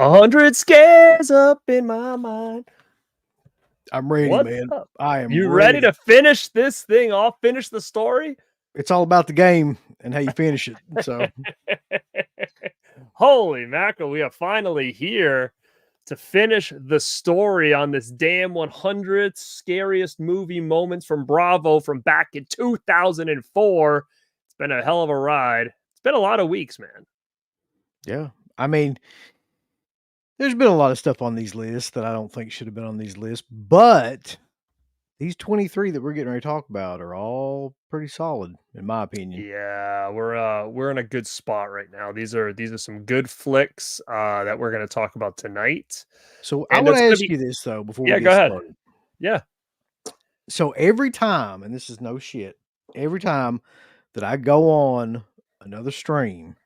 100 scares up in my mind. I'm ready, What's man. up? I am You ready ready. to finish this thing off? Finish the story? It's all about the game and how you finish it. So Holy mackerel, we are finally here to finish the story on this damn 100 scariest movie moments from Bravo from back in 2004. It's been a hell of a ride. It's been a lot of weeks, man. yeah, I mean, there's been a lot of stuff on these lists that I don't think should have been on these lists, but these 23 that we're getting ready to talk about are all pretty solid, in my opinion. Yeah, we're in a good spot right now. These are some good flicks that we're gonna talk about tonight. So I And want it's to gonna ask be you this though before we yeah, go get ahead. started. Yeah. So every time, and this is no shit, every time that I go on another stream,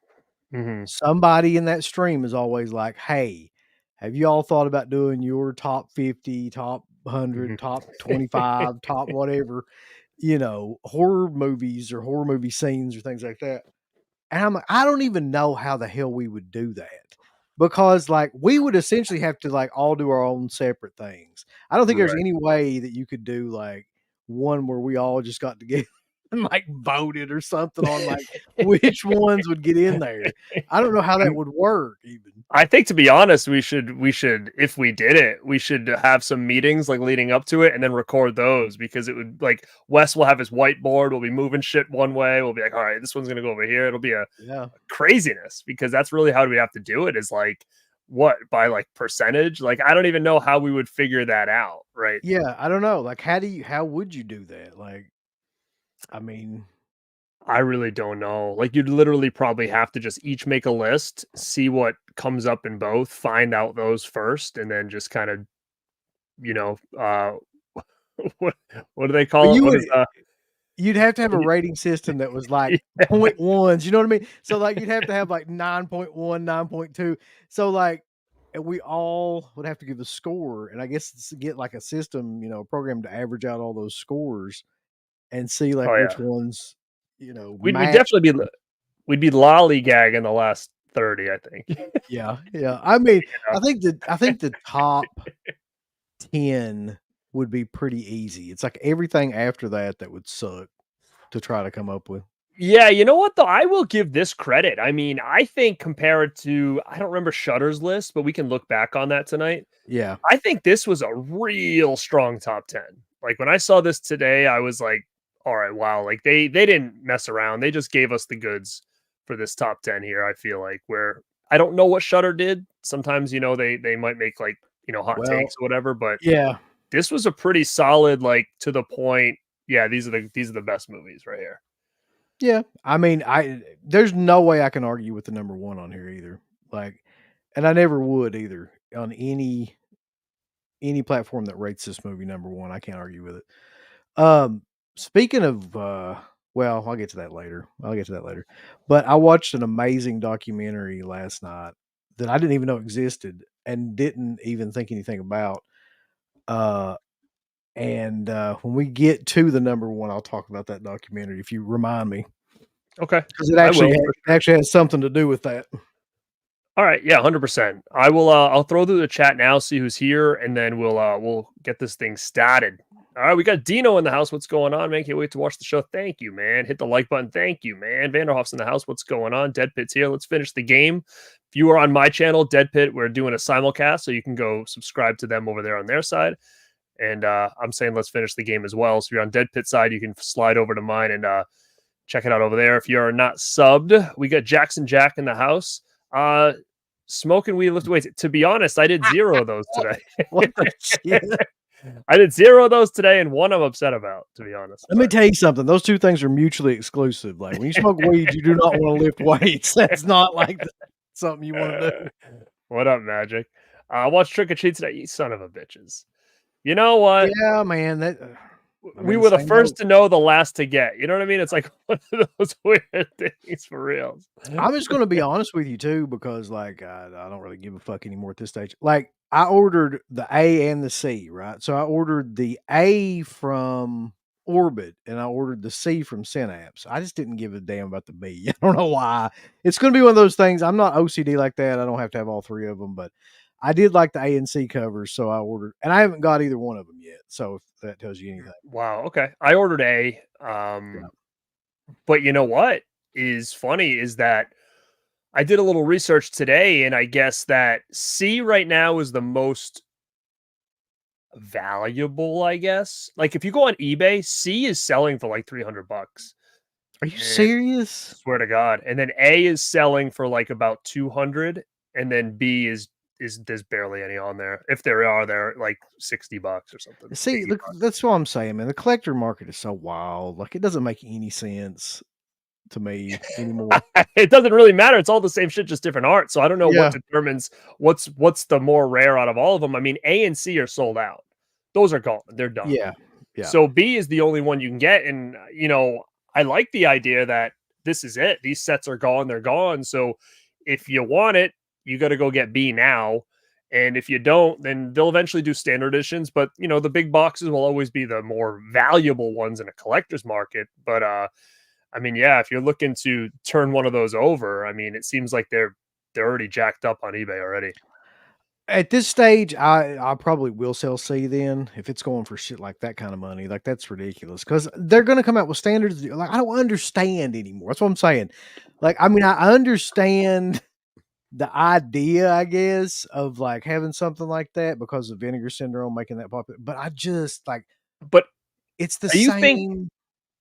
Mhm. somebody in that stream is always like, "Hey, have you all thought about doing your top 50, top 100, Mhm. top 25, top whatever, horror movies or horror movie scenes or things like that?" And I'm like, I don't even know how the hell we would do that. Because like we would essentially have to like all do our own separate things. I don't think there's Right. any way that you could do like one where we all just got together and like voted or something on like which ones would get in there. I don't know how that I'm would work even. I think to be honest, we should if we did it, we should have some meetings like leading up to it and then record those because it would like Wes will have his whiteboard, we'll be moving shit one way, we'll be like, all right, this one's gonna go over here. It'll be a Yeah. craziness because that's really how we have to do it is like what by like percentage? Like I don't even know how we would figure that out, right? Yeah. I don't know. Like how would you do that? Like, I mean, I really don't know. Like you'd literally probably have to just each make a list, see what comes up in both, find out those first, and then just kind of, you know, what what do they but call it? you What would is you'd have to have a y- rating system that was like yeah, point ones, you know what I mean? So, like, you'd have to have, like, 9.1, 9.2. So, like, and we all would have to give a score, and I guess get, like, a system, a program to average out all those scores and see, like, oh which yeah. ones, We'd match. definitely be we'd be lollygagging the last 30, I think. Yeah, yeah. I mean, Yeah. I think the top 10 would be pretty easy. It's like everything after that that would suck to try to come up with. Yeah, you know what though? I will give this credit. I mean, I think compared to I don't remember Shutter's list, but we can look back on that tonight. Yeah. I think this was a real strong top 10. Like when I saw this today, I was like, all right, wow, like they didn't mess around. They just gave us the goods for this top 10 here, I feel like where I don't know what Shutter did. Sometimes, they might make like, hot Well, takes or whatever, but yeah. this was a pretty solid like to the point. Yeah, these are the best movies right here. Yeah, I mean, there's no way I can argue with the number 1 on here either. Like, and I never would either on any platform that rates this movie number 1. I can't argue with it. Speaking of, well, I'll get to that later. But I watched an amazing documentary last night that I didn't even know existed and didn't even think anything about. Uh, and when we get to the number 1, I'll talk about that documentary if you remind me. Okay. 'Cause it I actually will ha for it sure. actually has something to do with that. All right, yeah, 100%. I will I'll throw through the chat now, see who's here, and then we'll get this thing started. All right, we got Dino in the house. What's going on, man? Can't wait to watch the show. Thank you, man. Hit the like button. Thank you, man. Vanderhoff's in the house. What's going on? Dead Pit's here. Let's finish the game. If you are on my channel, Dead Pit, we're doing a simulcast, so you can go subscribe to them over there on their side. And I'm saying let's finish the game as well. So if you're on Dead Pit side, you can slide over to mine and check it out over there. If you're not subbed, we got Jackson Jack in the house. Smoking weed, lift weights. To be honest, I did 0 of those today. What the shit? I did 0 of those today, and one I'm upset about, to be honest. Let me tell you something, those 2 things are mutually exclusive. Like, when you smoke weed, you do not wanna lift weights. That's not like something you wanna do. What up, Magic? I watched Trick or Treat today. You son of a bitches. You know what? Yeah, man, that I'm We in the were the same boat. first to know, the last to get. You know what I mean? It's like one of those weird things for real. I'm just gonna be honest with you too, because like I don't really give a fuck anymore at this stage. Like I ordered the A and the C, right? So I ordered the A from Orbit and I ordered the C from Synapse. I just didn't give a damn about the B. I don't know why. It's going to be one of those things. I'm not OCD like that. I don't have to have all three of them, but I did like the A and C covers, so I ordered, and I haven't got either one of them yet. So if that tells you anything. Wow. Okay. I ordered A. Yeah. But you know what is funny is that I did a little research today, and I guess that C right now is the most valuable, I guess. Like if you go on eBay, C is selling for like $300. Are you And serious? swear to God. And then A is selling for like about 200, and then B is there's barely any on there. If there are, they're like $60 or something. See, look, $80. that's what I'm saying, man. The collector market is so wild. Like, it doesn't make any sense to me anymore. It doesn't really matter. It's all the same shit, just different art. So I don't know what Yeah. determines what's the more rare out of all of them. I mean, A and C are sold out. Those are gone. They're done. Yeah. Yeah. So B is the only one you can get. And I like the idea that this is it. These sets are gone. They're gone. So if you want it, you got to go get B now. And if you don't, then they'll eventually do standard editions. But the big boxes will always be the more valuable ones in a collector's market. But I mean, yeah, if you're looking to turn one of those over, I mean, it seems like they're already jacked up on eBay already. At this stage, I probably will sell C then if it's going for shit like that kind of money. Like, that's ridiculous because they're going to come out with standards. Like, I don't understand anymore. That's what I'm saying. Like, I mean, I understand the idea, I guess, of like having something like that because of vinegar syndrome making that popular. But I just like But it's the do you think same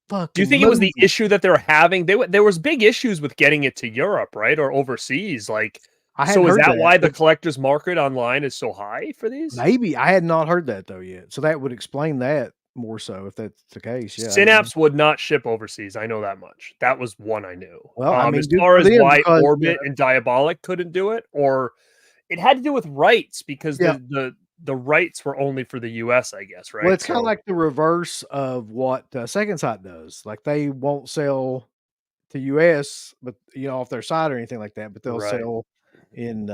do you fucking think it was movie. the issue that they were having? There was big issues with getting it to Europe, right, or overseas. Like, I hadn't so is heard that that, why the but collector's market online is so high for these? maybe I had not heard that though yet. So that would explain that more so if that's the case. Yeah, I don't know. Synapse would not ship overseas. I know that much. That was one I knew. Well, I As mean, good far for as them why because Orbit and Diabolic couldn't do it, or it had to do with rights because yeah. the rights were only for the US, I guess, Well, right? it's kind of like the reverse of what Second Sight does. Like they won't sell to US, but off their site or anything like that, but they'll Right. sell in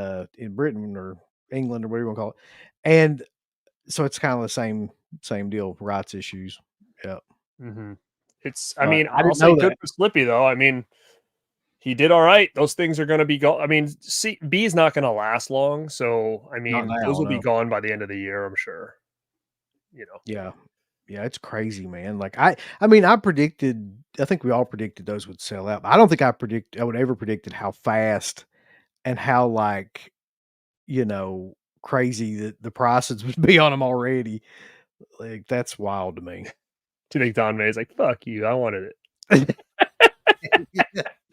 Britain or England or whatever you want to call it. And so it's kind of the same deal, rights issues. Yeah. Mhm. I But mean, I I'll didn't say know good that. for Slippy though. I mean, he did all right. Those things are gonna be I mean, B is not gonna last long, so, I Not mean, those now, will be no. gone by the end of the year, I'm sure, you know? Yeah. Yeah, it's crazy, man. Like I mean, I think we all predicted those would sell out. But I don't think I would ever predicted how fast and how like, you know, crazy that the prices would be on them already. Like that's wild to me. Do you think Don May's like, "Fuck you, I wanted Yeah.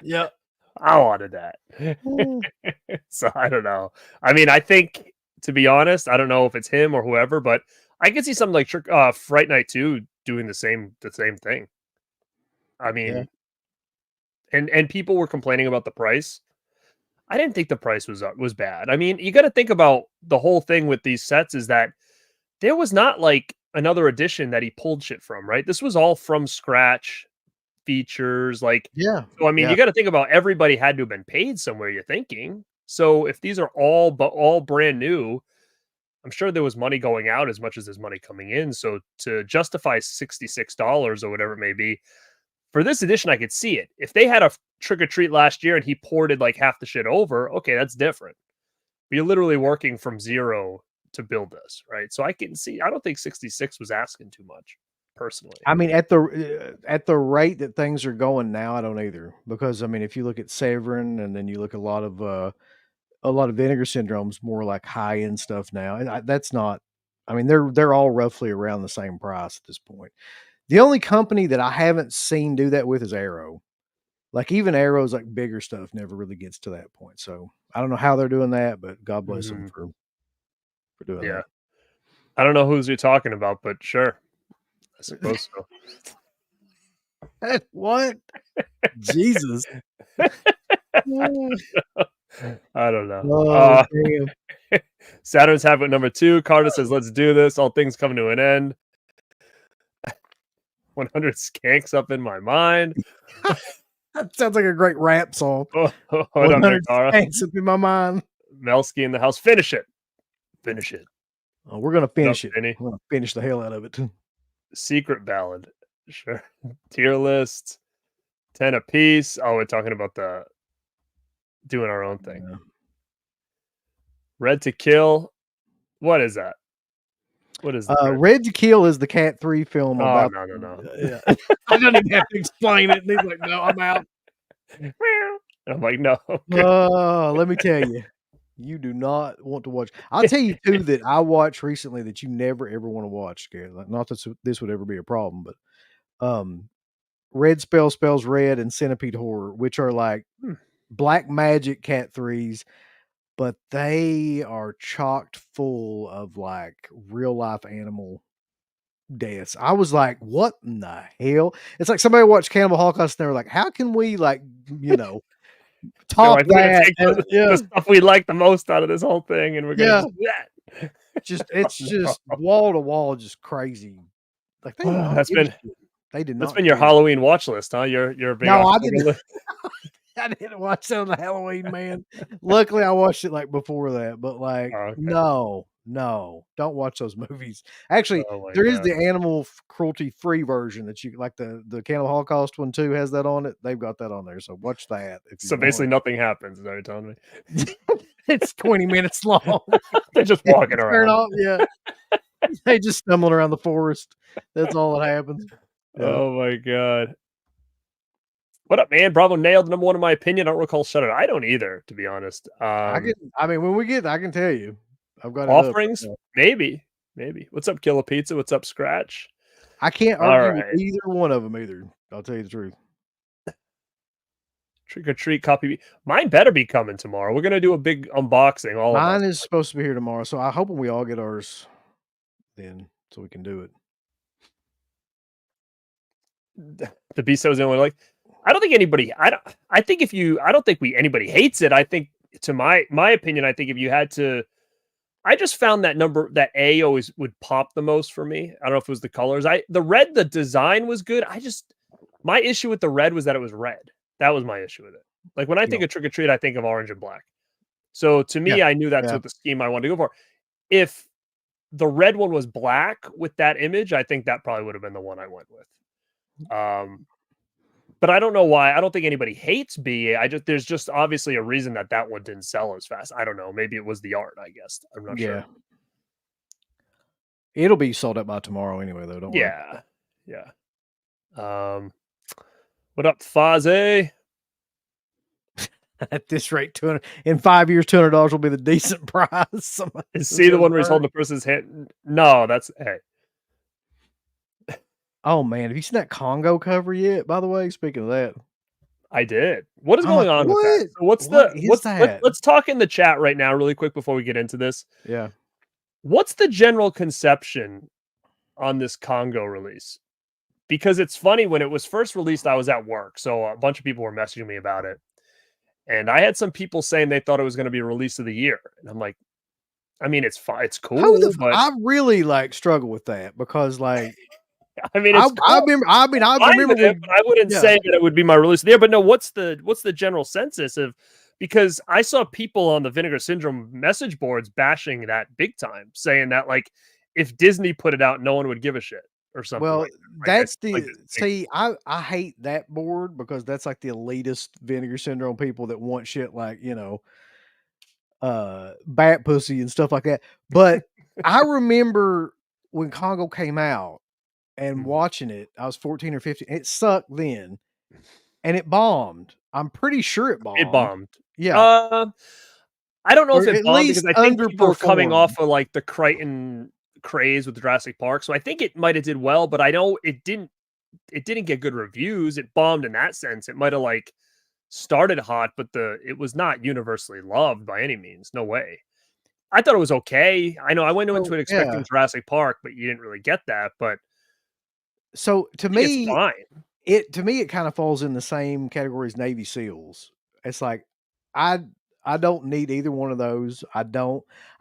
Yep. I wanted that." Mm. So, I don't know. I mean, I think, to be honest, I don't know if it's him or whoever, but I could see something like Fright Night 2 doing the same thing. I Yeah. mean, and people were complaining about the price. I didn't think the price was bad. I mean, you gotta think about the whole thing with these sets is that there was not, like, another edition that he pulled shit from, right? This was all from scratch features, like, Yeah. so, I mean, Yeah. you gotta think about everybody had to have been paid somewhere, you're thinking. So, if these are all brand new, I'm sure there was money going out as much as there's money coming in, so to justify $66 or whatever it may be, for this edition, I could see it. If they had a Trick or Treat last year and he ported, like, half the shit over, okay, that's different. But you're literally working from 0 to build this, right? So I can see I don't think 66 was asking too much, personally. I mean, at the rate that things are going now, I don't either. Because I mean, if you look at Severin and then you look at a lot of Vinegar Syndrome's more like high end stuff now, and that's not. I mean, they're all roughly around the same price at this point. The only company that I haven't seen do that with is Arrow. Like even Arrow's like bigger stuff never really gets to that point. So I don't know how they're doing that, but God bless them Mhm. for doing Yeah. that. I don't know who's you're talking about, but sure, I suppose so. What? Jesus. I don't know. Oh, damn. Saturn's Habit number 2. Carter says, "Let's do this. All things coming to an end." 100 skanks up in my mind. That sounds like a great rap song. Oh, what up, 100 Nakara? skanks up in my mind. Melski in the house. Finish it. Finish it. Oh, we're gonna What up, finish it. Vinny? We're gonna finish the hell out of it. Secret ballad. Sure. Tier list, 10 apiece. Oh, we're talking about the doing our own thing. Yeah. Red to Kill. What is that? What is the Red? Red to Kill is the Cat 3 film Oh, about. no. Yeah. I don't even have to explain it. And he's like, no, I'm out. And I'm like, no. Okay. Let me tell you, you do not want to watch. I'll tell you two that I watched recently that you never ever want to watch. Gary. Like, not that this would ever be a problem, but Red spells red and Centipede Horror, which are like Hmm. black magic Cat 3s, but they are chocked full of like real life animal deaths. I was like, what in the hell? It's like somebody watched Cannibal Holocaust and they were like, how can we like, They're top like, we're gonna that? take the stuff we like the most out of this whole thing, and we're gonna just do that. It's just wall to wall, just crazy. Like they did not That's give a been shit. They did that's not been your care. Halloween watch list, huh? You're a big No, I October didn't. list. I didn't watch that on the Halloween, man. Luckily, I watched it like before that, but like, Oh, okay. no, don't watch those movies. Actually, Oh my there is god. the animal cruelty free version that you like the Cannibal Holocaust one too has that on it. They've got that on there, so watch that if you So basically want. nothing happens, is that what you're telling me? It's 20 minutes long. They're just walking Turn around. off, yeah. They just stumbling around the forest. That's all that happens. Yeah. Oh my god. What up, man? Bravo nailed number one in my opinion. I don't recall Shudder. I don't either, to be honest. I mean, when we get, I can tell you. I've got it up. Offerings? Maybe. What's up, Killer Pizza? What's up, Scratch? I can't All argue with right. either one of them either. I'll tell you the truth. Trick or treat copy. Mine better be coming tomorrow. We're gonna do a big unboxing. All Mine of us. is supposed to be here tomorrow, so I hope we all get ours then, so we can do it. The Beast was the only like. I don't think anybody. I think if you. I don't think anybody hates it. I think, to my opinion, I think if you had to. I just found that A always would pop the most for me. I don't know if it was the colors. The red, the design was good. My issue with the red was that it was red. That was my issue with it. Like when I think of Trick or Treat, I think of orange and black. So to me, I knew that's what the scheme I wanted to go for. If the red one was black with that image, I think that probably would have been the one I went with. But I don't know why. I don't think anybody hates B. There's just obviously a reason that one didn't sell as fast. I don't know. Maybe it was the art, I guess. I'm not sure. It'll be sold out by tomorrow anyway, though. Don't worry. Yeah. What up, Faze? At this rate, 200 in 5 years, $200 will be the decent price. Is C the one where he's holding the person's hand? No, that's hey. Oh man, have you seen that Congo cover yet? By the way, speaking of that, I did. What is going on with that? So let's talk in the chat right now, really quick, before we get into this. Yeah. What's the general conception on this Congo release? Because it's funny, when it was first released, I was at work, so a bunch of people were messaging me about it. And I had some people saying they thought it was going to be a release of the year. And I'm like, I mean, it's fine. It's cool. But I really struggle with that because I mean, it's I remember I wouldn't say that it would be my release of the year, but no, what's the general census of, because I saw people on the Vinegar Syndrome message boards bashing that big time, saying that like if Disney put it out, no one would give a shit or something. Well, like that's I hate that board because that's like the elitist Vinegar Syndrome people that want shit like, bat pussy and stuff like that. But I remember when Congo came out and watching it, I was 14 or 15. It sucked then, and it bombed. I'm pretty sure it bombed. It bombed. Yeah. I don't know if it at bombed because I think people were coming underperformed. off of like the Crichton craze with the Jurassic Park, so I think it might have did well, but I know it didn't get good reviews. It bombed in that sense. It might have like started hot, but it was not universally loved by any means. No way. I thought it was okay. I know I went into it expecting Jurassic Park, but you didn't really get that. But so to me, it's fine. It kind of falls in the same category as Navy SEALs. It's like I don't need either one of those. I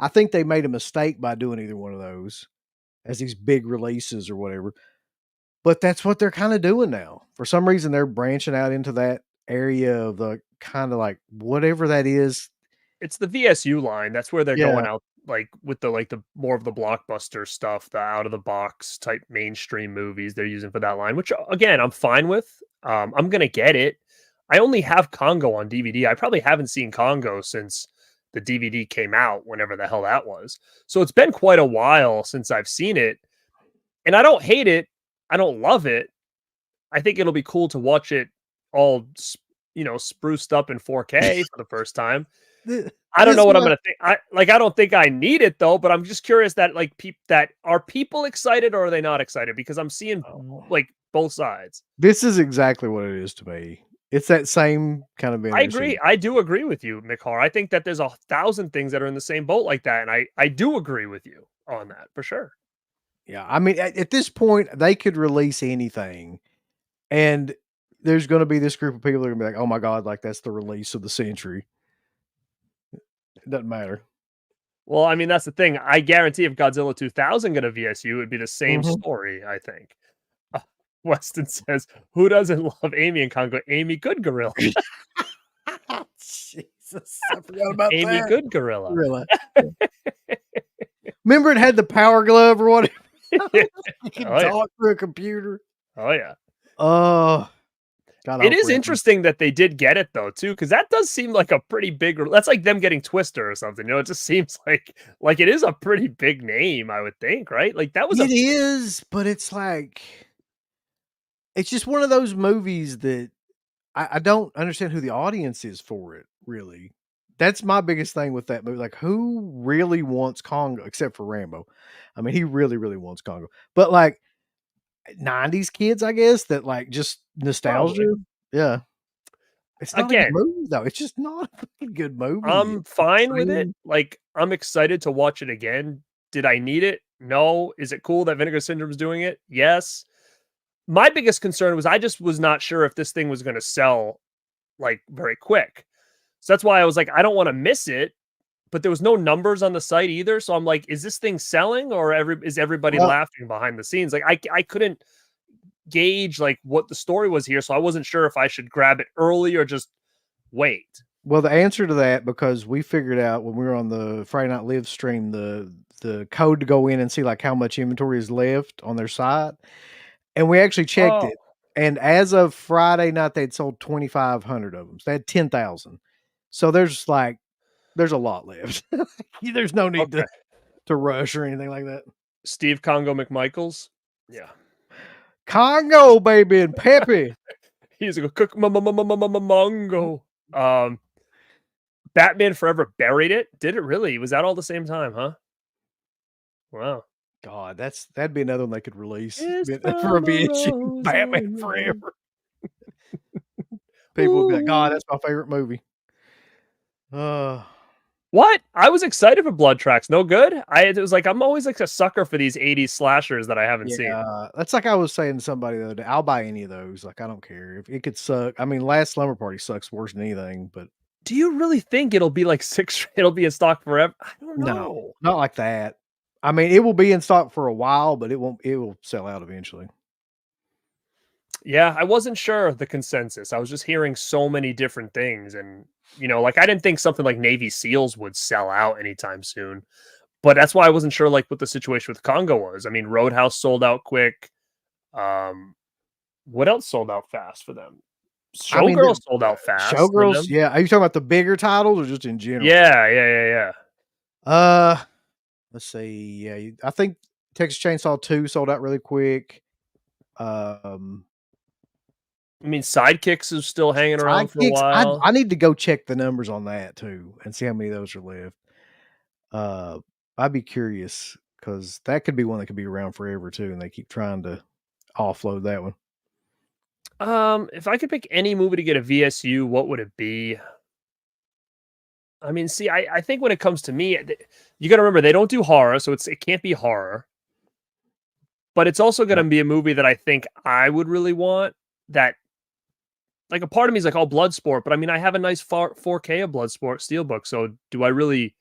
think they made a mistake by doing either one of those as these big releases or whatever. But that's what they're kind of doing now. For some reason, they're branching out into that area of the kind of like whatever that is. It's the VSU line. That's where they're going out. like with the more of the blockbuster stuff, the out of the box type mainstream movies they're using for that line, which again I'm fine with. I'm gonna get it. I only have Congo on DVD. I probably haven't seen Congo since the DVD came out, whenever the hell that was. So it's been quite a while since I've seen it, and I don't hate it. I don't love it. I think it'll be cool to watch it all, spruced up in 4K for the first time. I don't This know what I'm one, gonna think. I don't think I need it though, but I'm just curious that like that are people excited or are they not excited? Because I'm seeing oh, like both sides. this is exactly what it is to me. It's that same kind of I energy. agree. I do agree with you, Mikar. I think that there's 1,000 things that are in the same boat like that, and I do agree with you on that for sure. Yeah, I mean, at this point, they could release anything, and there's going to be this group of people that are going to be like, "Oh my god, like that's the release of the century." It doesn't matter. Well, I mean that's the thing. I guarantee if Godzilla 2000 got a VSU, it'd be the same Mhm. story. I think. Uh, Weston says, "Who doesn't love Amy and Congo? Amy, good gorilla. Jesus, I forgot about Amy, that. good gorilla." Really? Remember, it had the power glove or whatever. Yeah. You can Oh yeah. talk through a computer. Oh yeah. Oh, God, I It hope is we have them. interesting that they did get it though, too, because that does seem like a pretty big. That's like them getting Twister or something. It just seems like it is a pretty big name, I would think, right? Like that was a It is, but it's like it's just one of those movies that I don't understand who the audience is for it, really. That's my biggest thing with that movie. Like, who really wants Congo except for Rambo? I mean, he really, really wants Congo. But like 90s kids, I guess, that like just probably. nostalgia. Yeah. It's not a good Again, movie though. It's just not a fucking good movie. I'm It's the fine with it. same. Like I'm excited to watch it again. Did I need it? No. Is it cool that Vinegar Syndrome's doing it? Yes. My biggest concern was I just was not sure if this thing was going to sell like very quick. So that's why I was like, I don't want to miss it. But there was no numbers on the site either. So I'm like, is this thing selling or is everybody Well, laughing behind the scenes? Like I couldn't gauge like what the story was here. So I wasn't sure if I should grab it early or just wait. well, the answer to that, because we figured out when we were on the Friday Night Live stream, the code to go in and see like how much inventory is left on their site. And we actually checked Oh, it, and as of Friday night, they'd sold 2,500 of them. So they had 10,000. So there's a lot left. There's no need okay. to rush or anything like that. Steve Congo McMichaels. Yeah. Congo, baby, and Peppy. He's a cook mongo. Batman Forever buried it. Did it really? Was that all the same time, huh? Wow. God, that'd be another one they could release Is for a from a VHS. rose Batman in Rome. Forever. People would be like, God, Ooh. that's my favorite movie. Uh, What? I was excited for Blood Tracks. No good? It was like I'm always like a sucker for these 80s slashers that I haven't seen. yeah, that's like I was saying to somebody the other day. I'll buy any of those. Like, I don't care if it could suck. I mean, Last Slumber Party sucks worse than anything, but Do you really think it'll be like it'll be in stock forever? I don't no, know. not like that. I mean, it will be in stock for a while, but it will sell out eventually. Yeah, I wasn't sure of the consensus. I was just hearing so many different things. And, like I didn't think something like Navy SEALs would sell out anytime soon. But that's why I wasn't sure like what the situation with Congo was. I mean, Roadhouse sold out quick. What else sold out fast for them? I mean, Showgirls sold out fast for Showgirls, them. yeah. Are you talking about the bigger titles or just in general? Yeah. Uh, let's see. Yeah, I think Texas Chainsaw 2 sold out really quick. I mean, Sidekicks is still hanging around for a Sidekicks, while. I need to go check the numbers on that too and see how many of those are left. Uh, I'd be curious because that could be one that could be around forever too, and they keep trying to offload that one. If I could pick any movie to get a VSU, what would it be? I mean, see, I think when it comes to me, you got to remember they don't do horror, so it can't be horror. But it's also going to Right. be a movie that I think I would really want. That like a part of me is like, oh, Bloodsport, but I mean, I have a nice 4K of Bloodsport Steelbook, so do I really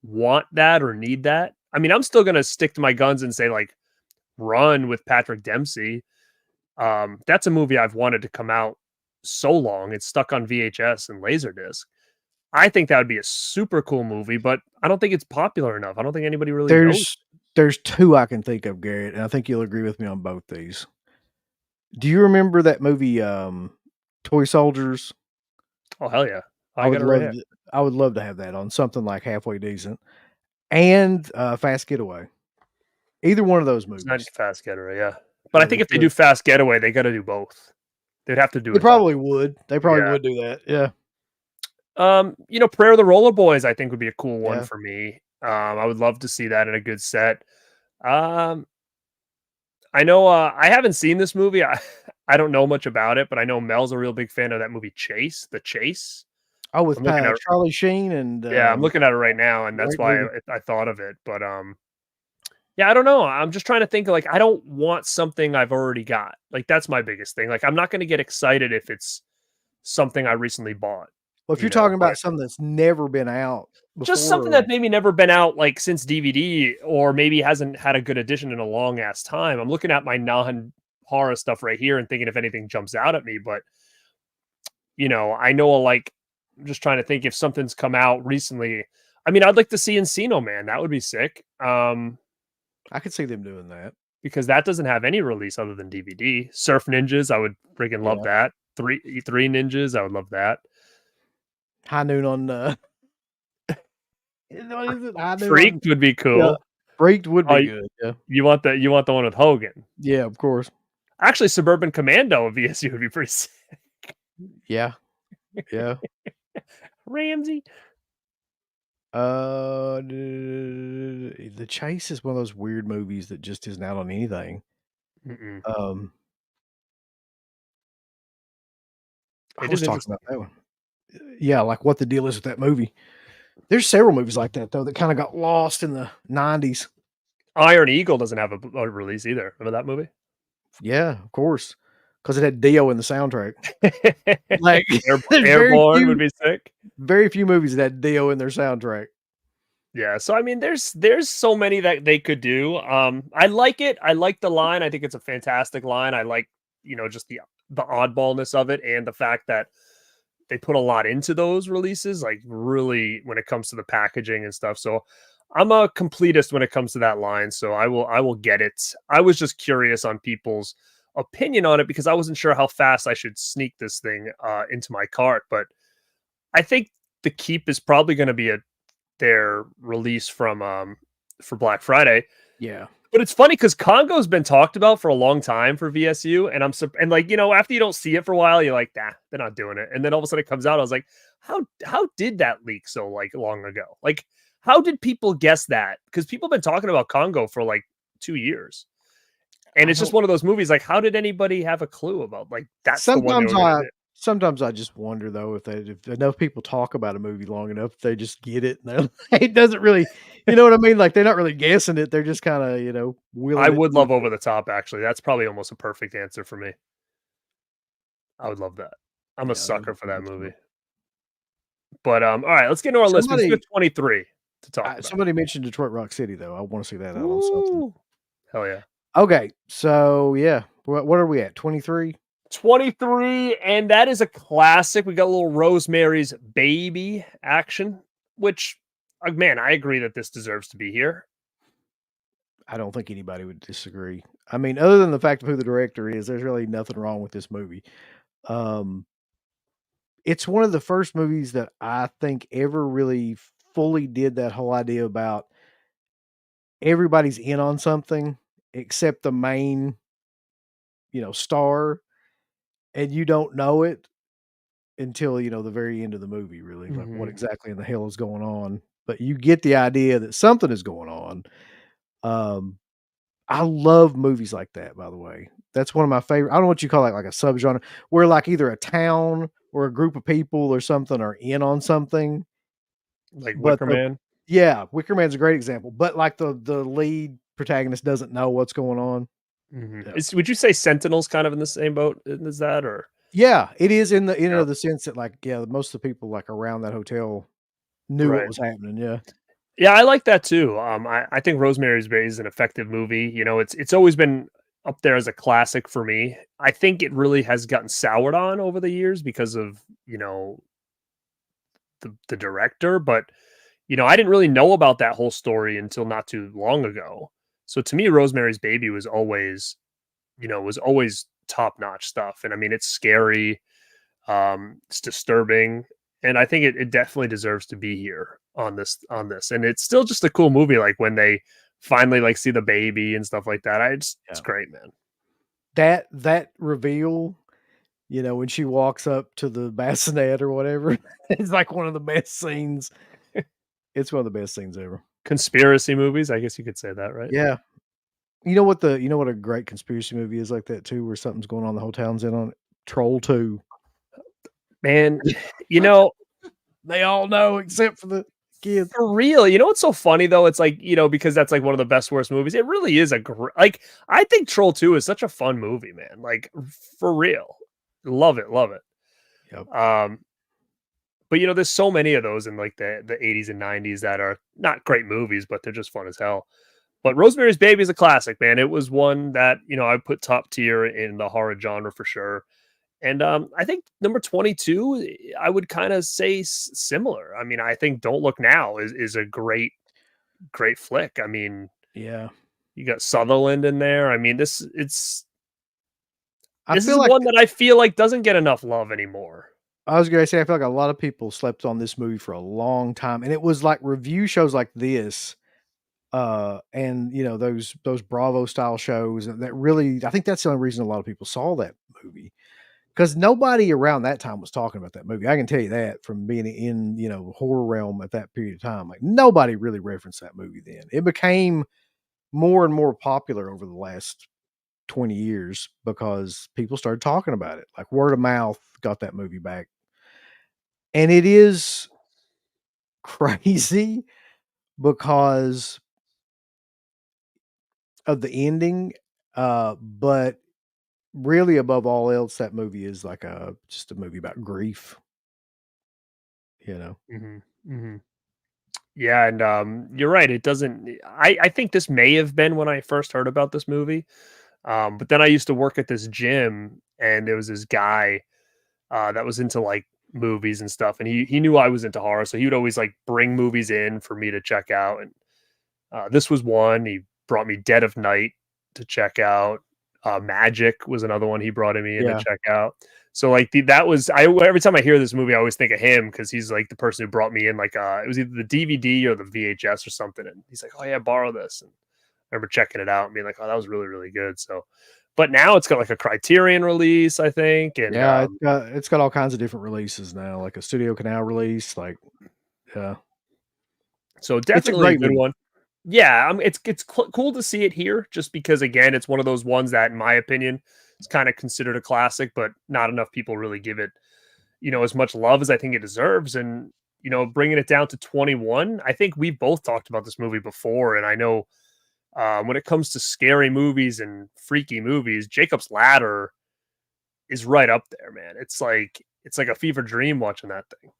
want that or need that? I mean, I'm still going to stick to my guns and say like, Run with Patrick Dempsey. That's a movie I've wanted to come out so long. It's stuck on VHS and Laserdisc. I think that would be a super cool movie, but I don't think it's popular enough. I don't think anybody really knows. There's 2 I can think of, Garrett, and I think you'll agree with me on both these. Do you remember that movie, Toy Soldiers? Oh, hell yeah. I I would got it right love here. to I would love to have that on something, like, halfway decent, and, Fast Getaway. Either one of those It's not movies. Fast Getaway, yeah. But I think if they The do Fast Getaway, they gotta do both. They'd have to do They a double. probably would. They probably Yeah. would do that. Yeah. Prayer of the Roller Boys, I think would be a cool one Yeah. for me. I would love to see that in a good set. Um, I know I haven't seen this movie. I don't know much about it, but I know Mel's a real big fan of that movie Chase, The Chase. Oh, with I'm looking at Charlie Sheen and, Yeah, I'm looking at it right now, and that's great why movie. I thought of it. But yeah, I don't know. I'm just trying to think. Like, I don't want something I've already got. Like, that's my biggest thing. Like, I'm not going to get excited if it's something I recently bought. Well, if you're talking But about something that's never been out just before something that maybe never been out like since DVD, or maybe hasn't had a good edition in a long ass time. I'm looking at my non horror stuff right here and thinking if anything jumps out at me. But I know like I'm just trying to think if something's come out recently. I mean, I'd like to see Encino Man. That would be sick. I could see them doing that. Because that doesn't have any release other than DVD. Surf Ninjas, I would freaking love Yeah. that. Three Ninjas, I would love that. High Noon on, what is it? High Noon on Freaked would be Yeah. cool. Freaked would Oh, be good, yeah. you want the one with Hogan. Yeah, of course. Actually, Suburban Commando of VSU would be pretty sick. Yeah. Yeah. Ramsey. The Chase is one of those weird movies that just isn't out on anything. Mm-mm. I It was is talking interesting. about that one. Yeah, like what the deal is with that movie. There's several movies like that though that kinda got lost in the '90s. Iron Eagle doesn't have a release either. Remember that movie? Yeah, of course, because it had Dio in the soundtrack. Like, there's Airborne would be sick. very few movies that had Dio in their soundtrack. Yeah, so I mean, there's so many that they could do. I like it. I like the line. I think it's a fantastic line. I like, just the oddballness of it and the fact that they put a lot into those releases, like really when it comes to the packaging and stuff. So I'm a completist when it comes to that line. So I will get it. I was just curious on people's opinion on it because I wasn't sure how fast I should sneak this thing into my cart. But I think the keep is probably going to be their release for Black Friday. Yeah. But it's funny because Congo's been talked about for a long time for VSU, and and like after you don't see it for a while, you're like, nah, they're not doing it. And then all of a sudden it comes out. I was like, how did that leak so like long ago? Like, how did people guess that? Because people have been talking about Congo for like 2 years, and I it's just don't one of those movies. Like, how did anybody have a clue about like that's the one they were sometimes going to I do? sometimes I just wonder though if enough people talk about a movie long enough, they just get it and they're like, it doesn't really you know what I mean? Like, they're not really guessing it, they're just kinda, I wheeling it would through love Over the the Top. Actually, that's probably almost a perfect answer for me. I would love that. I'm a yeah, that'd sucker be for that pretty movie. cool. But all right, let's get into our list because we have Somebody 23 to talk about. somebody mentioned Detroit Rock City though, I wanna see that out on something. Ooh, hell yeah. Okay, so yeah, what are we at, 23? 23, and that is a classic. We got a little Rosemary's Baby action, which, man, I agree that this deserves to be here. I don't think anybody would disagree. I mean, other than the fact of who the director is, there's really nothing wrong with this movie. Um, it's one of the first movies that I think ever really fully did that whole idea about everybody's in on something except the main, star, and you don't know it until, the very end of the movie, really, like what Mhm. exactly in the hell is going on. But you get the idea that something is going on. Um, I love movies like that, by the way. That's one of my favorite. I don't know what you call it, like a subgenre, where like either a town or a group of people or something are in on something, Like but Wicker Man. yeah, Wicker Man's a great example. But like the lead protagonist doesn't know what's going on. Mhm. Yeah, Would you say Sentinel's kind of in the same boat as that, or yeah, it is in yeah, the sense that like yeah, most of the people like around that hotel knew what right? was happening. Yeah, Yeah, I like that too. I think Rosemary's Baby is an effective movie. It's always been up there as a classic for me. I think it really has gotten soured on over the years because of the director, but I didn't really know about that whole story until not too long ago. So to me, Rosemary's Baby was always top-notch stuff. And I mean, it's scary, it's disturbing, and I think it definitely deserves to be here on this. And it's still just a cool movie, like when they finally like see the baby and stuff like that. It's Yeah. great, man. That reveal, when she walks up to the bassinet or whatever, it's like one of the best scenes. It's one of the best scenes ever. Conspiracy movies, I guess you could say that, right? Yeah. You know what a great conspiracy movie is like that too, where something's going on, the whole town's in on it? Troll 2. Man, you know, They all know except for the kids. for real, what's so funny though? It's like, because that's like one of the best worst movies. It really is like I think Troll 2 is such a fun movie, man. Like for real. Love it, love it. Yep. But there's so many of those in like the 80s and 90s that are not great movies, but they're just fun as hell. But Rosemary's Baby is a classic, man. It was one that, I put top tier in the horror genre for sure. And I think number 22, I would kind of say similar. I mean, I think Don't Look Now is a great flick. I mean, Yeah. you got Sutherland in there. I mean, this is I feel like one that I feel like doesn't get enough love anymore. I was gonna say, I feel like a lot of people slept on this movie for a long time, and it was like review shows like this, and those Bravo style shows that really, I think that's the only reason a lot of people saw that movie, because nobody around that time was talking about that movie. I can tell you that from being in horror realm at that period of time. Like nobody really referenced that movie then. It became more and more popular over the last 20 years because people started talking about it. Like word of mouth got that movie back. And it is crazy because of the ending, but really above all else, that movie is like just a movie about grief, you know? Hmm. Hmm. Yeah, and you're right. It doesn't. I think this may have been when I first heard about this movie. But then I used to work at this gym, and there was this guy that was into like movies and stuff, and he knew I was into horror, so he would always like bring movies in for me to check out. And this was one. He brought me Dead of Night to check out. Magic was another one he brought me in to Yeah. check out. So like that was I every time I hear this movie, I always think of him because he's like the person who brought me in. Like it was either the DVD or the VHS or something, and he's like, "Oh yeah, borrow this." And I remember checking it out and being like, "Oh, that was really really good." So, but now it's got like a Criterion release, I think, and Yeah, it's got all kinds of different releases now, like a Studio Canal release, like, yeah. so It's a definitely a great good movie. one. Yeah, cool to see it here, just because again, it's one of those ones that, in my opinion, is kind of considered a classic, but not enough people really give it, as much love as I think it deserves. And bringing it down to 21, I think we both talked about this movie before, and I know when it comes to scary movies and freaky movies, Jacob's Ladder is right up there, man. It's like a fever dream watching that thing.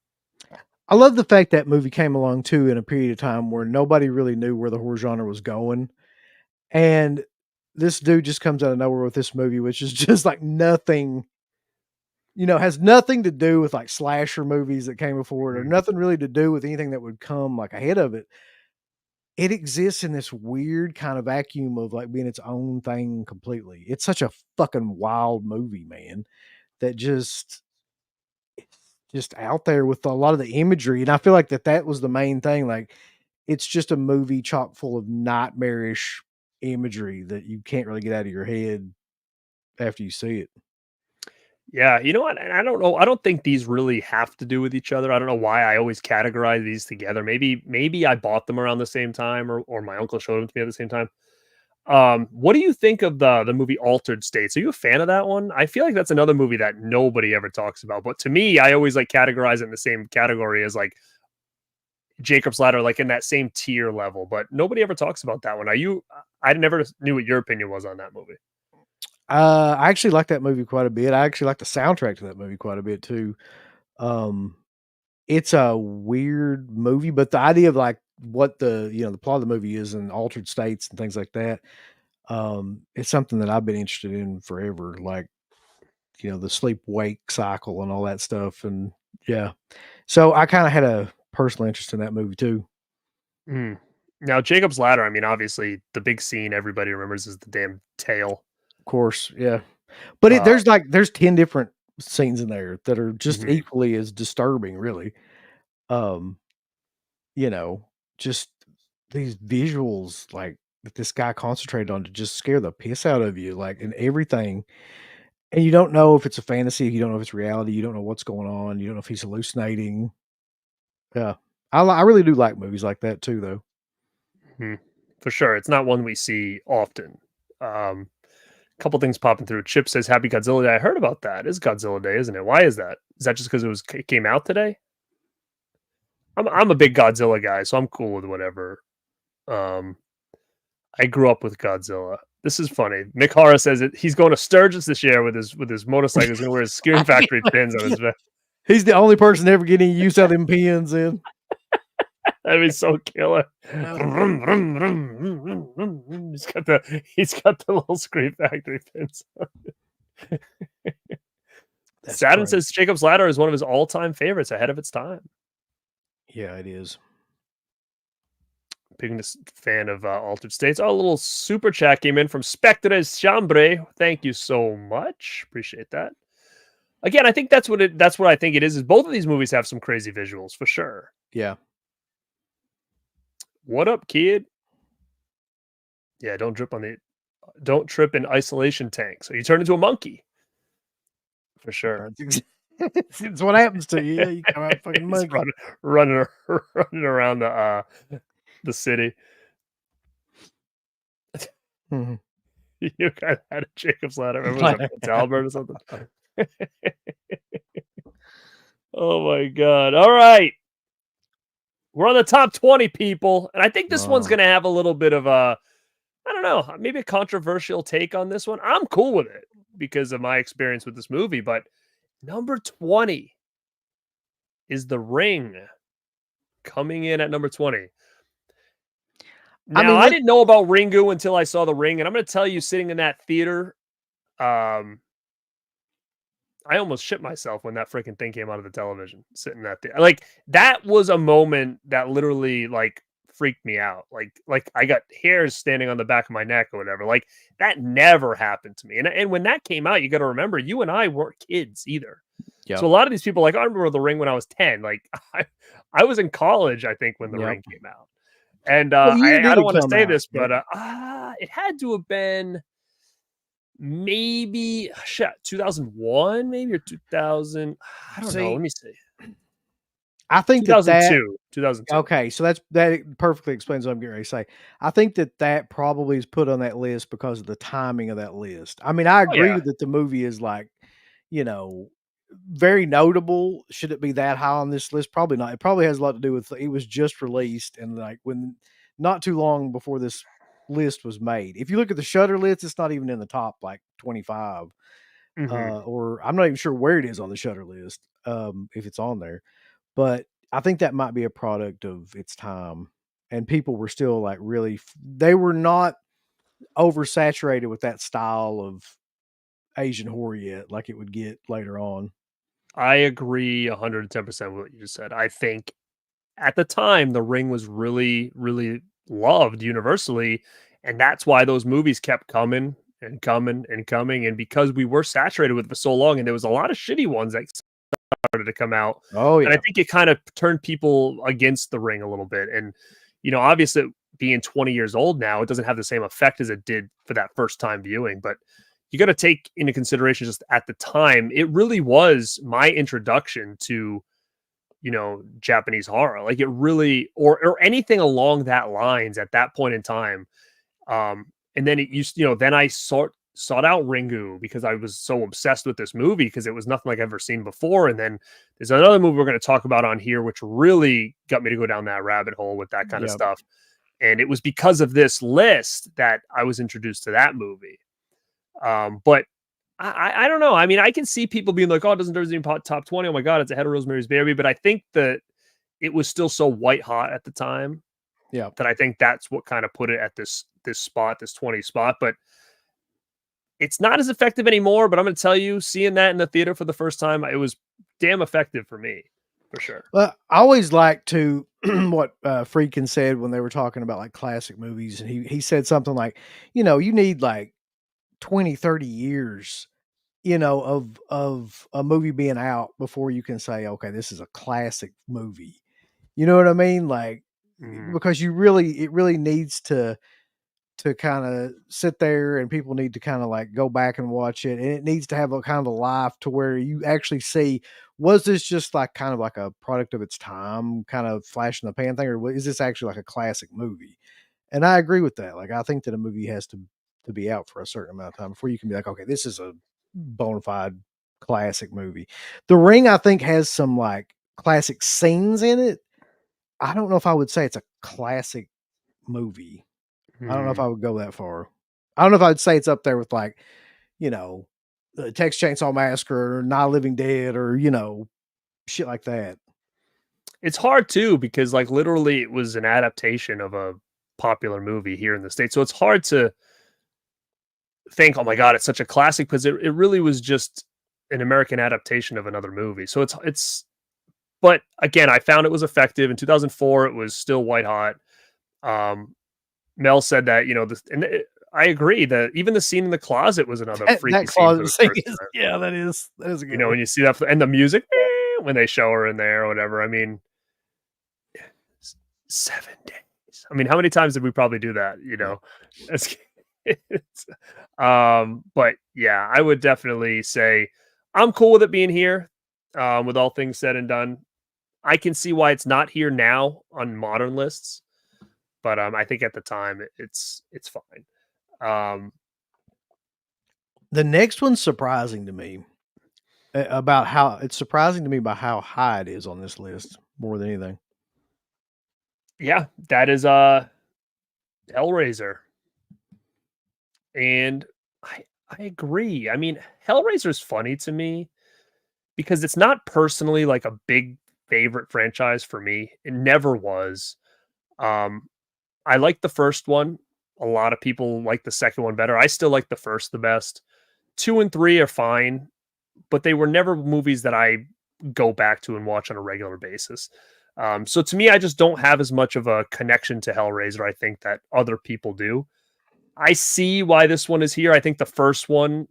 I love the fact that movie came along too in a period of time where nobody really knew where the horror genre was going, and this dude just comes out of nowhere with this movie, which is just like nothing, has nothing to do with like slasher movies that came before it, or Mhm. nothing really to do with anything that would come like ahead of it. It exists in this weird kind of vacuum of like being its own thing completely. It's such a fucking wild movie, man, that it's just out there with a lot of the imagery. And I feel like that was the main thing. Like it's just a movie chock full of nightmarish imagery that you can't really get out of your head after you see it. Yeah, you know what? And I don't know. I don't think these really have to do with each other. I don't know why I always categorize these together. Maybe I bought them around the same time, or my uncle showed them to me at the same time. What do you think of the movie Altered States? Are you a fan of that one? I feel like that's another movie that nobody ever talks about. But to me, I always like categorize it in the same category as like Jacob's Ladder, like in that same tier level. But nobody ever talks about that one. Are you? I never knew what your opinion was on that movie. I actually like that movie quite a bit. I actually like the soundtrack to that movie quite a bit too. Um, it's a weird movie, but the idea of like what the plot of the movie is in altered states and things like that, it's something that I've been interested in forever. Like, the sleep wake cycle and all that stuff. And Yeah. So I kind of had a personal interest in that movie too. Mm. Now, Jacob's Ladder, I mean, obviously, the big scene everybody remembers is the damn tail. Of course, yeah. But Uh, there's 10 different scenes in there that are just mhm. equally as disturbing, really. Um, you know, just these visuals like that this guy concentrated on to just scare the piss out of you, like and everything. And you don't know if it's a fantasy, you don't know if it's reality, you don't know what's going on, you don't know if he's hallucinating. Yeah. I really do like movies like that too, though. Mhm. For sure. It's not one we see often. Um, Couple things popping through. Chip says, "Happy Godzilla Day." I heard about that. It's Godzilla Day, isn't it? Why is that? Is that just because it came out today? I'm a big Godzilla guy, so I'm cool with whatever. Um, I grew up with Godzilla. This is funny. Mick Hara says he's going to Sturgis this year with his motorcycle. He's going to wear his Scream Factory pins on his vest. He's the only person ever getting use out of them pins in. That'd be so killer. He's got the little Scream Factory pins. That's Saturn great. says Jacob's Ladder is one of his all-time favorites, ahead of its time. Yeah, it is. Biggest fan of Altered States. Oh, a little super chat came in from Spectres Chambre. Thank you so much. Appreciate that. Again, I think that's what I think it is both of these movies have some crazy visuals for sure. Yeah. What up, kid? Yeah, don't trip in isolation tanks. So you turn into a monkey. For sure. It's what happens to you. Yeah, you come out fucking monkey. running around the city. Mm-hmm. You guys had a Jacob's Ladder. Remember was that Albert or something? Oh my god. All right. We're on the top 20, people. And I think this one's gonna have a little bit of a, I don't know, maybe a controversial take on this one. I'm cool with it because of my experience with this movie, but number 20 is The Ring, coming in at number 20. Now, I didn't know about Ringu until I saw The Ring, and I'm going to tell you, sitting in that theater, I almost shit myself when that freaking thing came out of the television. Sitting in that theater, like that was a moment that literally like freaked me out. Like I got hairs standing on the back of my neck or whatever. Like that never happened to me. And when that came out, you got to remember, you and I weren't kids either. Yep. So a lot of these people, like I remember The Ring when I was 10. Like I was in college, I think, when The Ring came out. And I don't want to say this, but it had to have been maybe 2001, maybe, or 2000. I don't know. Let me see. I think 2002. 2002. Okay, so that perfectly explains what I'm getting ready to say. I think that probably is put on that list because of the timing of that list. I mean, I agree that the movie is like, very notable. Should it be that high on this list? Probably not. It probably has a lot to do with it was just released and like when not too long before this list was made. If you look at the Shudder list, it's not even in the top like 25. Or I'm not even sure where it is on the Shudder list, if it's on there. But I think that might be a product of its time. And people were still like they were not oversaturated with that style of Asian horror yet, like it would get later on. I agree 110% with what you just said. I think at the time, The Ring was really, really loved universally. And that's why those movies kept coming and coming and coming. And because we were saturated with it for so long, and there was a lot of shitty ones that started to come out. Oh, yeah. And I think it kind of turned people against The Ring a little bit. And, obviously being 20 years old now, it doesn't have the same effect as it did for that first time viewing. But you got to take into consideration just at the time, it really was my introduction to, Japanese horror. Like it really, or anything along that lines at that point in time. And then it used, then I sought out Ringu because I was so obsessed with this movie because it was nothing like I've ever seen before. And then there's another movie we're going to talk about on here, which really got me to go down that rabbit hole with that kind of stuff. And it was because of this list that I was introduced to that movie. But I don't know. I mean, I can see people being like, "Oh, it doesn't deserve top 20. Oh my god, it's ahead of Rosemary's Baby." But I think that it was still so white hot at the time. Yeah, that I think that's what kind of put it at this spot, this 20 spot. But it's not as effective anymore. But I'm going to tell you, seeing that in the theater for the first time, it was damn effective for me. for sure. Well, I always like to what Friedkin said when they were talking about like classic movies, and he said something like, you need like 20, 30 years, of a movie being out before you can say, okay, this is a classic movie. You know what I mean? Like, Mhm. because it really needs to kind of sit there, and people need to kind of like go back and watch it, and it needs to have a kind of a life to where you actually see, was this just like kind of like a product of its time, kind of flash in the pan thing, or is this actually like a classic movie? And I agree with that. Like, I think that a movie has to be out for a certain amount of time before you can be like, okay, this is a bona fide classic movie. The Ring, I think, has some like classic scenes in it. I don't know if I would say it's a classic movie. I don't know if Mhm. I would go that far. I don't know if I'd say it's up there with like, you know, Texas Chainsaw Massacre or Night of the Living Dead, or, shit like that. It's hard too because like literally it was an adaptation of a popular movie here in the States. So it's hard to think, oh my god, it's such a classic because it really was just an American adaptation of another movie. So it's but again, I found it was effective. In 2004, it was still white hot. Um, Mel said that, this, and I agree that even the scene in the closet was another freaky That scene for closet the scene first is, time. yeah, that is a good one. When you see that, and the music when they show her in there or whatever. I mean, 7 days. I mean, how many times did we probably do that? Yeah. As kids? But yeah, I would definitely say I'm cool with it being here. With all things said and done, I can see why it's not here now on modern lists, but I think at the time it's fine. Um, The next one's surprising to me, about how it's surprising to me by how high it is on this list more than anything. yeah, that is Hellraiser, and I agree. I mean, Hellraiser's funny to me because it's not personally like a big favorite franchise for me. It never was. Um, I like the first one. A lot of people like the second one better. I still like the first the best. 2 and 3 are fine, but they were never movies that I go back to and watch on a regular basis. So to me, I just don't have as much of a connection to Hellraiser, I think, that other people do. I see why this one is here. I think the first one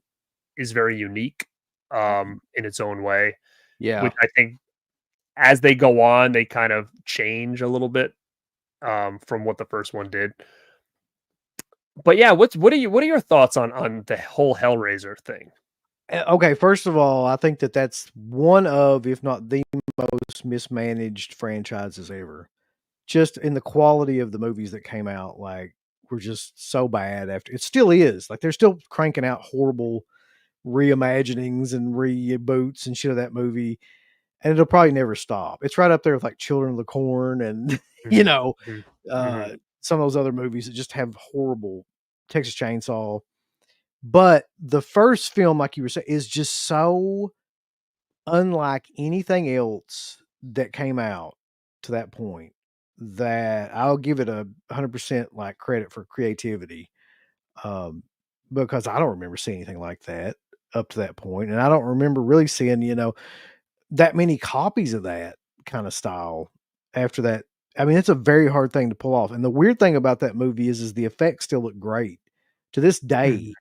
is very unique in its own way, Yeah. which I think as they go on, they kind of change a little bit from what the first one did. But yeah, what are your thoughts on the whole Hellraiser thing? Okay, first of all, I think that that's one of, if not the most mismanaged franchises ever. Just in the quality of the movies that came out, like, were just so bad after it still is. Like, they're still cranking out horrible reimaginings and reboots and shit of that movie, and it'll probably never stop. It's right up there with like Children of the Corn and you Mhm, know, mhm, mhm. some of those other movies that just have horrible, Texas Chainsaw. But the first film, like you were saying, is just so unlike anything else that came out to that point, that I'll give it 100% like credit for creativity. Um, because I don't remember seeing anything like that up to that point, and I don't remember really seeing, that many copies of that kind of style after that. I mean, it's a very hard thing to pull off. And the weird thing about that movie is the effects still look great to this Mhm, day.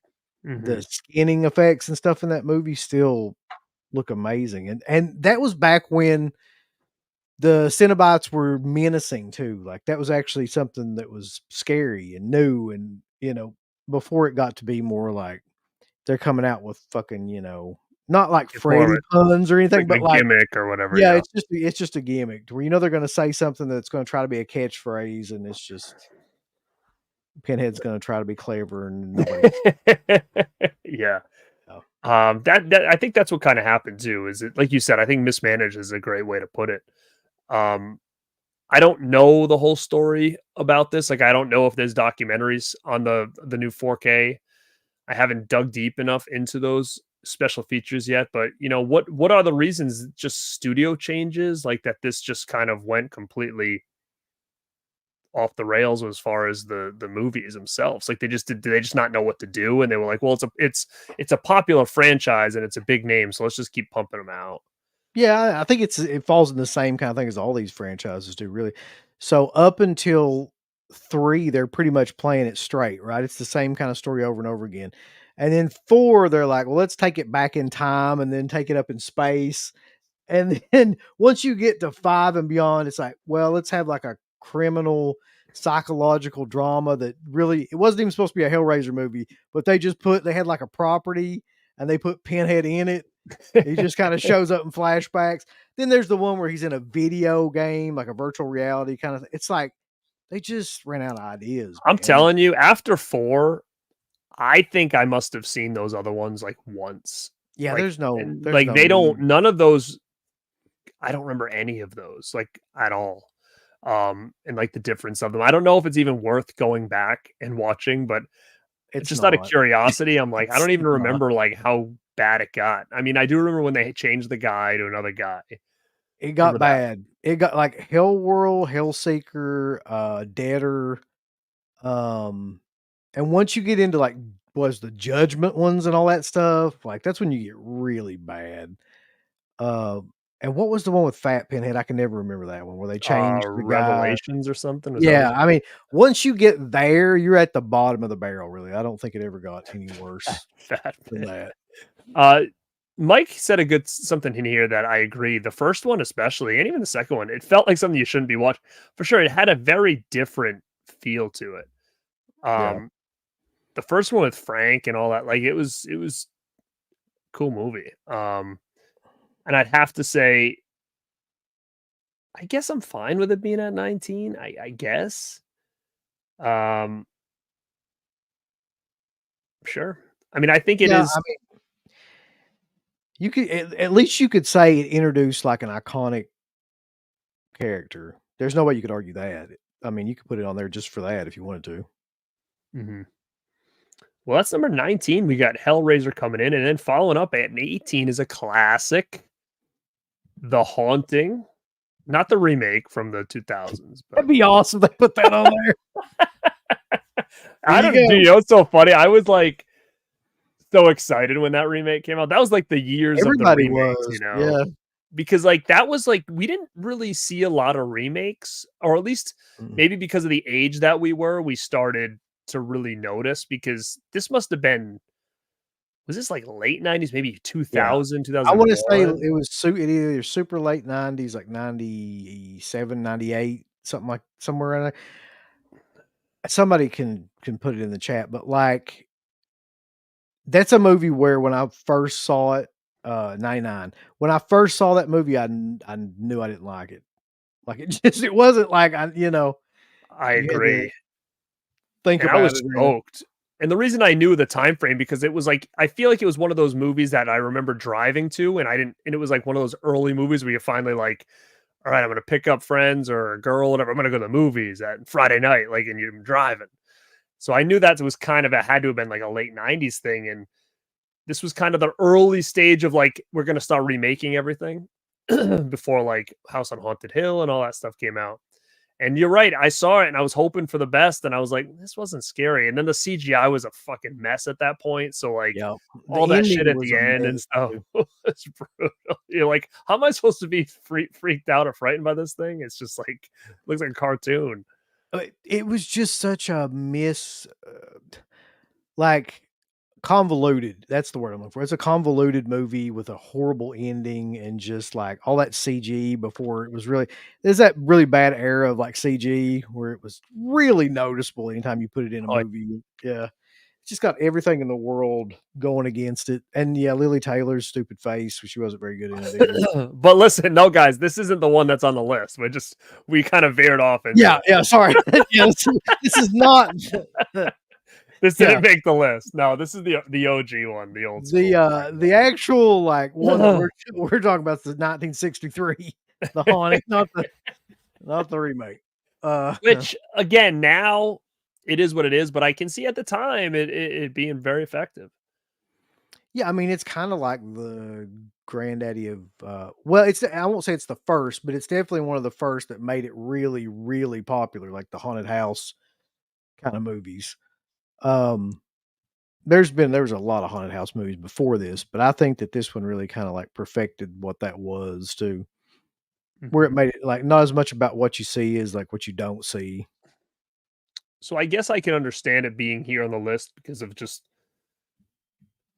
The mhm. skinning effects and stuff in that movie still look amazing. And that was back when the Cenobites were menacing too. Like, that was actually something that was scary and new, and before it got to be more like they're coming out with fucking, not like It's more of Freddy puns or like anything, a but like, gimmick or whatever, yeah, yeah. it's just a gimmick to where they're gonna say something that's gonna try to be a catchphrase, and it's just Pinhead's gonna try to be clever, and nobody. Yeah. Oh, That I think that's what kinda happened too, is it like you said, I think mismanaged is a great way to put it. Um, I don't know the whole story about this, like, I don't know if there's documentaries on the new 4K. I haven't dug deep enough into those special features yet, but, what are the reasons? Just studio changes, like, that this just kind of went completely off the rails as far as the movies themselves. Like, did they just not know what to do? And they were like, well, it's a popular franchise and it's a big name, so let's just keep pumping them out. Yeah, I think it falls in the same kind of thing as all these franchises do, really. So up until 3, they're pretty much playing it straight, right? It's the same kind of story over and over again. And then 4, they're like, "Well, let's take it back in time and then take it up in space." And then once you get to 5 and beyond, it's like, "Well, let's have like a criminal psychological drama that really it wasn't even supposed to be a Hellraiser movie, but they had like a property and they put Pinhead in it. He just kinda shows up in flashbacks. Then there's the one where he's in a video game, like a virtual reality kind of it's like, they just ran out of ideas, I'm man. telling you, after 4, I think I must have seen those other ones, like, once. Yeah, Like, there's no they don't need. none of those I don't remember any of those, like, at all. And, like, the difference of them. I don't know if it's even worth going back and watching, but It's just out of not. curiosity, I'm like, I It's don't even not. remember, like, how bad it got. I mean, I do remember when they changed the guy to another guy. It Remember got that. bad. It got like Hell World, Hellseeker, Deader, um, and once you get into, like, was the Judgment ones and all that stuff, like, that's when you get really bad. And what was the one with Fat Pinhead? I can never remember that one where they changed the guy. Revelations or something? Is that what Yeah, it's I mean, once you get there, you're at the bottom of the barrel, really. I don't think it ever got any worse Fat than Pit. that. Uh, Mike said a good something in here that I agree. The first one, especially, and even the second one, it felt like something you shouldn't be watching. For sure, it had a very different feel to it. Yeah. Um, the first one with Frank and all that, like it was a cool movie. And I'd have to say, I guess I'm fine with it being at 19. I guess. Um, sure. I mean, I think it Yeah, is. I mean, you could at least you could say it introduced, like, an iconic character. There's no way you could argue that. I mean, you could put it on there just for that if you wanted to. Mhm. Well, that's number 19. We got Hellraiser coming in, and then following up at 18 is a classic, The Haunting. Not the remake from the 2000s, but That'd be awesome if they put that on there. Here I you don't do go. you know what's so funny? I was like so excited when that remake came out. That was like the years of the Everybody remakes, was. Yeah. because like that was like we didn't really see a lot of remakes, or at least Mm. maybe because of the age that we started to really notice because this must have been was this like late 90s, maybe Yeah. 2000, I wanna say 2001? it was it either super late '90s, like 97, 98, something like somewhere around there. Somebody can put it in the chat, but, like, that's a movie where when I first saw it, '99, when I first saw that movie, I knew I didn't like it. Like, it just it wasn't like I you had to agree. think And I about was it and stoked. And the reason I knew the time frame because it was like I feel like it was one of those movies that I remember driving to and I didn't and it was like one of those early movies where you finally like, all right, I'm gonna pick up friends or a girl, whatever. I'm gonna go to the movies at Friday night, like and you're driving. So I knew that was kind of a had to have been like a late 90s thing. And this was kind of the early stage of like we're gonna start remaking everything before like House on Haunted Hill and all that stuff came out. And you're right, I saw it and I was hoping for the best, and I was like, "This wasn't scary." And then the CGI was a fucking mess at that point, so, like, yeah, all the that shit ending at was the a end and mess stuff too. was brutal. You're like, "How am I supposed to be freaked out or frightened by this thing?" It's just like looks like a cartoon. It was just such a like, convoluted, that's the word I'm looking for. It's a convoluted movie with a horrible ending and just, like, all that CG before it was really there's that really bad era of, like, CG where it was really noticeable anytime you put it in a Oh, movie. Yeah. It's just got everything in the world going against it, and, yeah, Lily Taylor's stupid face, she wasn't very good in it either. but listen, no, guys, this isn't the one that's on the list. We kind of veered off into Yeah, it. yeah, sorry. Yeah, this is not This yeah. didn't make the list. No, this is the OG one, the old school. The actual, like, one that we're talking about is the 1963, The Haunting, not the remake. Which again, now it is what it is, but I can see at the time it being very effective. Yeah, I mean, it's kinda like the granddaddy of, well, it's I won't say it's the first, but it's definitely one of the first that made it really, really popular, like the haunted house kinda movies. Um, there was a lot of haunted house movies before this, but I think that this one really kinda, like, perfected what that was too, where it Mhm. made it, like, not as much about what you see as, like, what you don't see. So I guess I can understand it being here on the list because of just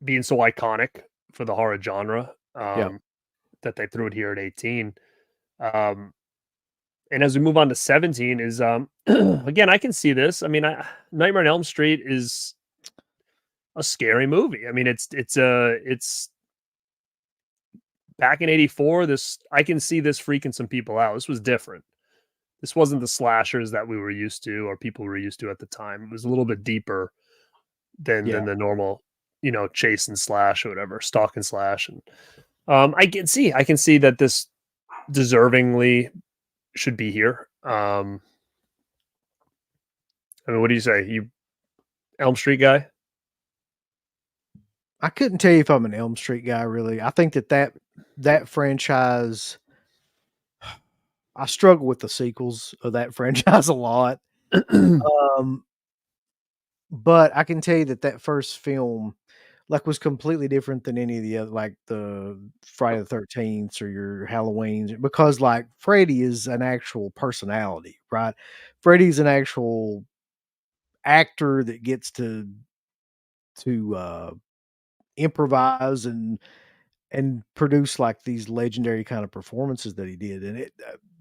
being so iconic for the horror genre, Yeah. that they threw it here at 18. Um, and as we move on to 17 is, again, I can see this. I mean, Nightmare on Elm Street is a scary movie. I mean, it's back in 84. This I can see this freaking some people out. This was different. This wasn't the slashers that we were used to or people were used to at the time. It was a little bit deeper Yeah. than the normal, chase and slash or whatever, stalk and slash. And I can see that this deservingly should be here. I mean, what do you say? You Elm Street guy? I couldn't tell you if I'm an Elm Street guy, really. I think that franchise I struggle with the sequels of that franchise a lot. Um, but I can tell you that that first film, like, was completely different than any of the other, like, the Friday the 13th or your Halloweens, because, like, Freddy is an actual personality, right? Freddy's an actual actor that gets to improvise and produce, like, these legendary kind of performances that he did, and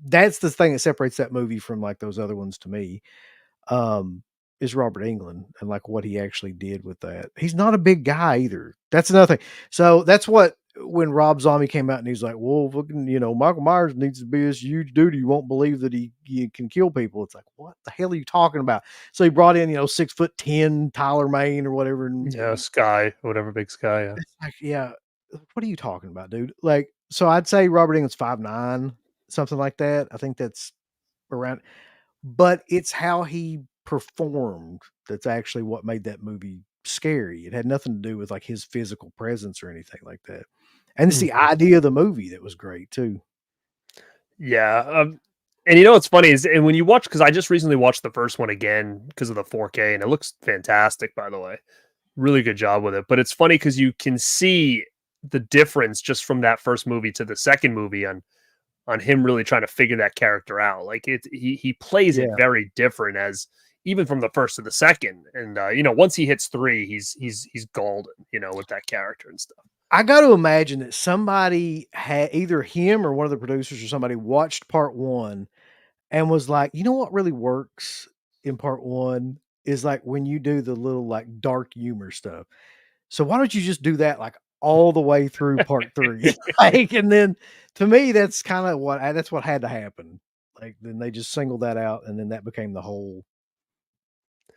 that's the thing that separates that movie from, like, those other ones to me, um, is Robert Englund and, like, what he actually did with that. He's not a big guy either. That's another thing. So, that's what when Rob Zombie came out and he's like, "Well, fucking, Michael Myers needs to be this huge dude, you won't believe that he can kill people." It's like, "What the hell are you talking about?" So, he brought in, 6'10" Tyler Mane or whatever, and Yeah, Sky, whatever, Big Sky. Yeah. it's like, yeah, what are you talking about, dude? Like, so I'd say Robert Englund's 5'9", something like that. I think that's around, but it's how he performed that's actually what made that movie scary. It had nothing to do with, like, his physical presence or anything like that. And it's the Mhm. idea of the movie that was great too. Yeah. And you know what's funny is, and when you watch, because I just recently watched the first one again because of the 4K, and it looks fantastic, by the way. Really good job with it. But it's funny because you can see the difference just from that first movie to the second movie on him really trying to figure that character out. Like he plays it Yeah. very different as even from the first to the second. And once he hits three, he's golden, with that character and stuff. I got to imagine that somebody had either him or one of the producers or somebody watched part 1 and was like, "You know what really works in part 1 is, like, when you do the little, like, dark humor stuff. So why don't you just do that, like, all the way through part 3?" Like, and then to me, that's kinda that's what had to happen. Like, then they just singled that out, and then that became the whole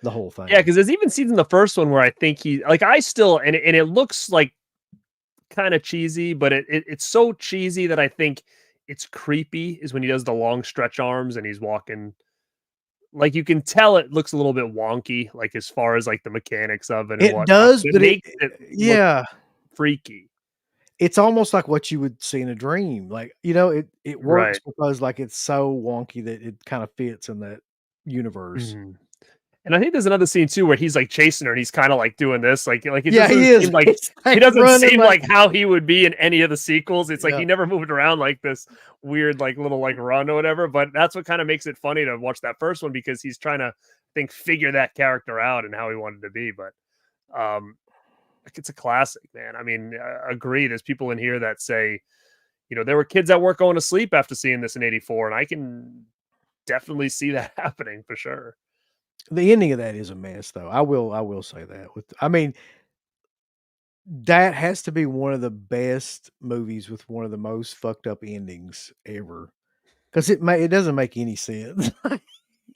Yeah, thing. because there's even scenes in the first one where I think he like I still and it looks like kind of cheesy, but it's so cheesy that I think it's creepy is when he does the long stretch arms and he's walking. Like, you can tell it looks a little bit wonky, like, as far as, like, the mechanics of it and It whatnot, does, but it but makes it look yeah. freaky. It's almost like what you would see in a dream, like, it works Right. because, like, it's so wonky that it kinda fits in that universe. Mhm. And I think there's another scene too where he's, like, chasing her and he's kinda, like, doing this, like, it Yeah, he doesn't is. seem like He's, he like, doesn't running seem like like how he would be in any of the sequels. It's like yeah. he never moved around like this weird, like, little, like, run or whatever, but that's what kinda makes it funny to watch that first one because he's trying to, figure that character out and how he wanted to be, but, um, like, it's a classic, man. I mean, I agree, there's people in here that say, there were kids that weren't going to sleep after seeing this in '84, and I can definitely see that happening for sure. The ending of that is a mess, though. I will say that with I mean, that has to be one of the best movies with one of the most fucked up endings ever, 'cause it doesn't make any sense.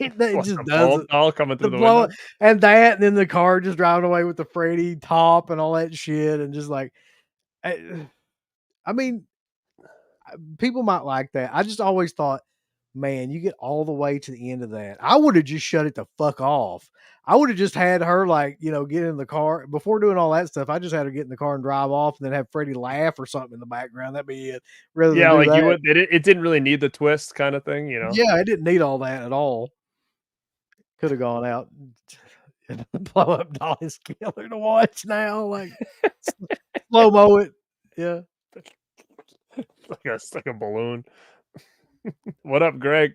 It What, just the blow-up doesn't. doll coming The through the blow window? and that, and then the car just driving away with the Freddy top and all that shit, and just like, I I mean, people might like that. I just always thought, man, you get all the way to the end of that. I would have just shut it the fuck off. I would have just had her, like, get in the car before doing all that stuff. I just had her get in the car and drive off and then have Freddie laugh or something in the background. That'd be it, rather than Yeah, do like, you that. would it didn't really need the twist kinda thing, Yeah, I didn't need all that at all. Could have gone out. And Blow Up Doll is killer to watch now. Like slow mo it. Yeah. like a balloon. What up, Greg?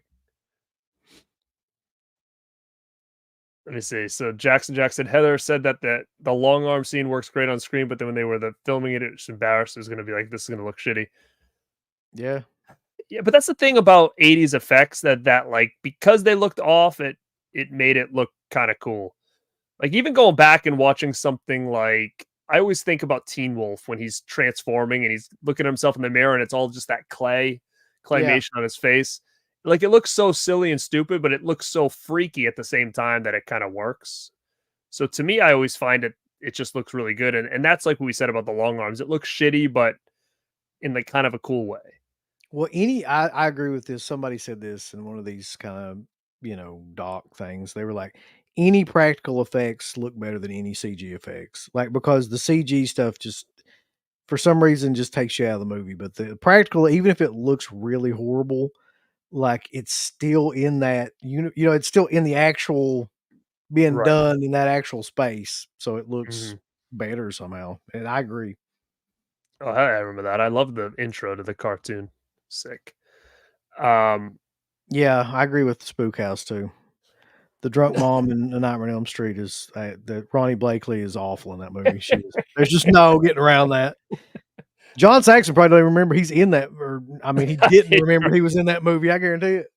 Let me see. So Jackson Heather said that the long arm scene works great on screen, but then when they were filming it, it was embarrassed. It was going to be like, this is going to look shitty. Yeah. Yeah, but that's the thing about 80s effects that like because they looked off, it made it look kind of cool. Like even going back and watching something like I always think about Teen Wolf when he's transforming and he's looking at himself in the mirror and it's all just that Yeah. claymation on his face. Like it looks so silly and stupid, but it looks so freaky at the same time that it kind of works. So to me, I always find it just looks really good. And that's like what we said about the long arms. It looks shitty, but in like kind of a cool way. Well, I agree with this. Somebody said this in one of these kind of, doc things. They were like, any practical effects look better than any CG effects. Like, because the CG stuff just, for some reason, just takes you out of the movie. But the practical, even if it looks really horrible, like it's still in that, it's still in the actual being Right. done in that actual space. So it looks Mhm. better somehow. And I agree. Oh, I remember that. I love the intro to the cartoon. Sick. Um, Yeah, I agree with the Spook House too. The drunk mom in A Nightmare on Elm Street is that Ronnie Blakely is awful in that movie. She is. There's just no getting around that. John Saxon probably don't even remember he's in that, or I mean, he didn't remember he was in that movie. I guarantee it.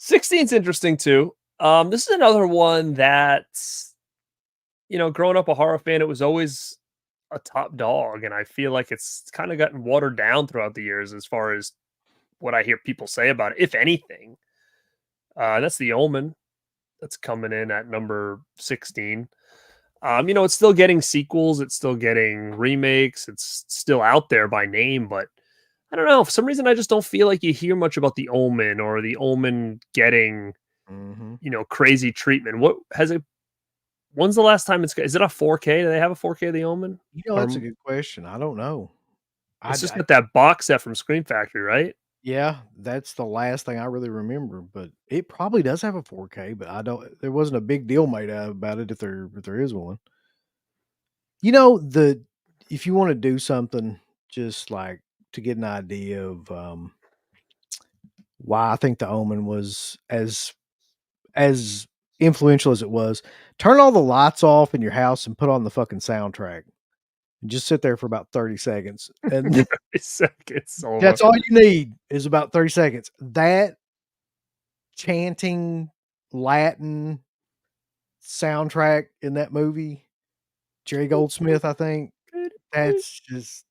16's interesting too. This is another one that's growing up a horror fan, it was always a top dog, and I feel like it's kind of gotten watered down throughout the years as far as what I hear people say about it, if anything. That's the Omen that's coming in at number 16. It's still getting sequels, it's still getting remakes, it's still out there by name, but I don't know. For some reason, I just don't feel like you hear much about the Omen or the Omen getting, Mhm. crazy treatment. What has it? When's the last time is it a 4K? Do they have a 4K of the Omen? That's a Or good question. I don't know. it's just I got that box set from Scream Factory, right? Yeah, that's the last thing I really remember, but it probably does have a 4K, but I don't there wasn't a big deal made out about it if there is one. The if you wanna do something just, like, to get an idea of, why I think The Omen was as influential as it was, turn all the lights off in your house and put on the fucking soundtrack, and just sit there for about 30 seconds, and It's over. that's all you need is about 30 seconds. That chanting Latin soundtrack in that movie, Jerry Goldsmith, I think, that's just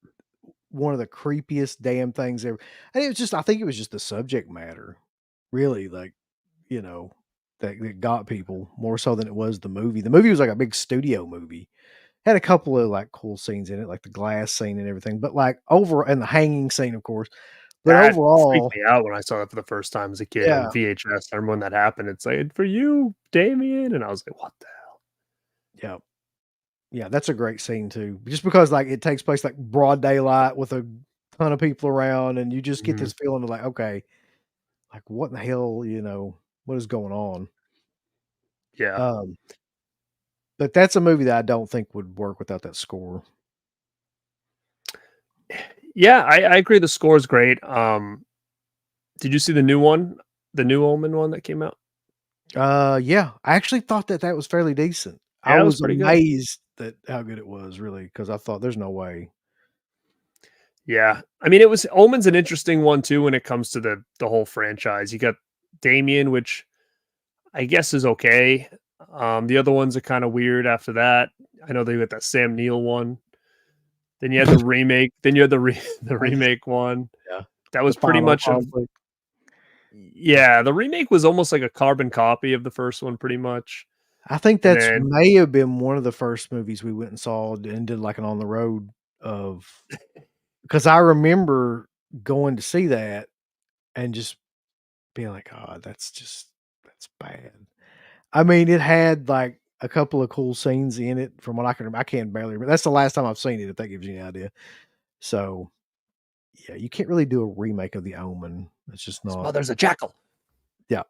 one of the creepiest damn things ever. And it was just I think it was just the subject matter, really, like, you know, that got people more so than it was the movie. The movie was like a big studio movie. Had a couple of like cool scenes in it, like the glass scene and everything, but like over and the hanging scene, of course. But That freaked overall, me out when I saw that for the first time as a kid on yeah, VHS. I remember when that happened. It's like, "For you, Damien," and I was like, "What the hell?" yeah. Yeah, that's a great scene too. Just because like it takes place like broad daylight with a ton of people around and you just get Mhm. this feeling of like, okay, like what in the hell, what is going on? Yeah. Um, but that's a movie that I don't think would work without that score. Yeah, I agree the score is great. Did you see the new one? The new Omen one that came out? Yeah, I actually thought that was fairly decent. I Yeah, it was was pretty good. amazed that how good it was really because I thought there's no way. Yeah. I mean, it was Omen's an interesting one too when it comes to the whole franchise. You got Damien, which I guess is okay. The other ones are kind of weird after that. I know they got that Sam Neill one. Then you had the remake. Then you had the I just remake one. yeah, That the was pretty final much of conflict. yeah, the remake was almost like a carbon copy of the first one pretty much. I think And that's then may have been one of the first movies we went and saw and did like an on the road of because I remember going to see that and just being like, "Oh, that's bad." I mean, it had, like, a couple of cool scenes in it from what I can remember. I can barely remember. That's the last time I've seen it, if that gives you any idea. So, yeah, you can't really do a remake of The Omen. It's just his not mother's a jackal. yeah.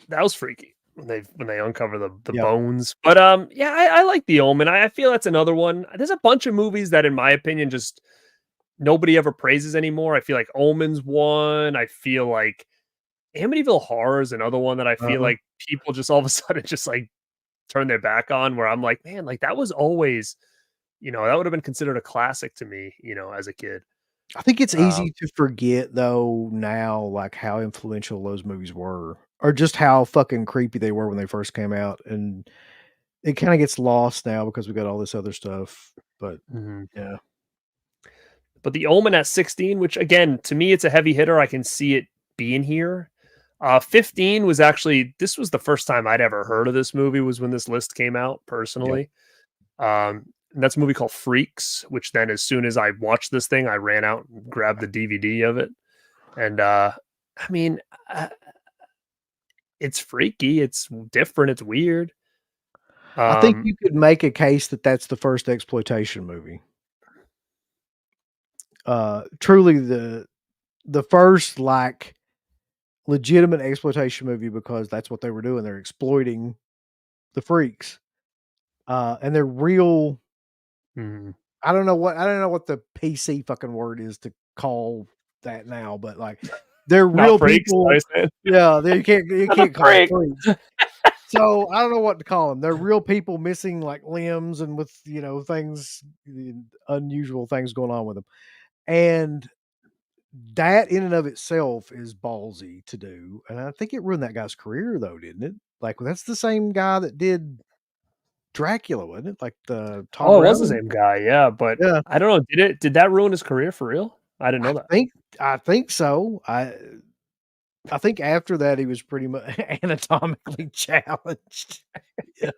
That was freaky. when they uncover the Yep. bones. But yeah, I like the Omen. I feel that's another one. There's a bunch of movies that, in my opinion, just nobody ever praises anymore. I feel like Omen's one. I feel like Amityville Horror is another one that I feel Uh-huh. like people just all of a sudden just like turn their back on. Where I'm like, man, like that was always, that would have been considered a classic to me, as a kid. I think it's Um, easy to forget though now, like how influential those movies were, or just how fucking creepy they were when they first came out, and it kind of gets lost now because we got all this other stuff. But mhm. yeah, But the Omen at 16, which again, to me, it's a heavy hitter. I can see it being here. 15 was actually, this was the first time I'd ever heard of this movie, was when this list came out yeah. personally. And that's a movie called Freaks, which then as soon as I watched this thing, I ran out and grabbed the DVD of it. And I mean, uh, it's freaky, it's different, it's weird. I think Um, you could make a case that that's the first exploitation movie. Truly the first like legitimate exploitation movie because that's what they were doing. They're exploiting the freaks. And they're real. mhm. I don't know what the PC fucking word is to call that now, but like they're Not real freaks, people. I said. Yeah, you Not a can't call them freak. freaks. So I don't know what to call them. They're real people missing like limbs and with things, unusual things going on with them, and that in and of itself is ballsy to do. And I think it ruined that guy's career though, didn't it? Like that's the same guy that did Dracula, wasn't it? Like the Todd Oh, it was the Browning. same guy, yeah, but Yeah. I don't know, did that ruin his career for real? I didn't I know that. think I think so. I think after that he was pretty much anatomically challenged. Yeah.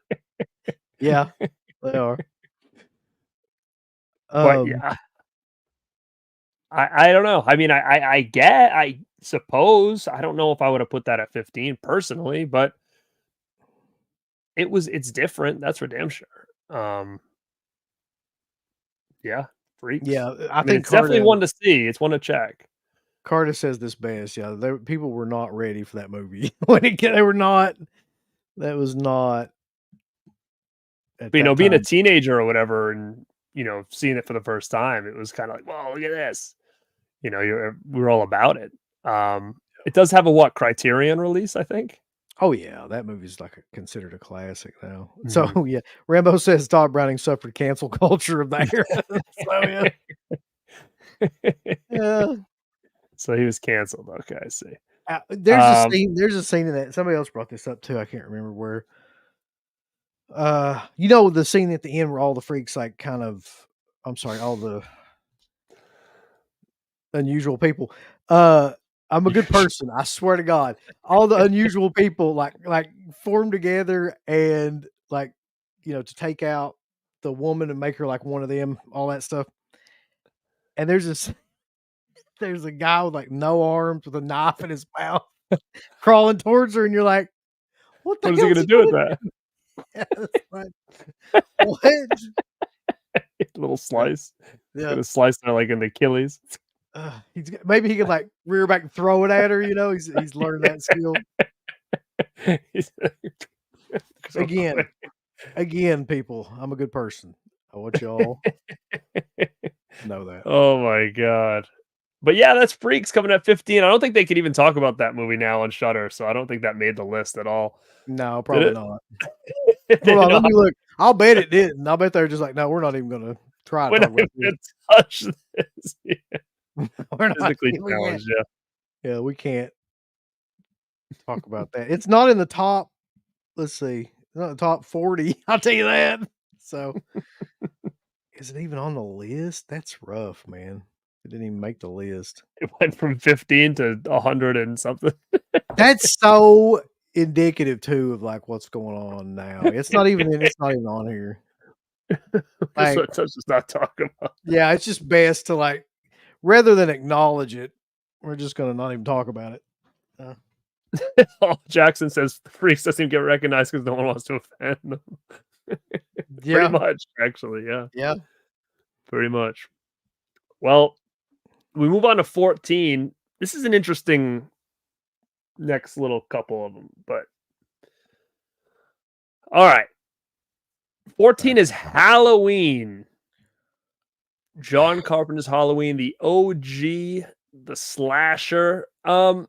Yeah, they are. But Um, yeah, I don't know. I mean, I suppose, I don't know if I would have put that at 15 personally, but it's different, that's for damn sure. Yeah, Freaks. yeah, I I mean, think it's definitely Carter one to see, it's one to check. Carter says this best. Yeah, people were not ready for that movie when they were not. That was not at But, that being a time. teenager or whatever and, seeing it for the first time, it was kinda like, "Whoa, look at this." We're all about it. It does have a what, Criterion release, I think? Oh yeah, that movie's like considered a classic now. So Mhm. yeah, Rambo says Todd Browning suffered cancel culture of that era. So yeah, yeah. So he was canceled, okay, I see. There's a Um, scene. There's a scene in that. Somebody else brought this up too. I can't remember where. The scene at the end where all the freaks like kind of. I'm sorry, all the unusual people. Uh, I'm a good person. I swear to God. All the unusual people like form together and like to take out the woman and make her like one of them. All that stuff. And there's a guy with like no arms with a knife in his mouth crawling towards her, and you're like, what the what is he hell's gonna he do with gonna that? do? It's like, what? Little Yeah. slice. He's Yeah. gonna slice her, like, in the Achilles. Maybe he can like rear back and throw it at her. He's learned that skill He's so again. quick. Again, people, I'm a good person. I want y'all to know that. Oh my god. But yeah, that's Freaks coming at 15. I don't think they could even talk about that movie now on Shudder, so I don't think that made the list at all. No, Did probably it? not. They Hold didn't on, know let how me look. I'll bet it didn't. I'll bet they're just like, no, we're not even gonna try to we're talk not about even this. gonna touch this. Yeah, We're not. physically We can't. challenged, yeah. Yeah, we can't talk about that. It's not in the top. Let's see, it's not in the top 40. I'll tell you that. So, is it even on the list? That's rough, man. It didn't even make the list. It went from 15 to 100 and something. That's so indicative too of like what's going on now. It's not even on here. Just Like, let's just not talk about. yeah, it's just best to like rather than acknowledge it, we're just gonna not even talk about it. Uh, Oh, Jackson says Freaks doesn't even get recognized because no one wants to offend them. Pretty yeah, much, actually, yeah, yeah. pretty much. Well, we move on to 14. This is an interesting next little couple of them, but All right. 14 is Halloween. John Carpenter's Halloween, the OG, the slasher. I'm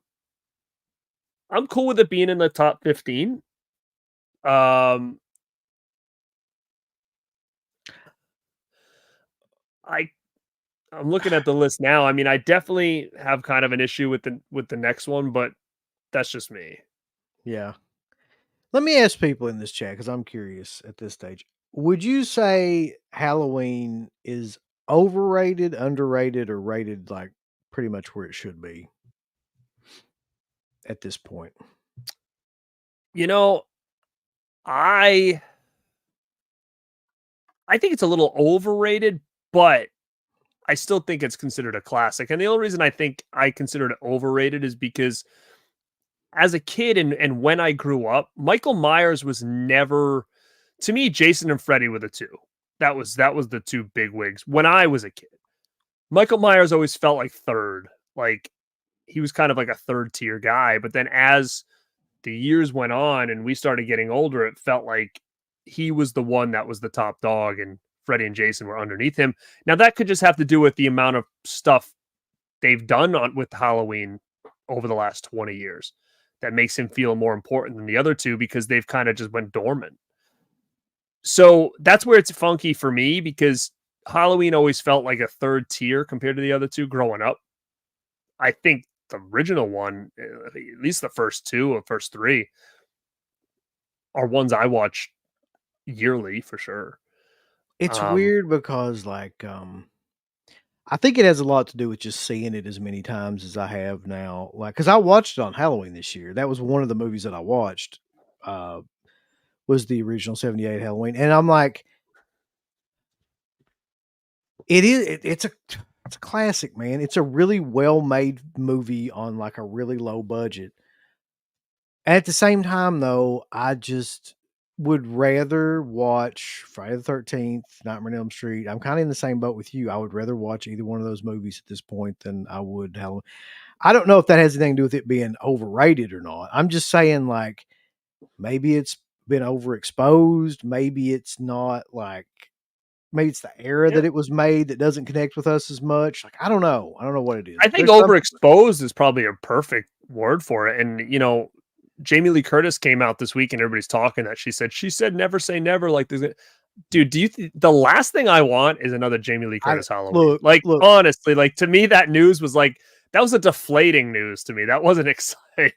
cool with it being in the top 15. Um, I I'm looking at the list now. I mean, I definitely have kind of an issue with the next one, but that's just me. Yeah. Let me ask people in this chat because I'm curious at this stage. Would you say Halloween is overrated, underrated, or rated like pretty much where it should be at this point? You know, I I think it's a little overrated, but I still think it's considered a classic. And the only reason I think I consider it overrated is because as a kid and when I grew up, Michael Myers was never, to me, Jason and Freddy were the two. That was the two big wigs when I was a kid. Michael Myers always felt like third. Like he was kind of like a third tier guy. But then as the years went on and we started getting older, it felt like he was the one that was the top dog and Freddy and Jason were underneath him. Now that could just have to do with the amount of stuff they've done with Halloween over the last 20 years that makes him feel more important than the other two because they've kind of just went dormant. So that's where it's funky for me because Halloween always felt like a third tier compared to the other two growing up. I think the original one, at least the first two or first three, are ones I watch yearly for sure. It's weird because I think it has a lot to do with just seeing it as many times as I have now. Like, because I watched it on Halloween this year. That was one of the movies that I watched. Was the original '78 Halloween, and I'm like, it's a classic, man. It's a really well made movie on like a really low budget. At the same time, though, I just would rather watch Friday the 13th, Nightmare on Elm Street. I'm kind of in the same boat with you. I would rather watch either one of those movies at this point than I would Halloween. I don't know if that has anything to do with it being overrated or not. I'm just saying, like, maybe it's been overexposed. Maybe it's not like, maybe it's the era Yeah. that it was made that doesn't connect with us as much. Like, I don't know. I don't know what it is. I think There's something. overexposed is probably a perfect word for it. And, Jamie Lee Curtis came out this week and everybody's talking that she said never say never. Like, dude, do you the last thing I want is another Jamie Lee I Curtis Halloween? look, Like, look, honestly, like to me, that news was like, that was a deflating news to me. That wasn't exciting.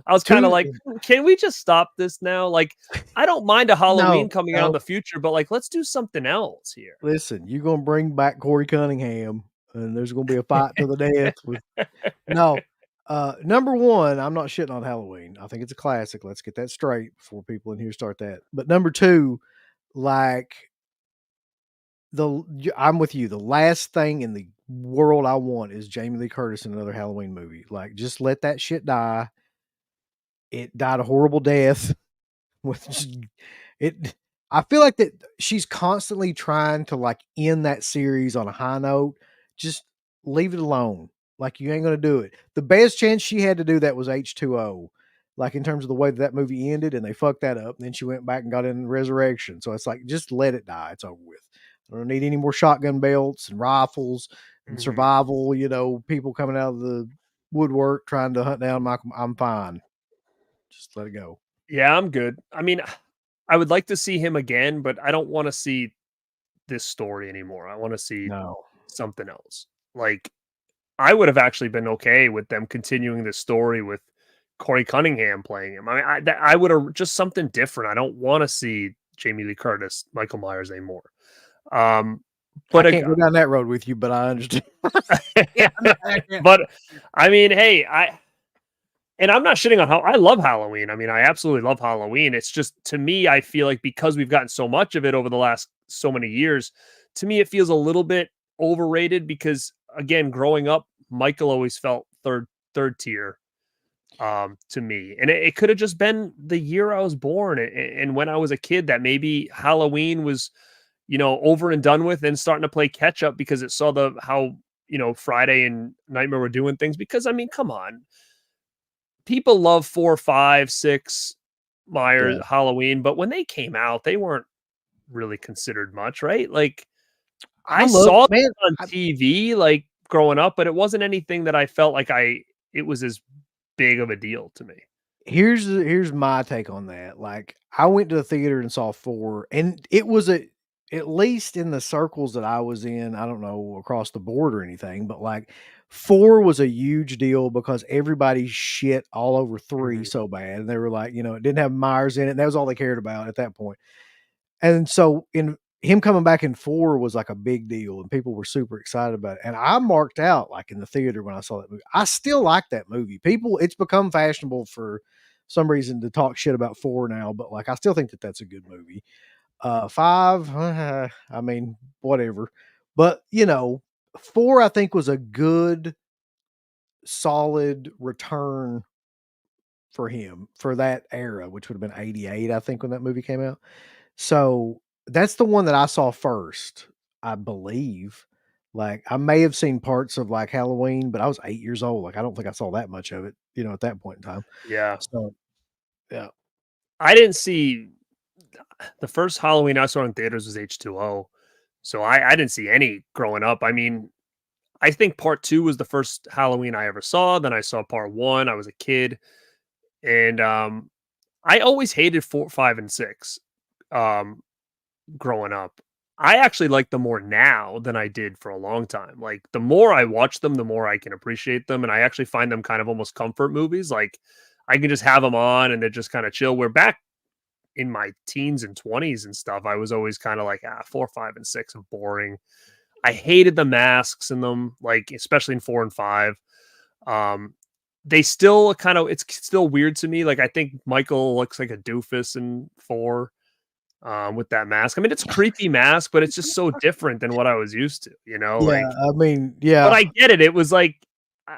I was kind of two. like, can we just stop this now? Like, I don't mind a Halloween No, coming out in the future, but like, let's do something else here. listen, you're gonna bring back Corey Cunningham, and there's gonna be a fight to the death with no. Number one, I'm not shitting on Halloween. I think it's a classic. Let's get that straight before people in here start that. But number two, like I'm with you. The last thing in the world I want is Jamie Lee Curtis in another Halloween movie. Like, just let that shit die. It died a horrible death. With just, it, I feel like that she's constantly trying to like end that series on a high note. Just leave it alone. Like, you ain't gonna do it. The best chance she had to do that was H2O. Like, in terms of the way that movie ended, and they fucked that up. And then she went back and got in Resurrection. So it's like, just let it die. It's over with. I don't need any more shotgun belts and rifles and Mhm. survival. People coming out of the woodwork trying to hunt down Michael. I'm fine. Just let it go. Yeah, I'm good. I mean, I would like to see him again, but I don't want to see this story anymore. I want to see No. something else. Like, I would have actually been okay with them continuing this story with Corey Cunningham playing him. I mean, I would have just something different. I don't want to see Jamie Lee Curtis, Michael Myers anymore. I But can't go down that road with you, but I understand. Yeah, but I mean, hey, and I'm not shitting on how I love Halloween. I mean, I absolutely love Halloween. It's just, to me, I feel like because we've gotten so much of it over the last so many years, to me, it feels a little bit overrated because, again, growing up, Michael always felt third tier to me. And it could have just been the year I was born and when I was a kid that maybe Halloween was, over and done with and starting to play catch up because it saw how, Friday and Nightmare were doing things. Because, I mean, come on, people love 4, 5, 6, Myers Yeah. Halloween, but when they came out, they weren't really considered much, right? Like, I I love saw man, them on TV, like, growing up, but it wasn't anything that I felt like it was as big of a deal to me. here's my take on that. Like, I went to the theater and saw 4, and it was at least in the circles that I was in, I don't know across the board or anything, but like 4 was a huge deal because everybody shit all over 3 Mhm. so bad. And they were like, it didn't have Myers in it. And that was all they cared about at that point. And so in him coming back in 4 was like a big deal and people were super excited about it. And I marked out like in the theater when I saw that movie. I still like that movie. People, it's become fashionable for some reason to talk shit about 4 now, but like I still think that that's a good movie. 5, I mean, whatever. But 4 I think was a good solid return for him for that era, which would have been 88, I think, when that movie came out. So, that's the one that I saw first, I believe. Like, I may have seen parts of, like, Halloween, but I was 8 years old, like, I don't think I saw that much of it, at that point in time. Yeah. So, yeah. I didn't see the first Halloween I saw in theaters was H2O, so I didn't see any growing up. I mean, I think part 2 was the first Halloween I ever saw, then I saw part 1, I was a kid, and, I always hated 4, 5, and 6, um, growing up. I actually like them more now than I did for a long time. Like, the more I watch them, the more I can appreciate them, and I actually find them kind of almost comfort movies, like, I can just have them on and they're just kinda chill, where back in my teens and 20s and stuff, I was always kinda like, 4, 5, and 6 are boring. I hated the masks in them, like, especially in 4 and 5. Um, they still it's still weird to me, like, I think Michael looks like a doofus in 4, with that mask. I mean, it's a creepy mask, but it's just so different than what I was used to, Yeah, like, I mean, but yeah. I get it, it was like,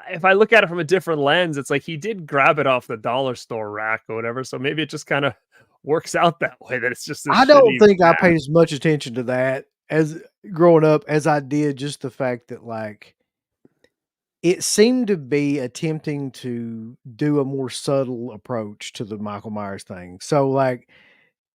if I look at it from a different lens, it's like he did grab it off the dollar store rack or whatever, so maybe it just kinda works out that way, that it's just a I don't shitty think I mask. paid as much attention to that as growing up as I did just the fact that, like, it seemed to be attempting to do a more subtle approach to the Michael Myers thing. So, like,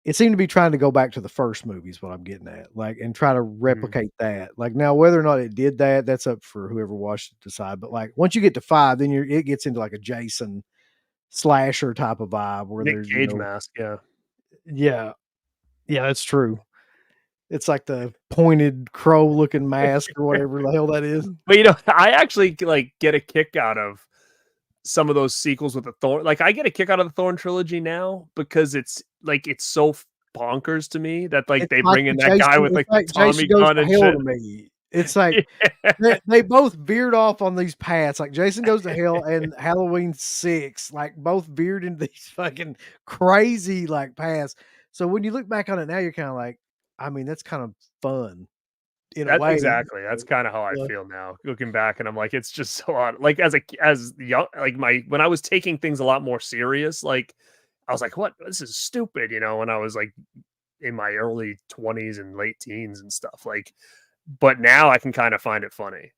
it seemed to be trying to go back to the first movie is what I'm getting at, like, and try to Mhm. replicate that. Like, now whether or not it did that, that's up for whoever watched it to decide, but, like, once you get to 5, then it gets into, like, a Jason slasher type of vibe where Nick there's, Cage mask, yeah. Yeah. Yeah, that's true. It's like the pointed crow looking mask or whatever the hell that is. But, I actually, like, get a kick out of some of those sequels with the Thorn, like, I get a kick out of the Thorn trilogy now because it's, like, it's so bonkers to me that, like, they bring in that guy with, It's like, the like Tommy Jason Goes gun to and Hell shit. to me. It's like they both veered off on these paths, like Jason Goes to Hell and Halloween 6, like, both veered into these fucking crazy, like, paths. So when you look back on it now, you're kinda like, I mean, that's kind of fun in a That way. exactly, that's kinda how I Yeah. feel now, looking back, and I'm like, it's just so odd. Like, as young, like, my when I was taking things a lot more serious, like, I was like, "What? This is stupid," when I was, like, in my early 20s and late teens and stuff, like, but now I can kinda find it funny.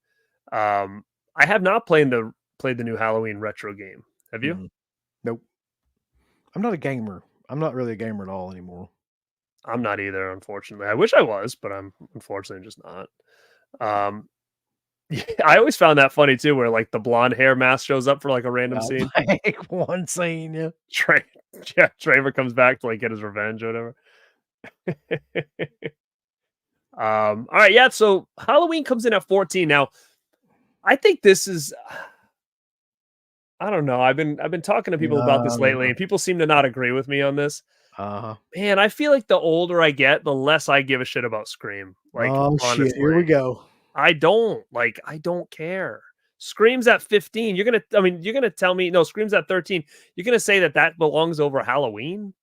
I have not played the new Halloween retro game. Have you? Mm. Nope. I'm not a gamer. I'm not really a gamer at all anymore. I'm not either, unfortunately. I wish I was, but I'm unfortunately just not. Um, yeah, I always found that funny too, where, like, the blonde hair mask shows up for, like, a random Yeah, scene. like one scene, yeah. Tra yeah, Traver comes back to, like, get his revenge or whatever. Alright, yeah, so Halloween comes in at 14. Now, I think this is I don't know, I've been talking to people about this lately, Yeah. and people seem to not agree with me on this. Uh-huh. Man, I feel like the older I get, the less I give a shit about Scream, like, Oh, shit, here we honestly. go. I don't care. Scream's at 15, you're gonna tell me no, Scream's at 13, you're gonna say that that belongs over Halloween?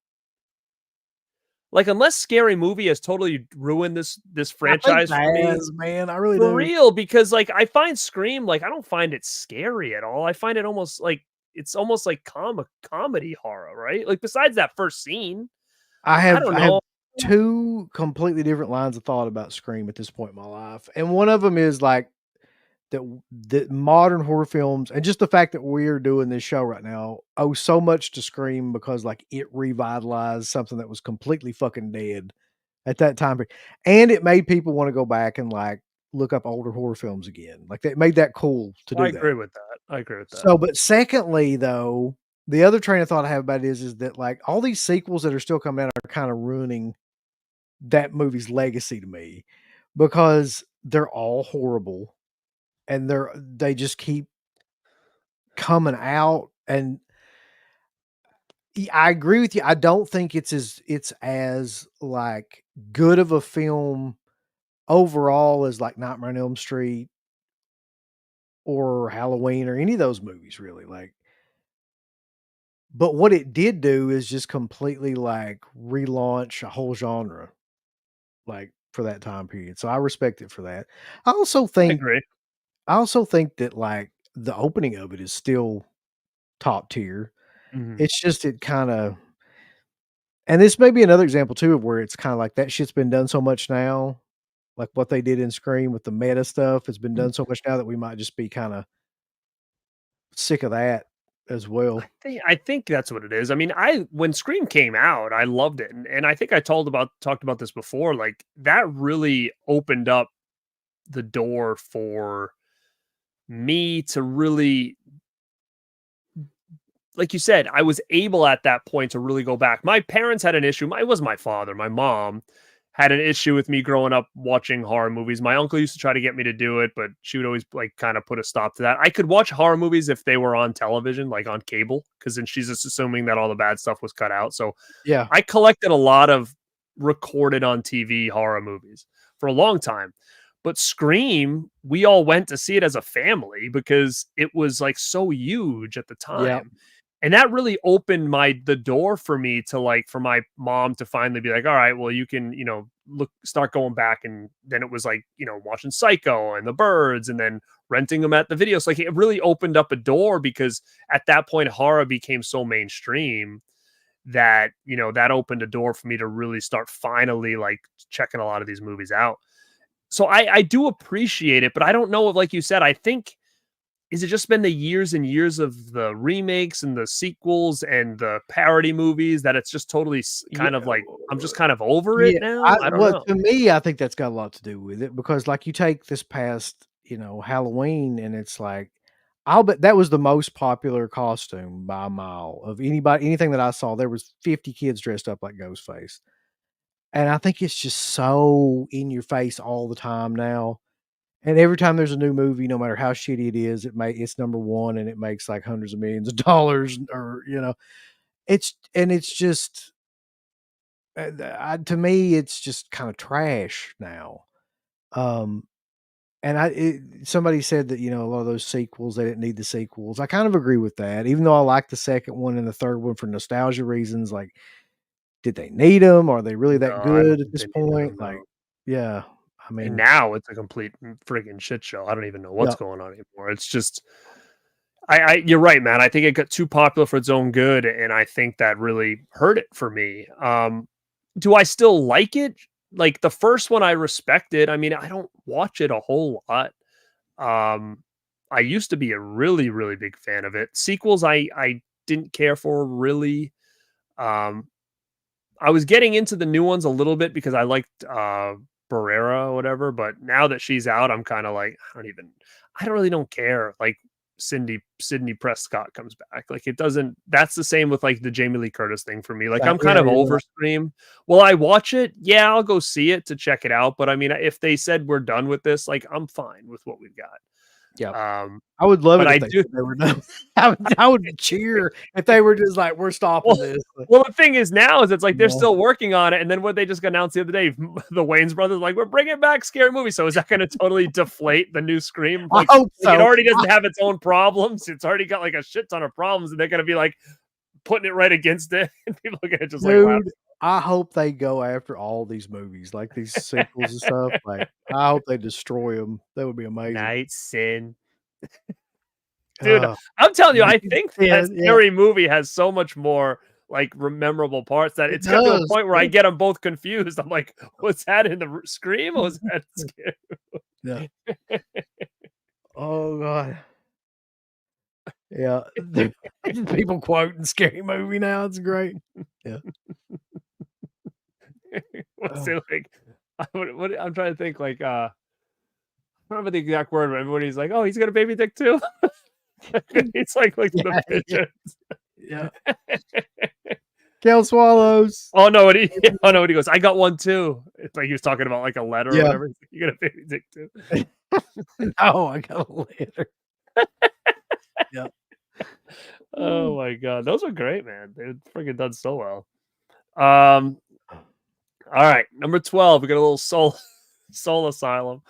Like, unless Scary Movie has totally ruined this I think franchise for that me, has, man, I really for do. real, because, like, I find Scream, like, I don't find it scary at all, I find it almost like it's almost like comedy horror, right? Like, besides that first scene, I don't I have know. 2 completely different lines of thought about Scream at this point in my life, and one of them is, like, that modern horror films and just the fact that we're doing this show right now owe so much to Scream because like it revitalized something that was completely fucking dead at that time. And it made people want to go back and like look up older horror films again. Like that made that cool to I do that. agree with that. I agree with that. So, but secondly, though, the other train of thought I have about it is that like all these sequels that are still coming out are kind of ruining that movie's legacy to me because they're all horrible and they just keep coming out. And I agree with you. I don't think it's as like good of a film overall as like Nightmare on Elm Street or Halloween or any of those movies really. Like, but what it did do is just completely like relaunch a whole genre like for that time period. So I respect it for that. I also I think agree. I also think that like the opening of it is still top tier. Mhm. It's just it kind of and this may be another example too of where it's kind of like that shit's been done so much now. Like what they did in Scream with the meta stuff has been done so much now that we might just be kind of sick of that as well. I think that's what it is. I mean, I when Scream came out, I loved it, and I think I talked about this before. Like that really opened up the door for me to really, like you said, I was able at that point to really go back. My parents had an issue. It was my father, my mom had an issue with me growing up watching horror movies. My uncle used to try to get me to do it, but she would always like kind of put a stop to that. I could watch horror movies if they were on television, like on cable, because then she's just assuming that all the bad stuff was cut out. So Yeah. I collected a lot of recorded on TV horror movies for a long time. But Scream, we all went to see it as a family because it was like so huge at the Yeah. time. And that really opened the door for me to like for my mom to finally be like, all right, well, you can, start going back. And then it was like, watching Psycho and The Birds and then renting them at the videos. Like it really opened up a door because at that point horror became so mainstream that, that opened a door for me to really start finally like checking a lot of these movies out. So I do appreciate it, but I don't know if, like you said, I think is it just been the years and years of the remakes and the sequels and the parody movies that it's just totally Yeah. kind of like I'm just kind of over it Yeah, now? I don't know. to me, I think that's got a lot to do with it because, like, you take this past, Halloween, and it's like, I'll bet that was the most popular costume by a mile of anything that I saw. There was 50 kids dressed up like Ghostface, and I think it's just so in your face all the time now. And every time there's a new movie, no matter how shitty it is, it's number one, and it makes like hundreds of millions of dollars, or it's just to me, it's just kind of trash now. Um, and somebody said that a lot of those sequels they didn't need the sequels. I kind of agree with that, even though I like the second one and the third one for nostalgia reasons. Like, did they need them? Are they really that No, I good don't at think this they needed point? them. Like, No. yeah, I And mean, now it's a complete friggin' shit show. I don't even know yeah, what's going on anymore. It's just you're right, man. I think it got too popular for its own good, and I think that really hurt it for me. Do I still like it? Like the first one I respected. I mean, I don't watch it a whole lot. Um, I used to be a really, really big fan of it. Sequels, I didn't care for really. Um, I was getting into the new ones a little bit because I liked Barrera or whatever, but now that she's out, I'm kind of like, I don't really don't care. Like Sydney Prescott comes back. Like it doesn't that's the same with like the Jamie Lee Curtis thing for me. Like I'm kind yeah, of yeah, over Scream. Will I watch it? Yeah, I'll go see it to check it out. But I mean, if they said we're done with this, like I'm fine with what we've got. yeah. Um, I would love but it if I they do said they were done. I would cheer if they were just like, we're stopping well, this. well, the thing is now is it's like they're No. still working on it, and then what they just announced the other day, the Wayans brothers, like we're bringing back scary movies. So is that going to totally deflate the new Scream? I Like, hope it so. already doesn't have its own problems. It's already got like a shit ton of problems, and they're going to be like putting it right against it, and people are going to just like laugh. Dude, I hope they go after all these movies, like these sequels and stuff. Like, I hope they destroy them. That would be amazing. Night Sin, dude. Uh, I'm telling you, I think that yeah, yeah, scary movie has so much more like memorable parts that it it's gotten to a does. point where I get them both confused. I'm like, was that in the Scream or was that scary? Yeah. Oh god. Yeah. People quoting Scary Movie now. It's great. Yeah. What's Oh, it like? What I'm trying to think like I don't remember the exact word, but everybody's like, "Oh, he's got a baby dick too." It's like the yeah, yeah, pigeon. yeah. Kill swallows. Oh no, what he oh no, what he goes, I got one too. It's like he was talking about like a letter or Yeah. whatever. He's like, you got a baby dick too. No, I got a letter. Yeah. Oh my god, those are great, man. They're freaking done so well. Um, all right, number 12. We got a little soul asylum.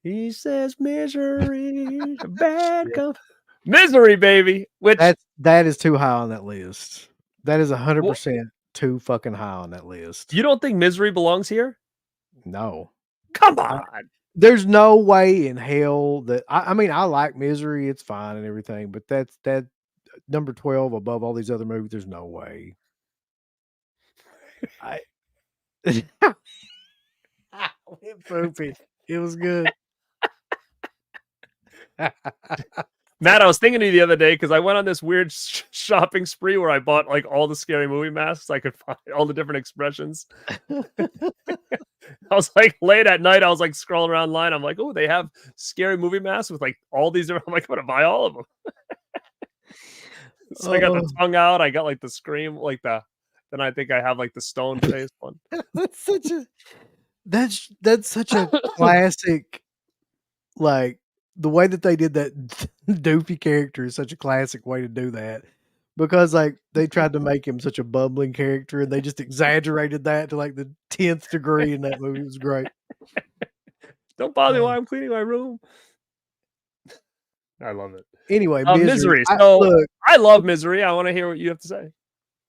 He says misery, bad Yeah. misery, baby. Which That is too high on that list. That is well, 100% too fucking high on that list. you don't think misery belongs here? No. Come I on. There's no way in hell that I mean, I like Misery, it's fine and everything, but that number 12 above all these other movies, there's no way. I It poopy. It was good. Matt, I was thinking of you the other day because I went on this weird shopping spree where I bought like all the scary movie masks I could find, all the different expressions. I was like late at night, I was like scrolling around line. I'm like, oh, they have scary movie masks with like all these different. I'm like, I'm gonna buy all of them. So I got the Oh, tongue out. I got like the scream, like the. Then I think I have like the stone face one. that's such a that's such a classic, like, the way that they did that doofy character is such a classic way to do that, because, like, they tried to make him such a bumbling character, and they just exaggerated that to, like, the 10th degree in that movie. It was great. Don't bother me Oh. while I'm cleaning my room. I love it. Anyway, Misery. Misery. So Look, I love Misery. I want to hear what you have to say.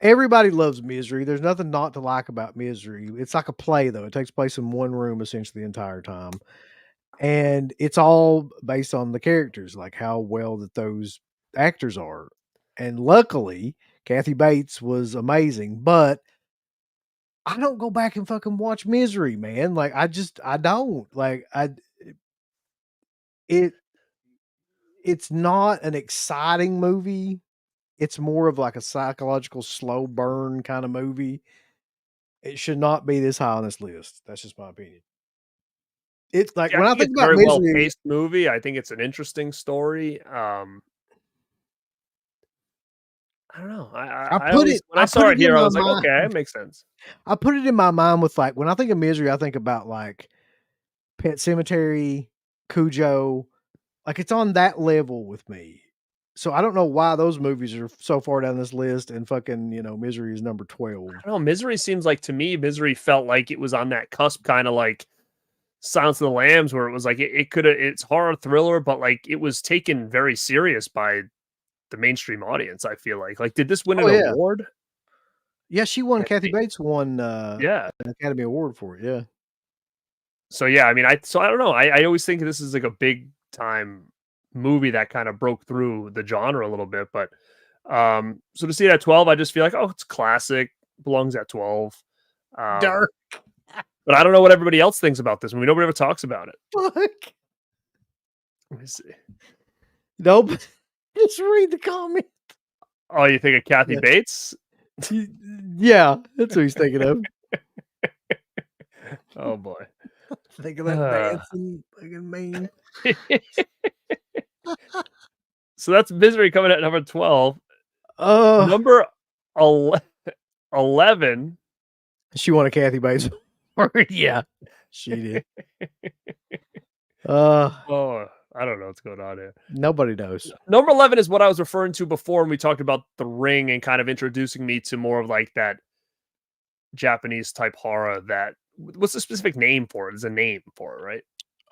everybody loves Misery. There's nothing not to like about Misery. It's like a play, though. It takes place in one room essentially the entire time. And it's all based on the characters, like how well that those actors are. And luckily, Kathy Bates was amazing, but I don't go back and fucking watch Misery, man. Like I don't. Like it it's not an exciting movie. It's more of like a psychological slow burn kind of movie. It should not be this high on this list. That's just my opinion. It's like Yeah, I when I think think it's a about very well Misery, paced movie. I think it's an interesting story. I don't know. I always when I I put saw it it in here, I my was like, mind. okay, it makes sense. I put it in my mind with, like, when I think of Misery, I think about, like, Pet Sematary, Cujo, like, it's on that level with me. So, I don't know why those movies are so far down this list and fucking, Misery is number 12. I don't know. Misery seems like to me, Misery felt like it was on that cusp, kind of like Silence of the Lambs, where it was like it could have it's horror thriller, but like it was taken very serious by the mainstream audience. I feel like did this win Oh, an yeah. award? Yeah, she won I Kathy think Bates won, yeah. an Academy Award for it, yeah. So yeah, I mean, I don't know. I always think this is like a big time movie that kind of broke through the genre a little bit. But so to see it at 12, I just feel like, oh, it's classic, belongs at 12. Dark But I don't know what everybody else thinks about this movie. Nobody ever talks about it. fuck. Let me see. Nope. Just read the comment. Oh, you think of Kathy Yeah. Bates? Y Yeah, that's what he's thinking of. Oh boy. Think of that dancing fucking meme. So that's Misery coming at number 12. Uh, Number 11. she won a Kathy Bates Award. Yeah, she did. Uh, Oh, I don't know what's going on here. Nobody knows. Number 11 is what I was referring to before when we talked about The Ring and kind of introducing me to more of like that Japanese type horror that what's the specific name for it? There's a name for it,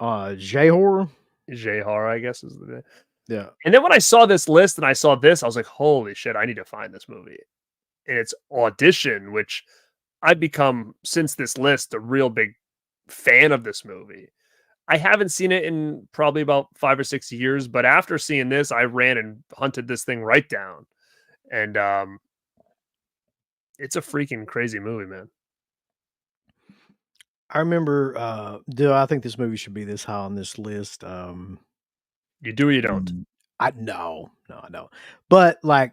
right? J-horror? J horror, I guess is the name. Yeah. And then when I saw this list and I saw this, I was like, holy shit, I need to find this movie. And it's Audition, which I've become since this list a real big fan of this movie. I haven't seen it in probably about 5 or 6 years, but after seeing this, I ran and hunted this thing right down. And it's a freaking crazy movie, man. I remember, do I think this movie should be this high on this list? You do or you don't? Mm, I no, no, I don't. But, like,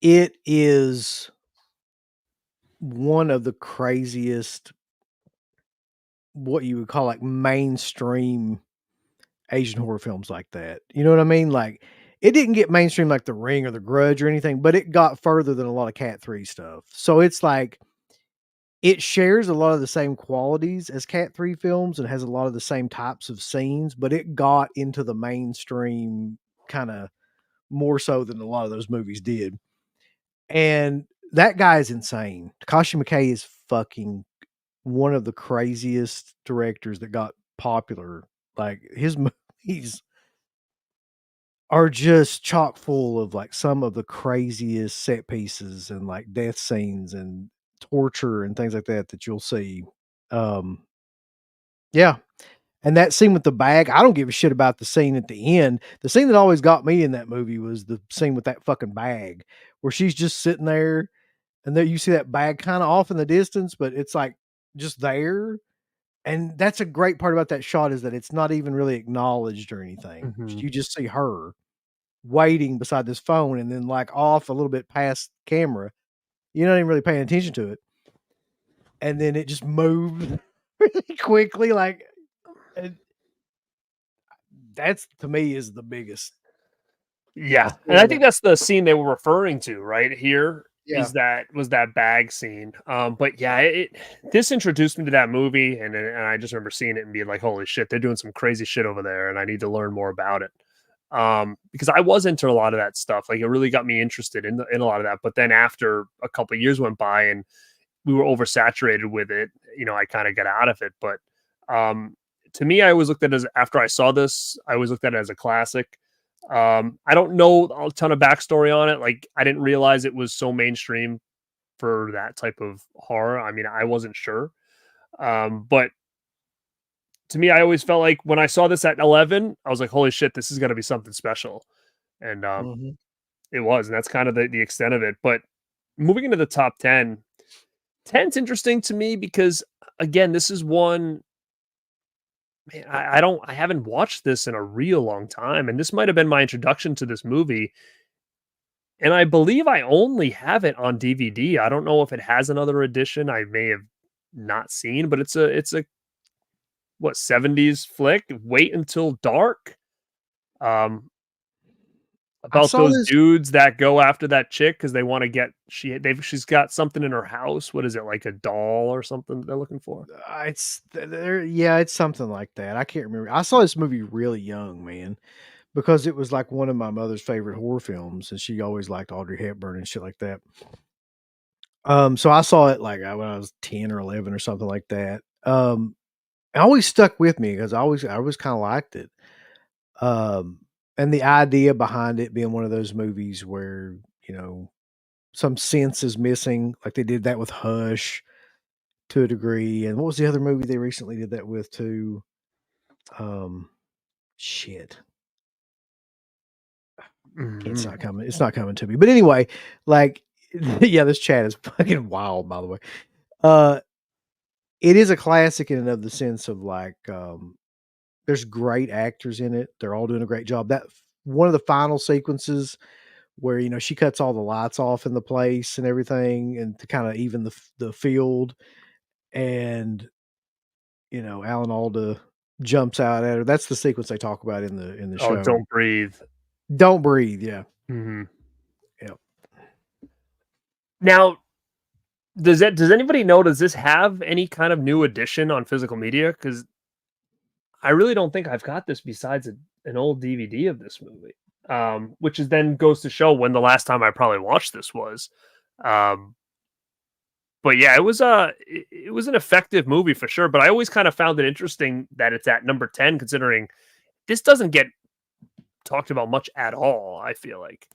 it is one of the craziest, what you would call, like, mainstream Asian horror films like that. You know what I mean? Like, it didn't get mainstream like The Ring or The Grudge or anything, but it got further than a lot of Cat 3 stuff. So it's like it shares a lot of the same qualities as Cat 3 films and has a lot of the same types of scenes, but it got into the mainstream kinda more so than a lot of those movies did. And that guy is insane. Takashi Miike is fucking one of the craziest directors that got popular. Like, his movies are just chock full of, like, some of the craziest set pieces and, like, death scenes and torture and things like that that you'll see. Um, yeah, and that scene with the bag, I don't give a shit about the scene at the end. The scene that always got me in that movie was the scene with that fucking bag, where she's just sitting there, and then you see that bag kinda off in the distance, but it's, like, just there, and that's a great part about that shot is that it's not even really acknowledged or anything. Mhm. You just see her waiting beside this phone and then, like, off a little bit past camera. You're not even really paying attention to it, and then it just moved really quickly, like, and that's to me is the biggest Yeah, and I horror. think that's the scene they were referring to right here Yeah. is that was that bag scene. But yeah, this introduced me to that movie, and I just remember seeing it and being like, "Holy shit, they're doing some crazy shit over there," and I need to learn more about it. Because I was into a lot of that stuff, like it really got me interested in a lot of that. But then after a couple of years went by and we were oversaturated with it, I kind of got out of it. But um, to me, I always looked at it as after I saw this, I always looked at it as a classic. I don't know a ton of backstory on it. Like, I didn't realize it was so mainstream for that type of horror. I mean, I wasn't sure. But to me, I always felt like when I saw this at 11, I was like, holy shit, this is going to be something special. And Mhm. it was. And that's kind of the extent of it. But moving into the top 10, 10's interesting to me because, again, this is one. Man, I haven't watched this in a real long time, and this might have been my introduction to this movie. And I believe I only have it on DVD. I don't know if it has another edition. I may have not seen, but it's a what 70s flick, Wait Until Dark. Um I about saw those this dudes that go after that chick because they want to get she's got something in her house. What is it, like a doll or something they're looking for? it's there yeah, it's something like that. I can't remember. I saw this movie really young, man, because it was, like, one of my mother's favorite horror films, and she always liked Audrey Hepburn and shit like that. So I saw it, like, when I was 10 or 11 or something like that. It always stuck with me because I always kinda liked it. Um, and the idea behind it being one of those movies where, you know, some sense is missing, like they did that with Hush to a degree, and what was the other movie they recently did that with too? Um, shit, Mhm. it's not coming to me, but anyway, like, yeah, this chat is fucking wild, by the way. Uh, it is a classic in and of the sense of, like, there's great actors in it, they're all doing a great job. That one of the final sequences where, she cuts all the lights off in the place and everything and to kinda even the field, and, Alan Alda jumps out at her. That's the sequence they talk about in the Oh, show. Don't Breathe. Don't breathe, yeah. Mhm. Yep. Now, does anybody know, does this have any kind of new edition on physical media? Because I really don't think I've got this besides an old DVD of this movie, which is then goes to show when the last time I probably watched this was. Um, but yeah, it was an effective movie for sure. But I always kind of found it interesting that it's at number 10, considering this doesn't get talked about much at all. I feel like.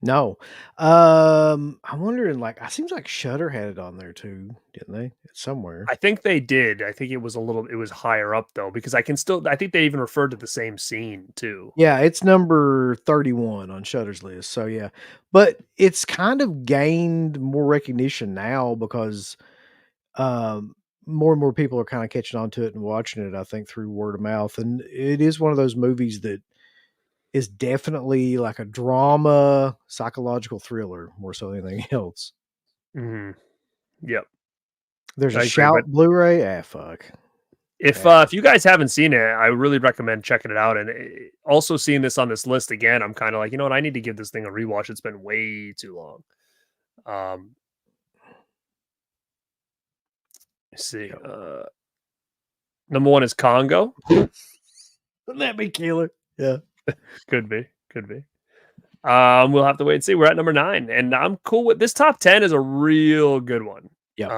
No. I'm wondering, like, it seems like Shudder had it on there too, didn't they? Somewhere. I think they did. I think it was higher up though, because I think they even referred to the same scene too. Yeah, it's number 31 on Shudder's list, so yeah. But it's kind of gained more recognition now because, um, more and more people are kind of catching on to it and watching it, I think, through word of mouth. And it is one of those movies that is definitely like a drama, psychological thriller more so than anything else. Mhm. Yep, There's a I agree. Shout But Blu-ray. Ah, fuck. if you guys haven't seen it, I really recommend checking it out. And also seeing this on this list again, I'm kind of like, you know what, I need to give this thing a rewatch. It's been way too long. Um, let's see. Number one is Congo. Wouldn't that be killer? Yeah. Could be, could be. We'll have to wait and see. We're at number 9, and I'm cool with this. Top 10 is a real good one. Yep.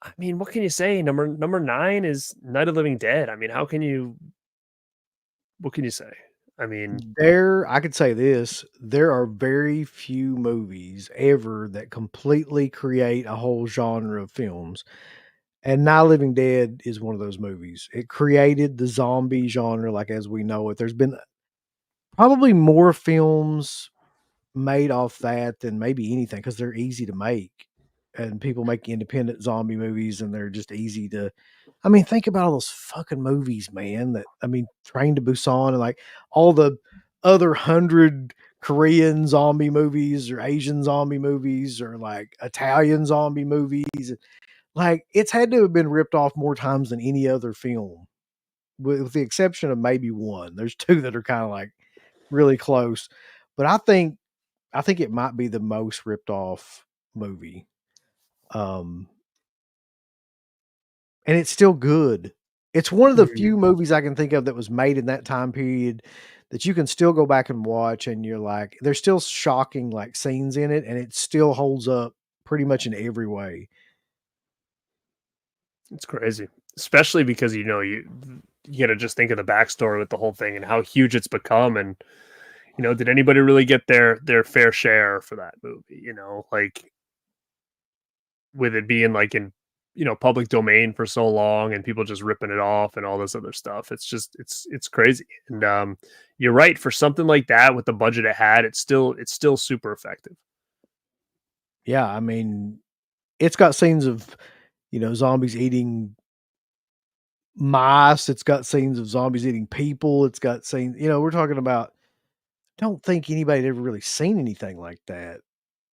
I mean, what can you say? Number 9 is Night of the Living Dead. I mean, what can you say? I mean, I could say this, there are very few movies ever that completely create a whole genre of films. And Night of the Living Dead is one of those movies. It created the zombie genre like as we know it. There's been probably more films made off that than maybe anything because they're easy to make. And people make independent zombie movies and they're just easy to I mean, think about all those fucking movies, man. Train to Busan and like all the other 100 Korean zombie movies or Asian zombie movies or like Italian zombie movies. Like it's had to have been ripped off more times than any other film, with the exception of maybe one. There's two that are kind of like really close, but I think it might be the most ripped off movie. Um, and it's still good. It's one of the few movies I can think of that was made in that time period that you can still go back and watch, and you're like, there's still shocking like scenes in it, and it still holds up pretty much in every way. it's crazy, especially because you got to just think of the backstory with the whole thing and how huge it's become, and did anybody really get their fair share for that movie? Like with it being like in public domain for so long and people just ripping it off and all this other stuff. It's just it's crazy. And you're right, for something like that with the budget it had, it's still super effective. Yeah, I mean, it's got scenes of zombies eating mice. It's got scenes of zombies eating people. It's got scenes. We're talking about. Don't think anybody had ever really seen anything like that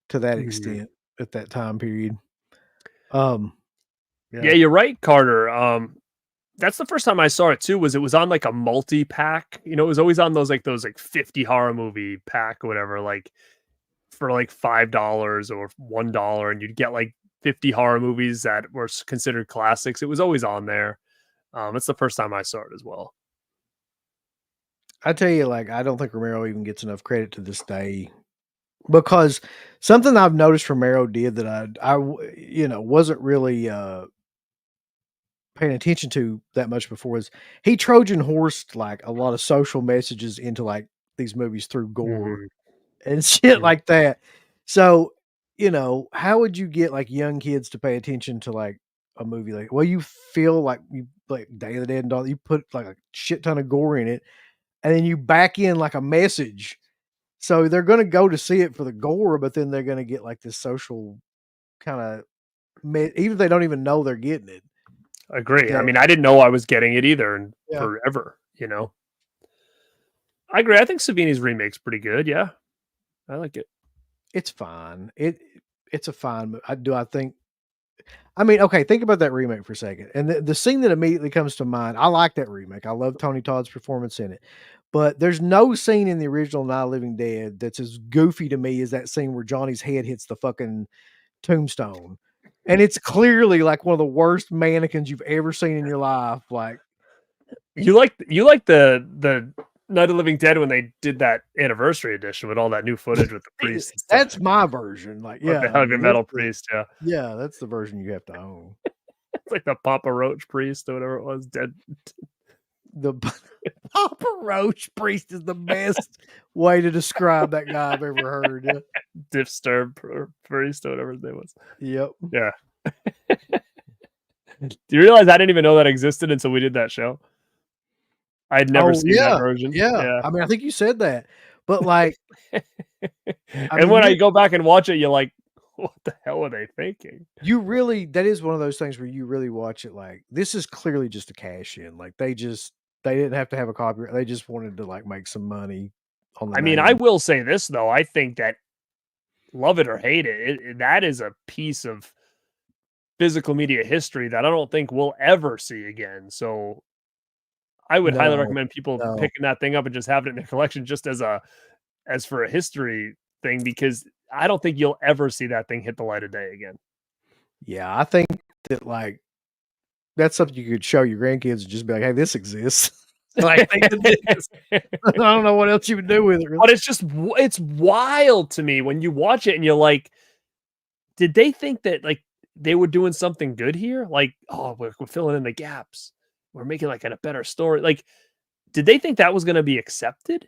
to that extent at that time period. Yeah, you're right, Carter. That's the first time I saw it too. It was on like a multi-pack. It was always on those 50 horror movie pack or whatever, like for like $5 or $1, and you'd get like 50 horror movies that were considered classics. It was always on there. It's the first time I saw it as well. I tell you, like, I don't think Romero even gets enough credit to this day, because something I've noticed Romero did that I wasn't really paying attention to that much before is he Trojan horsed like a lot of social messages into like these movies through gore and shit like that. So, how would you get like young kids to pay attention to like a movie like, well, you feel like you like Day of the Dead and all, you put like a shit ton of gore in it, and then you back in like a message. So they're going to go to see it for the gore, but then they're going to get like this social kind of, even if they don't even know they're getting it. I agree. I mean, I didn't know I was getting it either Yeah. forever, I agree. I think Savini's remake's pretty good. Yeah. I like it. It's fine. It's a fine. I think. I mean, okay, think about that remake for a second. And the scene that immediately comes to mind, I like that remake. I love Tony Todd's performance in it. But there's no scene in the original Night of the Living Dead that's as goofy to me as that scene where Johnny's head hits the fucking tombstone. And it's clearly like one of the worst mannequins you've ever seen in your life. Like, you like the Night of the Living Dead when they did that anniversary edition with all that new footage with the priest. That's my version. Like, yeah, the heavy metal priest. Yeah, yeah, that's the version you have to own. It's like the Papa Roach priest or whatever it was. Dead. The Papa Roach priest is the best way to describe that guy I've ever heard. Yeah. Disturb priest or whatever his name was. Yep. Yeah. Do you realize I didn't even know that existed until we did that show? I'd never seen that version. Yeah. I mean, I think you said that, but like, and when I go back and watch it, you're like, what the hell are they thinking? That is one of those things where you really watch it like, this is clearly just a cash in. Like, they didn't have to have a copyright. They just wanted to, like, make some money on the I mean, I name. will say this though. I think that love it or hate it, that is a piece of physical media history that I don't think we'll ever see again. So I would highly No, recommend people no. picking that thing up and just having it in their collection just as for a history thing, because I don't think you'll ever see that thing hit the light of day again. Yeah, I think that, like, that's something you could show your grandkids and just be like, "Hey, this exists." Like, they did this. I don't know what else you would do with it, really. But it's wild to me when you watch it and you're like, did they think that like they were doing something good here? Like, oh, we're filling in the gaps. We're making like a better story. Like, did they think that was going to be accepted?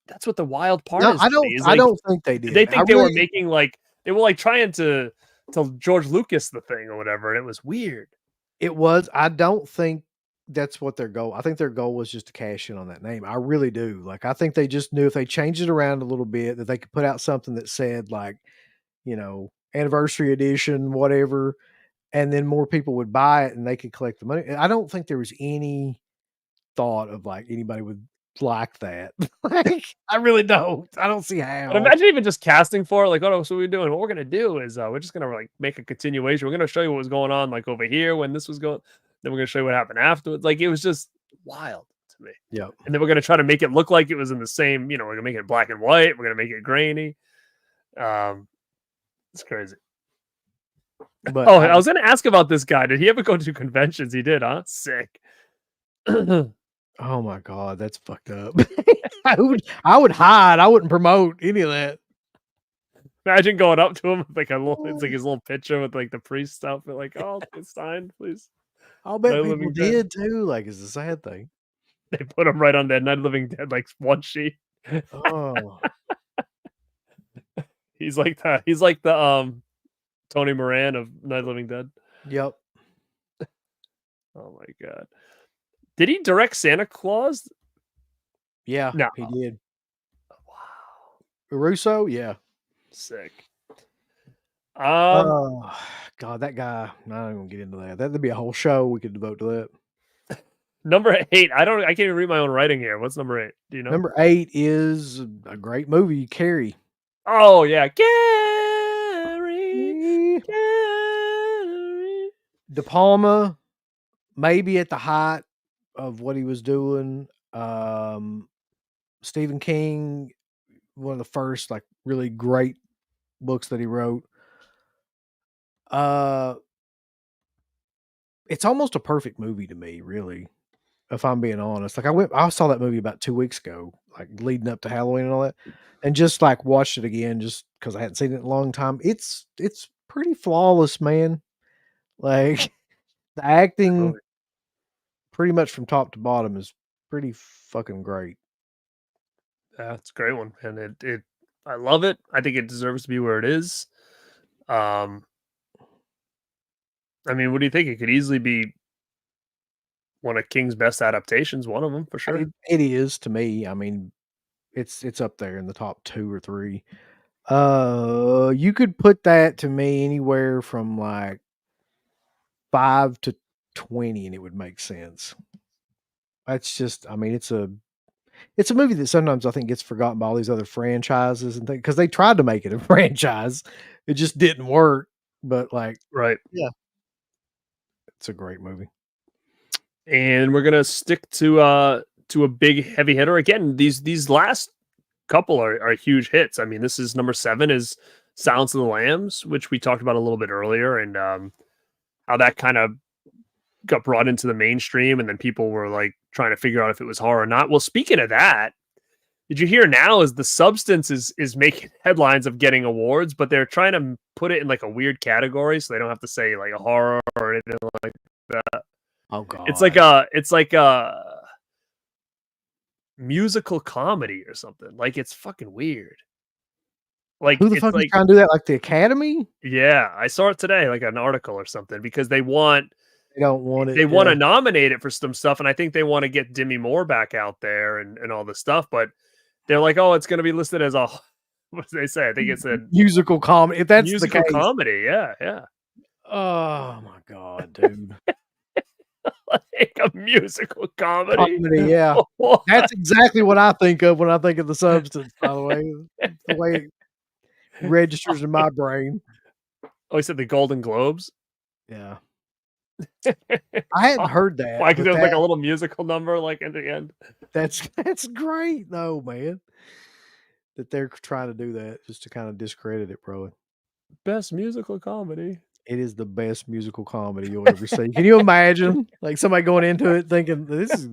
That's what the wild part No, is to me. Is I like, don't think they did they did. I think they were really making like they were like trying to tell George Lucas the thing or whatever, and it was weird. It was. I don't think that's what their goal. I think their goal was just to cash in on that name. I really do. Like, I think they just knew if they changed it around a little bit that they could put out something that said, like, anniversary edition, whatever, and then more people would buy it and they could collect the money. I don't think there was any thought of, like, anybody would like that. Like, I really don't. I don't see But how. imagine even just casting for it, like, oh, so what we're doing. What we're gonna do is we're just gonna like make a continuation. We're gonna show you what was going on like over here when this was going. Then we're gonna show you what happened afterwards. Like it was just wild to me. Yeah. And then we're gonna try to make it look like it was in the same. We're gonna make it black and white. We're gonna make it grainy. It's crazy. But Oh, I was gonna ask about this guy. Did he ever go to conventions? He did, huh? Sick. oh my god, that's fucked up. I would hide. I wouldn't promote any of that. Imagine going up to him with like it's like his little picture with like the priest outfit, like, oh, it's signed, please. I'll bet Night of the people Living Dead. did too. Like, it's a sad thing. They put him right on that Night of the Living Dead, like one sheet. Oh, He's like the Tony Moran of Night of the Living Dead. yep. Oh my god. Did he direct Santa Claus? Yeah, No. he did. Wow. Russo, yeah. Sick. Oh god, that guy. I'm not even gonna get into that. That'd be a whole show we could devote to that. Number 8. I can't even read my own writing here. What's number 8? Do you know? Number 8 is a great movie, Carrie. Oh yeah, Carrie. Carrie. De Palma, maybe at the height of what he was doing. Stephen King, one of the first like really great books that he wrote. It's almost a perfect movie to me, really, if I'm being honest. Like, I saw that movie about 2 weeks ago, like leading up to Halloween and all that, and just like watched it again just because I hadn't seen it in a long time. It's pretty flawless, man. Like, the acting pretty much from top to bottom is pretty fucking great. Yeah, it's a great one, and it I love it. I think it deserves to be where it is. I mean, what do you think? It could easily be one of King's best adaptations, one of them for sure. It is to me. I mean, it's up there in the top 2 or 3. You could put that to me anywhere from like 5 to 20 and it would make sense. That's just, I mean, it's a movie that sometimes I think gets forgotten by all these other franchises and things because they tried to make it a franchise. It just didn't work. But like, Right. yeah, it's a great movie. And we're gonna stick to a big heavy hitter again. These last couple are huge hits. I mean, this is number 7 is Silence of the Lambs, which we talked about a little bit earlier, and how that kind of got brought into the mainstream, and then people were like trying to figure out if it was horror or not. Well, speaking of that, did you hear now is The Substance is making headlines of getting awards, but they're trying to put it in like a weird category so they don't have to say like a horror or anything like that. Oh god. It's like a musical comedy or something. Like it's fucking weird. Like who the it's fuck is like, trying to do that? Like the Academy? yeah, I saw it today, like an article or something, because they want don't want it. they want to nominate it for some stuff, and I think they want to get Demi Moore back out there and all this stuff, but they're like, oh, it's going to be listed as a what did they say? I think it said musical comedy. If that's the musical case, comedy. Yeah, yeah. oh my god, dude. Like a musical comedy. Comedy, yeah. What? That's exactly what I think of when I think of The Substance, by the way. The way it registers in my brain. Oh, he said the Golden Globes. Yeah. I hadn't heard that, Why? Because but there was like a little musical number like at the end. that's great though, man. That they're trying to do that just to kind of discredit it, probably. Best musical comedy. It is the best musical comedy you'll ever see. Can you imagine like somebody going into it thinking this is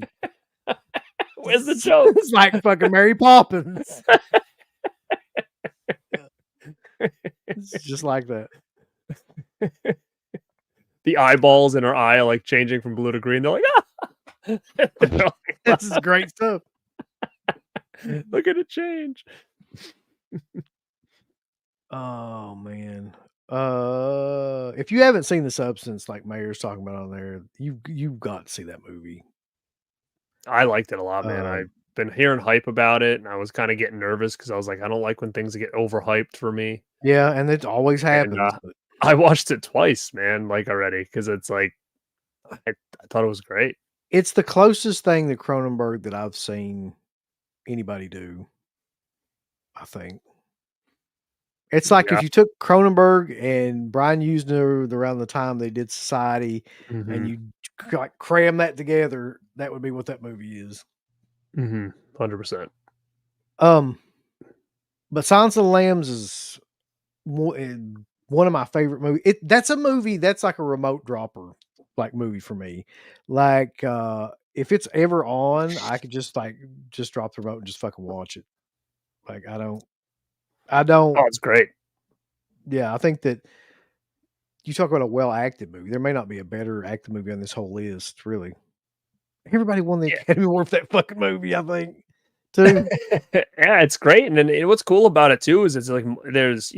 Where's the joke? it's like fucking Mary Poppins. It's just like that. The eyeballs in her eye are like changing from blue to green. They're like, ah! They're like, This is great stuff. look at it change. Oh man. If you haven't seen The Substance, like Mayor's talking about on there, you've got to see that movie. I liked it a lot, man. I've been hearing hype about it, and I was kind of getting nervous because I was like, I don't like when things get overhyped for me. Yeah, and it always And happens. But I watched it twice, man, like already, because it's like I thought it was great. it's the closest thing to Cronenberg that I've seen anybody do, I think. It's like Yeah. if you took Cronenberg and Brian Usner around the time they did Society, Mhm. and you like cram that together, that would be what that movie is. 100%. But Silence of the Lambs is one of my favorite movies. That's a movie that's like a remote dropper like movie for me. Like if it's ever on, I could just drop the remote and just fucking watch it. Like I don't Oh, it's great. yeah, I think that you talk about a well acted movie. There may not be a better acted movie on this whole list, really. Everybody won the Yeah. Academy Award for that fucking movie, I think. Too. Yeah, it's great. And then what's cool about it too is it's like there's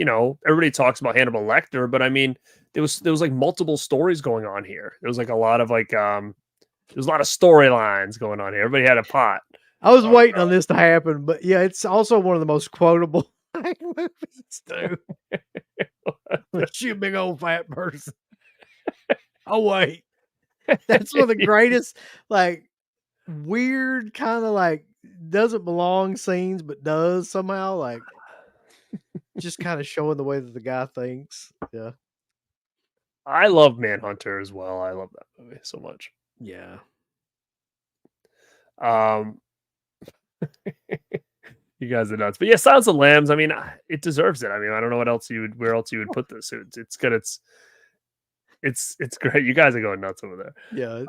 everybody talks about Hannibal Lecter, but I mean there was like multiple stories going on here. There was like a lot of like there was a lot of storylines going on here. Everybody had a pot. I was waiting on this to happen, but yeah, it's also one of the most quotable movies too. She a big old fat person. Oh wait, that's one of the greatest, like weird kind of like doesn't belong scenes, but does somehow like just kind of showing the way that the guy thinks. Yeah, I love Manhunter as well. I love that movie so much. yeah. You guys are nuts. But yeah, Silence of the Lambs, I mean, it deserves it. I mean, I don't know where else you would put this. It's good. It's great. You guys are going nuts over there. Yeah.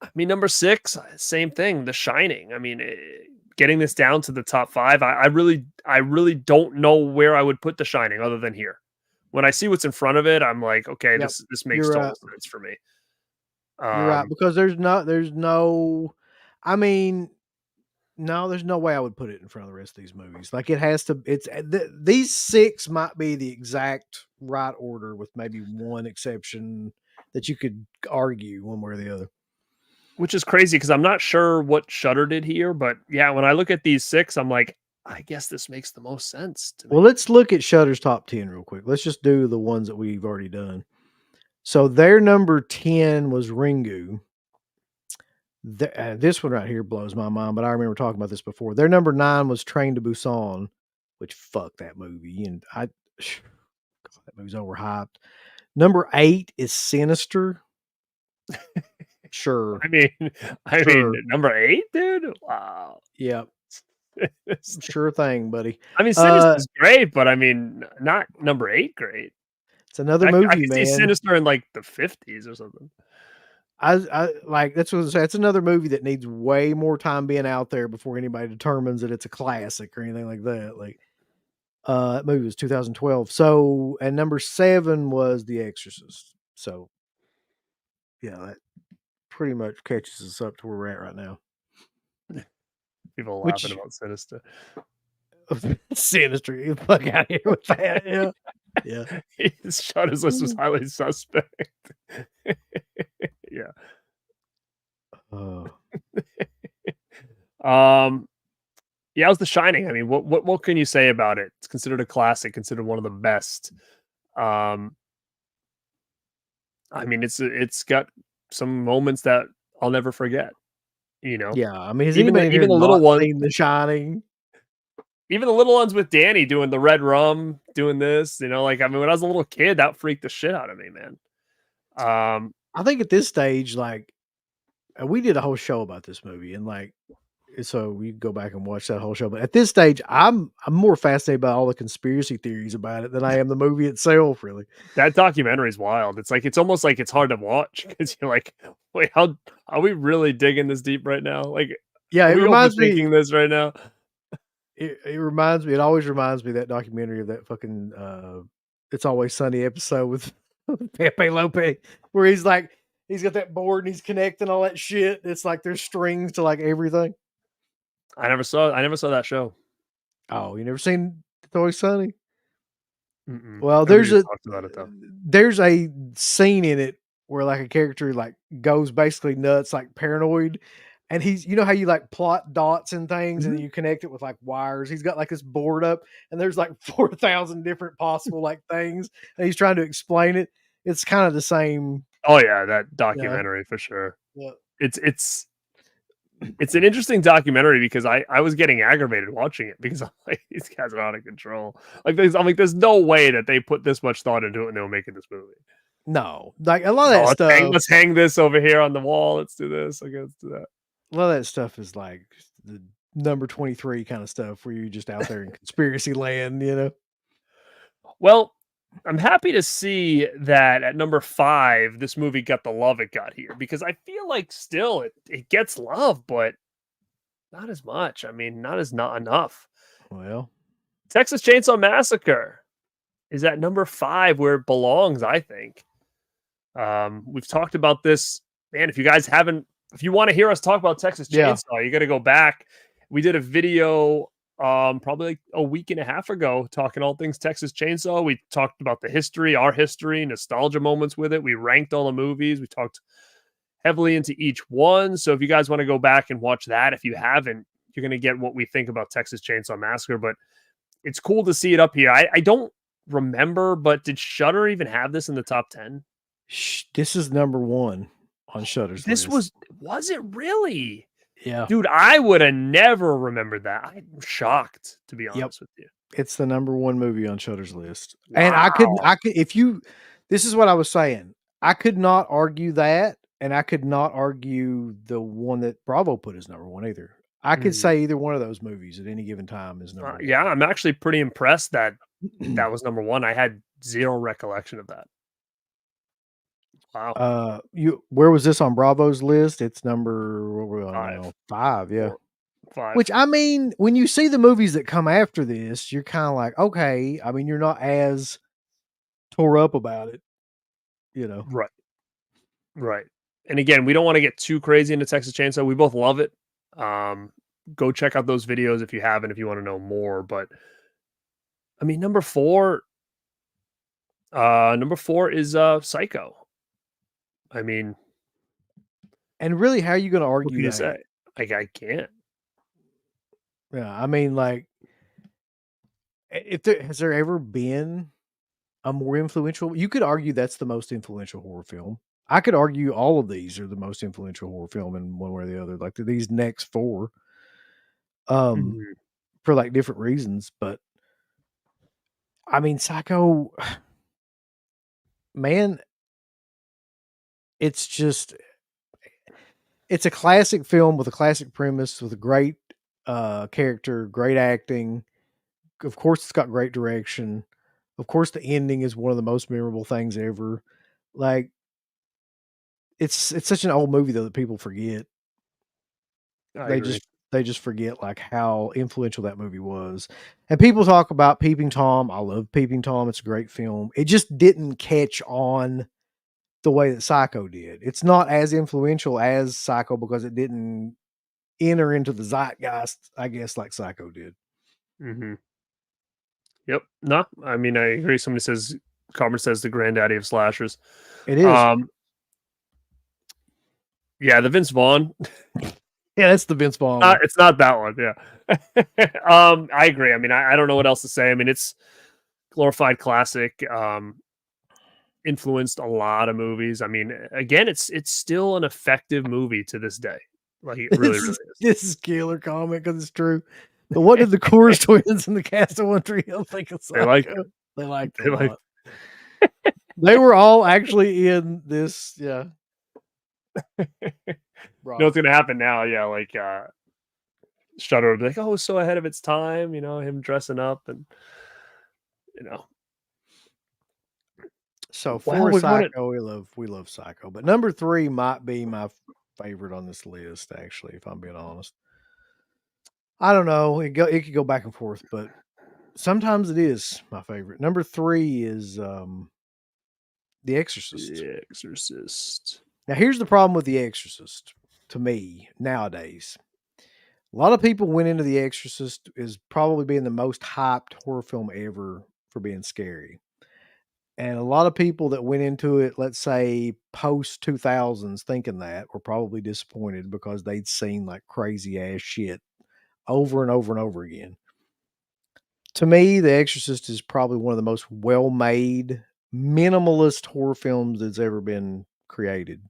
I mean, number 6, same thing. The Shining. I mean, getting this down to the top 5, I really don't know where I would put The Shining other than here. When I see what's in front of it, I'm like, okay, Yep, this makes total sense for me. You're right, because there's no. I mean, no, there's no way I would put it in front of the rest of these movies. Like it has to. It's these 6 might be the exact right order, with maybe one exception that you could argue one way or the other. Which is crazy because I'm not sure what Shudder did here, but yeah, when I look at these 6, I'm like, I guess this makes the most sense to me. Well, let's look at Shudder's top 10 real quick. Let's just do the ones that we've already done. So their number 10 was Ringu. This one right here blows my mind, but I remember talking about this before. Their number 9 was Train to Busan, which fuck that movie, and God, that movie's overhyped. Number 8 is Sinister. Sure. I mean, number 8, dude. Wow. Yep. Sure thing, buddy. I mean, Sinister's great, but I mean, not number 8 great. It's another movie, I can man. see Sinister in like the 50s or something. I like that's what I say. It's another movie that needs way more time being out there before anybody determines that it's a classic or anything like that. Like, that movie was 2012. So, and number 7 was The Exorcist. So, yeah, that pretty much catches us up to where we're at right now. People laughing about Sinister. Sinister, you fuck out here with that. Yeah. Yeah. His shot his list was highly suspect. Yeah. Yeah, how's The Shining? I mean, what can you say about it? It's considered a classic, considered one of the best. Um, I mean, it's got some moments that I'll never forget. You know, Yeah, I mean, has anybody in here even the little not one, seen The Shining? even the little ones with Danny doing the red rum, doing this. You know, like I mean, when I was a little kid, that freaked the shit out of me, man. I think at this stage, like, we did a whole show about this movie, and like, so we go back and watch that whole show. But at this stage, I'm more fascinated by all the conspiracy theories about it than I am the movie itself. Really, That documentary is wild. It's like it's almost like it's hard to watch because you're like, wait, how are we really digging this deep right now? Like, yeah, are it we reminds me. overthinking this right now? It reminds me. It always reminds me of that documentary of that fucking "It's Always Sunny" episode with Pepe Lope, where he's like, he's got that board and he's connecting all that shit. It's like there's strings to like everything. I never saw that show. Oh, you never seen "It's Always Sunny"? Mm-mm. Well, Everybody just talks about it though. there's a scene in it where like a character like goes basically nuts, like paranoid, and he's you know how you like plot dots and things and Mhm. then you connect it with like wires. He's got like this board up and there's like 4,000 different possible like things and he's trying to explain it. It's kind of the same. Oh yeah, that Yeah. documentary for sure. Yeah. It's it's an interesting documentary because I was getting aggravated watching it because I'm like these guys are out of control. I'm like there's no way that they put this much thought into it when they were making this movie. No, like a lot of Oh, that stuff. let's hang this over here on the wall. Let's do this. Okay, let's do that. A lot of that stuff is like the number 23 kind of stuff where you're just out there in conspiracy land, you know? Well, I'm happy to see that at number 5, this movie got the love it got here because I feel like still it gets love, but not as much. I mean, not enough. Well, Texas Chainsaw Massacre is at number 5 where it belongs, I think. We've talked about this, man. If you want to hear us talk about Texas yeah. Chainsaw, you got to go back. We did a video probably like a week and a half ago talking all things Texas Chainsaw. We talked about the history, our history, nostalgia moments with it. We ranked all the movies. We talked heavily into each one. So if you guys want to go back and watch that, if you haven't, you're going to get what we think about Texas Chainsaw Massacre. But it's cool to see it up here. I don't remember, but did Shudder even have this in the top 10? This is number 1 on Shudder's This list. was it really? Yeah. Dude, I would have never remembered that. I'm shocked, to be honest with you. It's the number 1 movie on Shudder's list. And I could if you this is what I was saying. I could not argue that, and I could not argue the one that Bravo put as number 1 either. I could say either one of those movies at any given time is number 1. Yeah, I'm actually pretty impressed that that was number 1. I had zero recollection of that. Wow. Where was this on Bravo's list? It's number what were we on 5. now? 5, yeah. 5. Which I mean, when you see the movies that come after this, you're kind of like, okay. I mean, you're not as tore up about it, you know. Right. Right. And again, we don't want to get too crazy into Texas Chainsaw. We both love it. Go check out those videos if you haven't, if you want to know more. But I mean, number 4 is Psycho. I mean, And really, how are you going to what argue can you that? say? Like, I can't. Yeah, I mean, like, has there ever been a more influential? You could argue that's the most influential horror film. I could argue all of these are the most influential horror film in one way or the other. Like these next 4, Mhm. for like different reasons. But I mean, Psycho, man, it's just it's a classic film with a classic premise with a great character, great acting. Of course, it's got great direction. Of course, the ending is one of the most memorable things ever. Like, it's such an old movie though that people forget. I They agree. just they just forget like how influential that movie was. And people talk about Peeping Tom. I love Peeping Tom. It's a great film. It just didn't catch on the way that Psycho did. It's not as influential as Psycho because it didn't enter into the zeitgeist, I guess, like Psycho did. Mhm. Yep. No, I mean, I agree. Carmen says the granddaddy of slashers. It is. Um, yeah, the Vince Vaughn. Yeah, that's the Vince Vaughn one. It's not that one. Yeah. I agree. I mean, I don't know what else to say. I mean, it's glorified classic. Influenced a lot of movies. I mean, again, it's still an effective movie to this day. Like it really, really is. This is killer comment because it's true. But what did the Coors twins and the cast of One Tree Hill think of They liked Psycho? it. They liked it They a like lot. They were all actually in this. Yeah. you know what's gonna happen now? Yeah, like Shutter would be like, "Oh, it's so ahead of its time," you know, him dressing up and you know. So Well, for we wanted Psycho, we love Psycho, but number 3 might be my favorite on this list. Actually, if I'm being honest, I don't know. It could go back and forth, but sometimes it is my favorite. Number 3 is The Exorcist. The Exorcist. Now, here's the problem with The Exorcist to me nowadays. A lot of people went into The Exorcist as probably being the most hyped horror film ever for being scary. And a lot of people that went into it, let's say post 2000s, thinking that were probably disappointed because they'd seen like crazy ass shit over and over and over again. To me, The Exorcist is probably one of the most well made, minimalist horror films that's ever been created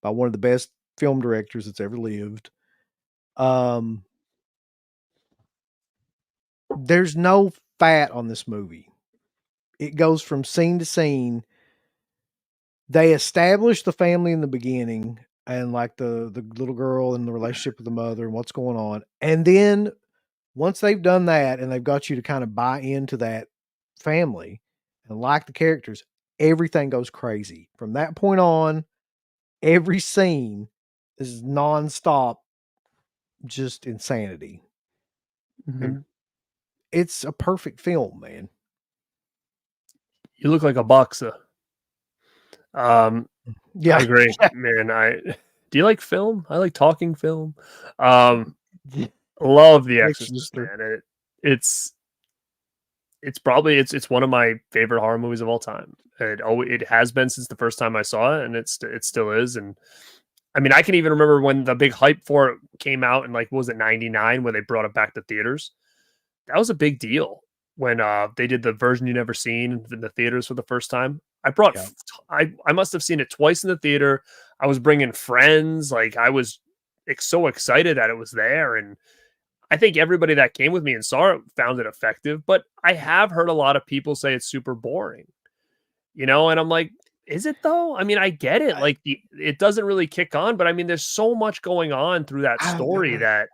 by one of the best film directors that's ever lived. Um, there's no fat on this movie. It goes from scene to scene. They establish the family in the beginning and like the little girl and the relationship with the mother and what's going on. And then once they've done that and they've got you to kind of buy into that family and like the characters, everything goes crazy. From that point on, every scene is nonstop, just insanity. Mhm. And it's a perfect film, man. You look like a boxer. I Yeah. agree, man. I do you like film? I like talking film. Um, Yeah. love The Exorcist, Exorcist. man. It's it's one of my favorite horror movies of all time. It has been since the first time I saw it, and it still is. And I mean, I can even remember when the big hype for it came out in like what was it 99 when they brought it back to theaters. That was a big deal when they did the version you never seen in the theaters for the first time. Yeah. I must have seen it twice in the theater. I was bringing friends, like I was so excited that it was there, and I think everybody that came with me and saw it found it effective. But I have heard a lot of people say it's super boring, you know, and I'm like, is it though? I mean, I get it. I, Like it doesn't really kick on, but I mean, there's so much going on through that story I, that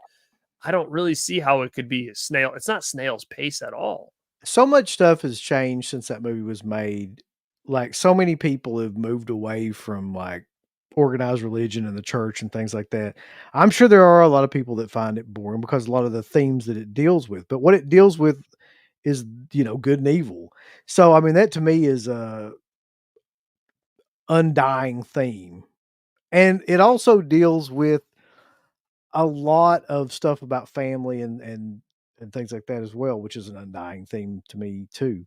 I don't really see how it could be a snail. It's not snail's pace at all. so much stuff has changed since that movie was made. Like so many people have moved away from like organized religion and the church and things like that. I'm sure there are a lot of people that find it boring because a lot of the themes that it deals with. But what it deals with is, good and evil. So I mean that to me is a undying theme. And it also deals with a lot of stuff about family and things like that as well, which is an undying theme to me too.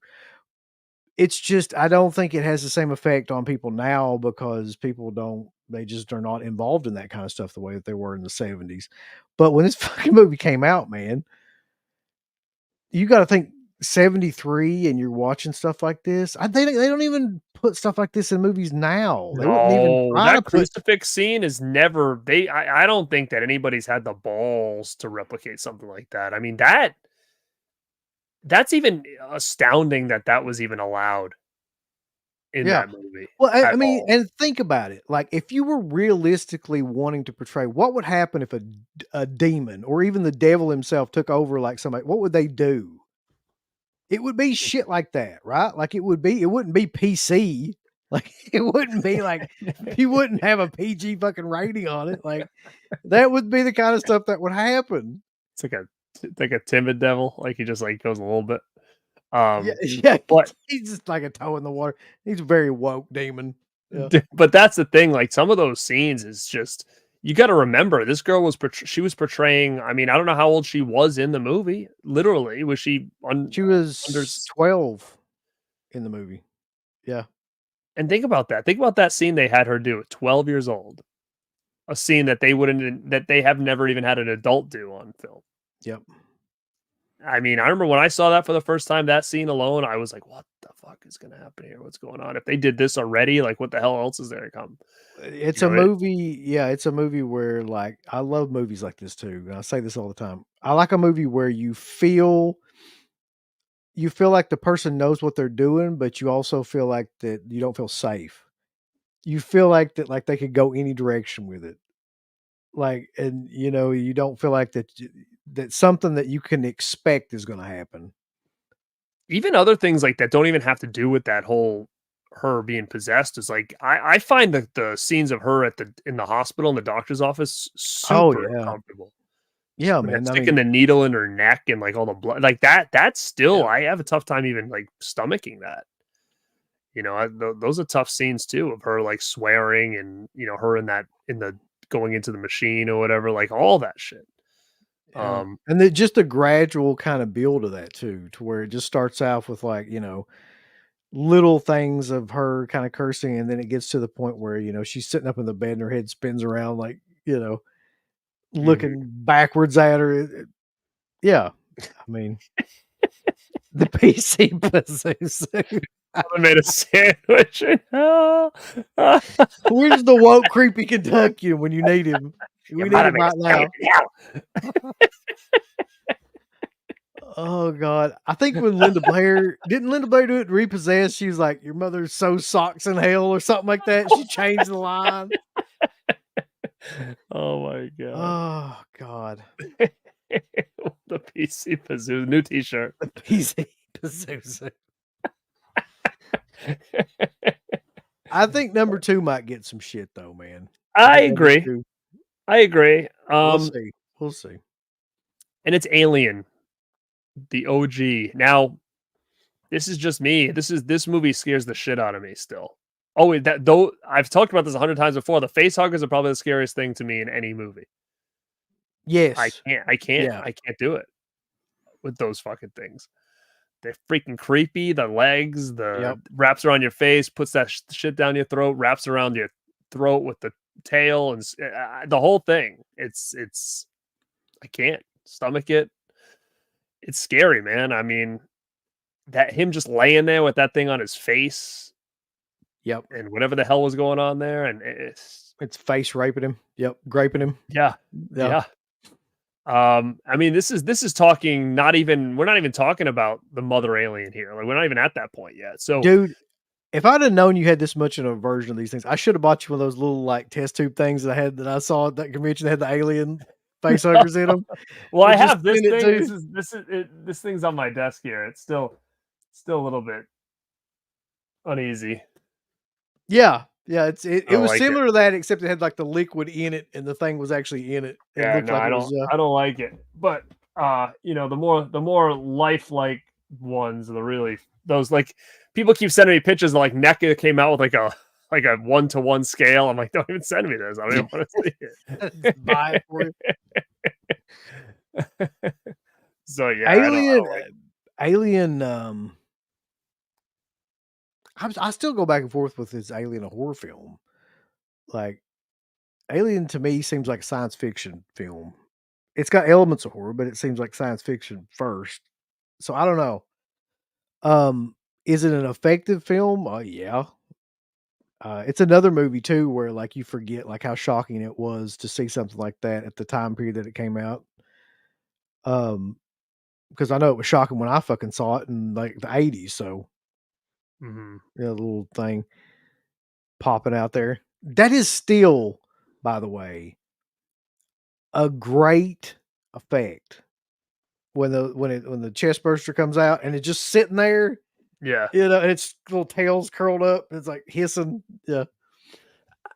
It's just I don't think it has the same effect on people now because people don't they just are not involved in that kind of stuff the way that they were in the '70s. But when this fucking movie came out, man, you gotta think '73 and you're watching stuff like this. They don't even put stuff like this in movies now. They wouldn't even No, try to that put. crucifix scene is never I don't think that anybody's had the balls to replicate something like that. I mean, that's even astounding that that was even allowed in Yeah. that movie Well, I at mean, all. and think about it. Like, if you were realistically wanting to portray what would happen if a demon or even the devil himself took over like somebody, what would they do? It would be shit like that, right? Like it wouldn't be PC. Like it wouldn't be like you wouldn't have a PG fucking rating on it. Like that would be the kind of stuff that would happen. It's like a timid devil, like he just like goes a little bit. Yeah, Um, yeah. but He's just like a toe in the water. He's a very woke demon. Yeah. but that's the thing. Like some of those scenes is just you got to remember this girl was she was portraying. I mean, I don't know how old she was in the movie. Literally, was she She under? was 12 in the movie. Yeah. And think about that. Think about that scene they had her do at 12 years old. A scene that they wouldn't that they have never even had an adult do on film. Yep. I mean, I remember when I saw that for the first time, that scene alone, I was like, "What the fuck is gonna happen here? What's going on? If they did this already, like, what the hell else is there to come?" It's You a know, it movie, yeah, it's a movie where, like, I love movies like this too, and I say this all the time. I like a movie where you feel like the person knows what they're doing, but you also feel like that you don't feel safe. You feel like that, like, they could go any direction with it. Like, and, you don't feel like that something that you can expect is gonna happen. even other things like that don't even have to do with that whole her being possessed is like I find the scenes of her at the in the hospital in the doctor's office Oh, super yeah. uncomfortable. Yeah, With that man, I sticking mean, the needle in her neck and, like, all the blood like, that's still yeah, I have a tough time even, like, stomaching that, those are tough scenes too of her, like, swearing and, her in the going into the machine or whatever, like, all that shit. yeah, Um, and then just a gradual kinda build of that too, to where it just starts off with, like, little things of her kinda cursing, and then it gets to the point where, she's sitting up in the bed and her head spins around like, mhm. looking backwards at her. Yeah, I mean, the PC Pazuzu. I made a sandwich in hell. Where's the woke, creepy Kentuckian when you need him? Your We need mother him made a right sandwich now. in hell. Oh god. I think when Linda Blair didn't Linda Blair do it in Repossessed? She was like, "Your mother sews socks in hell," or something like that. She changed the line. Oh my god. Oh god. The PC Pazoo new T-shirt. The PC Pazuzu. I think number 2 might get some shit though, man. I I think number agree. 2, I agree. we'll see. We'll see. And it's Alien, the OG. Now, this is just me. This movie scares the shit out of me still. Oh, wait, that though I've talked about this 100 times before. The face huggers are probably the scariest thing to me in any movie. Yes. Yeah. I can't do it with those fucking things. They're freaking creepy. The legs, the Yep. wraps around your face, puts that shit down your throat, wraps around your throat with the tail, and the whole thing. It's I can't stomach it. It's scary, man. I mean, that him just laying there with that thing on his face Yep. and whatever the hell was going on there, and it's It's face raping him. Yep. Graping him. yeah, Yeah. yeah. I mean, this is talking not even we're not even talking about the mother alien here. Like we're not even at that point yet. So Dude, if I'd have known you had this much of a version of these things, I should have bought you one of those little, like, test tube things that I saw at that convention that had the alien face huggers in them, well, I and just have this send it thing. to you. This thing's on my desk here. It's still a little bit uneasy. Yeah. Yeah, it I don't was like it. similar to that, except it had, like, the liquid in it, and the thing was actually in it. It Yeah, looked no, like it was, I don't like it. But the more lifelike ones are the really those like people keep sending me pictures of like NECA came out with like a 1-to-1 scale. I'm like, don't even send me this. I don't even want to see just buy it for you. it. So yeah, I Alien don't like Alien, I still go back and forth with this Alien a horror film. Like, Alien to me seems like a science fiction film. It's got elements of horror, but it seems like science fiction first. So I don't know. Is it an effective film? Yeah. It's another movie too where like you forget like how shocking it was to see something like that at the time period that it came out. Um, because I know it was shocking when I fucking saw it in like the 80s. So Mhm. the little thing popping out there. That is still, by the way, a great effect when the chest burster comes out and it's just sitting there, Yeah. and its little tails curled up. And it's like hissing. Yeah.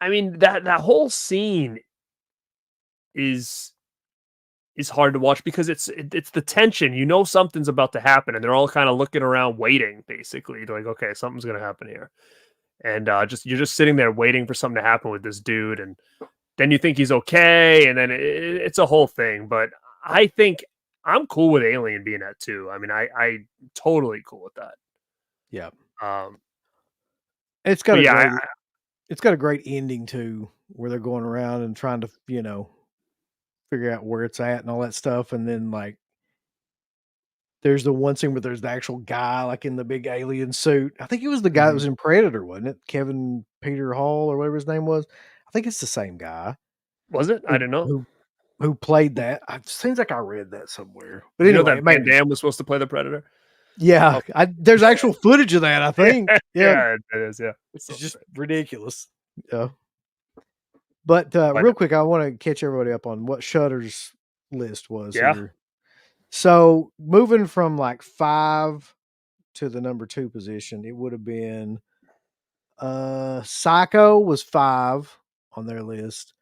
I mean that whole scene is is hard to watch because it's the tension. You know something's about to happen, and they're all kind of looking around, waiting. Basically, they're like, okay, something's gonna happen here, and just you're just sitting there waiting for something to happen with this dude, and then you think he's okay, and then it's a whole thing. But I think I'm cool with Alien being at 2. I mean, I totally cool with that. Yeah. Um, It's got but a yeah, great it's got a great ending too, where they're going around and trying to, figure out where it's at and all that stuff. And then like There's the one scene where there's the actual guy, like, in the big alien suit. I think it was the guy that Mhm. was in Predator, wasn't it? Kevin Peter Hall or whatever his name was. I think it's the same guy Was it? I who didn't know. who who played that. It seems like I read that somewhere. But Did you know anyway, that it made Van me Damme was supposed to play the Predator? yeah, Oh, there's actual footage of that, I think. Yeah, yeah, it is, yeah. which is So just sick. ridiculous. Yeah. But, But, real quick, I wanna catch everybody up on what Shudder's list was yeah. here. So, moving from, like, 5 to the number 2 position, it would have been, Psycho was 5 on their list.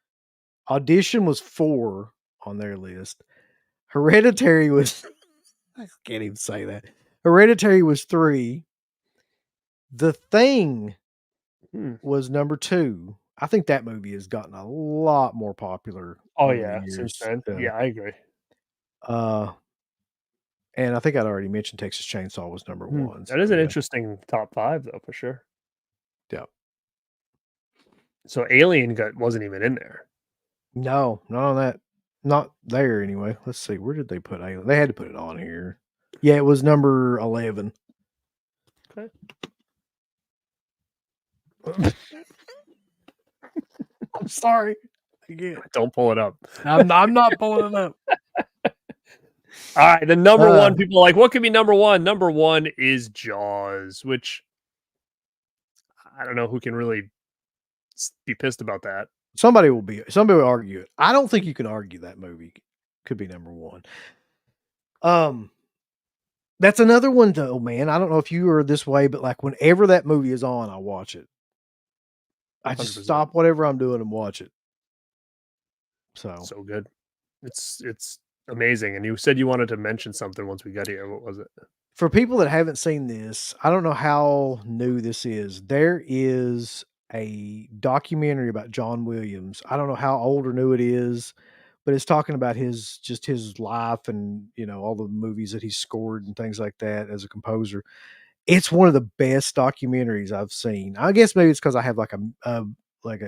Audition was 4 on their list. Hereditary was I can't even say that. Hereditary was 3. The Thing Hmm. was number 2. I think that movie has gotten a lot more popular Oh, over the yeah, since years. then. Yeah, I agree. Uh, and I think I'd already mentioned Texas Chainsaw was number Hmm. 1, That is so an yeah. interesting top 5 though, for sure. Yeah. So Alien got wasn't even in there. No, not on that. Not there anyway. Let's see, where did they put Alien? They had to put it on here. Yeah, it was number 11. Okay. I'm sorry. Again. Don't pull it up. I'm not pulling it up. Alright, the number Uh, 1, people are like, "What could be number 1?" Number 1 is Jaws, which I don't know who can really be pissed about that. somebody will argue it. I don't think you can argue that movie could be number 1. Um, that's another one though, man. I don't know if you are this way, but like whenever that movie is on, I watch it. I just 100%. stop whatever I'm doing and watch it. So So good. It's amazing, and you said you wanted to mention something once we got here. What was it? for people that haven't seen this, I don't know how new this is. There is a documentary about John Williams. I don't know how old or new it is, but it's talking about his life and all the movies that he's scored and things like that as a composer. It's one of the best documentaries I've seen. I guess maybe it's because I have like an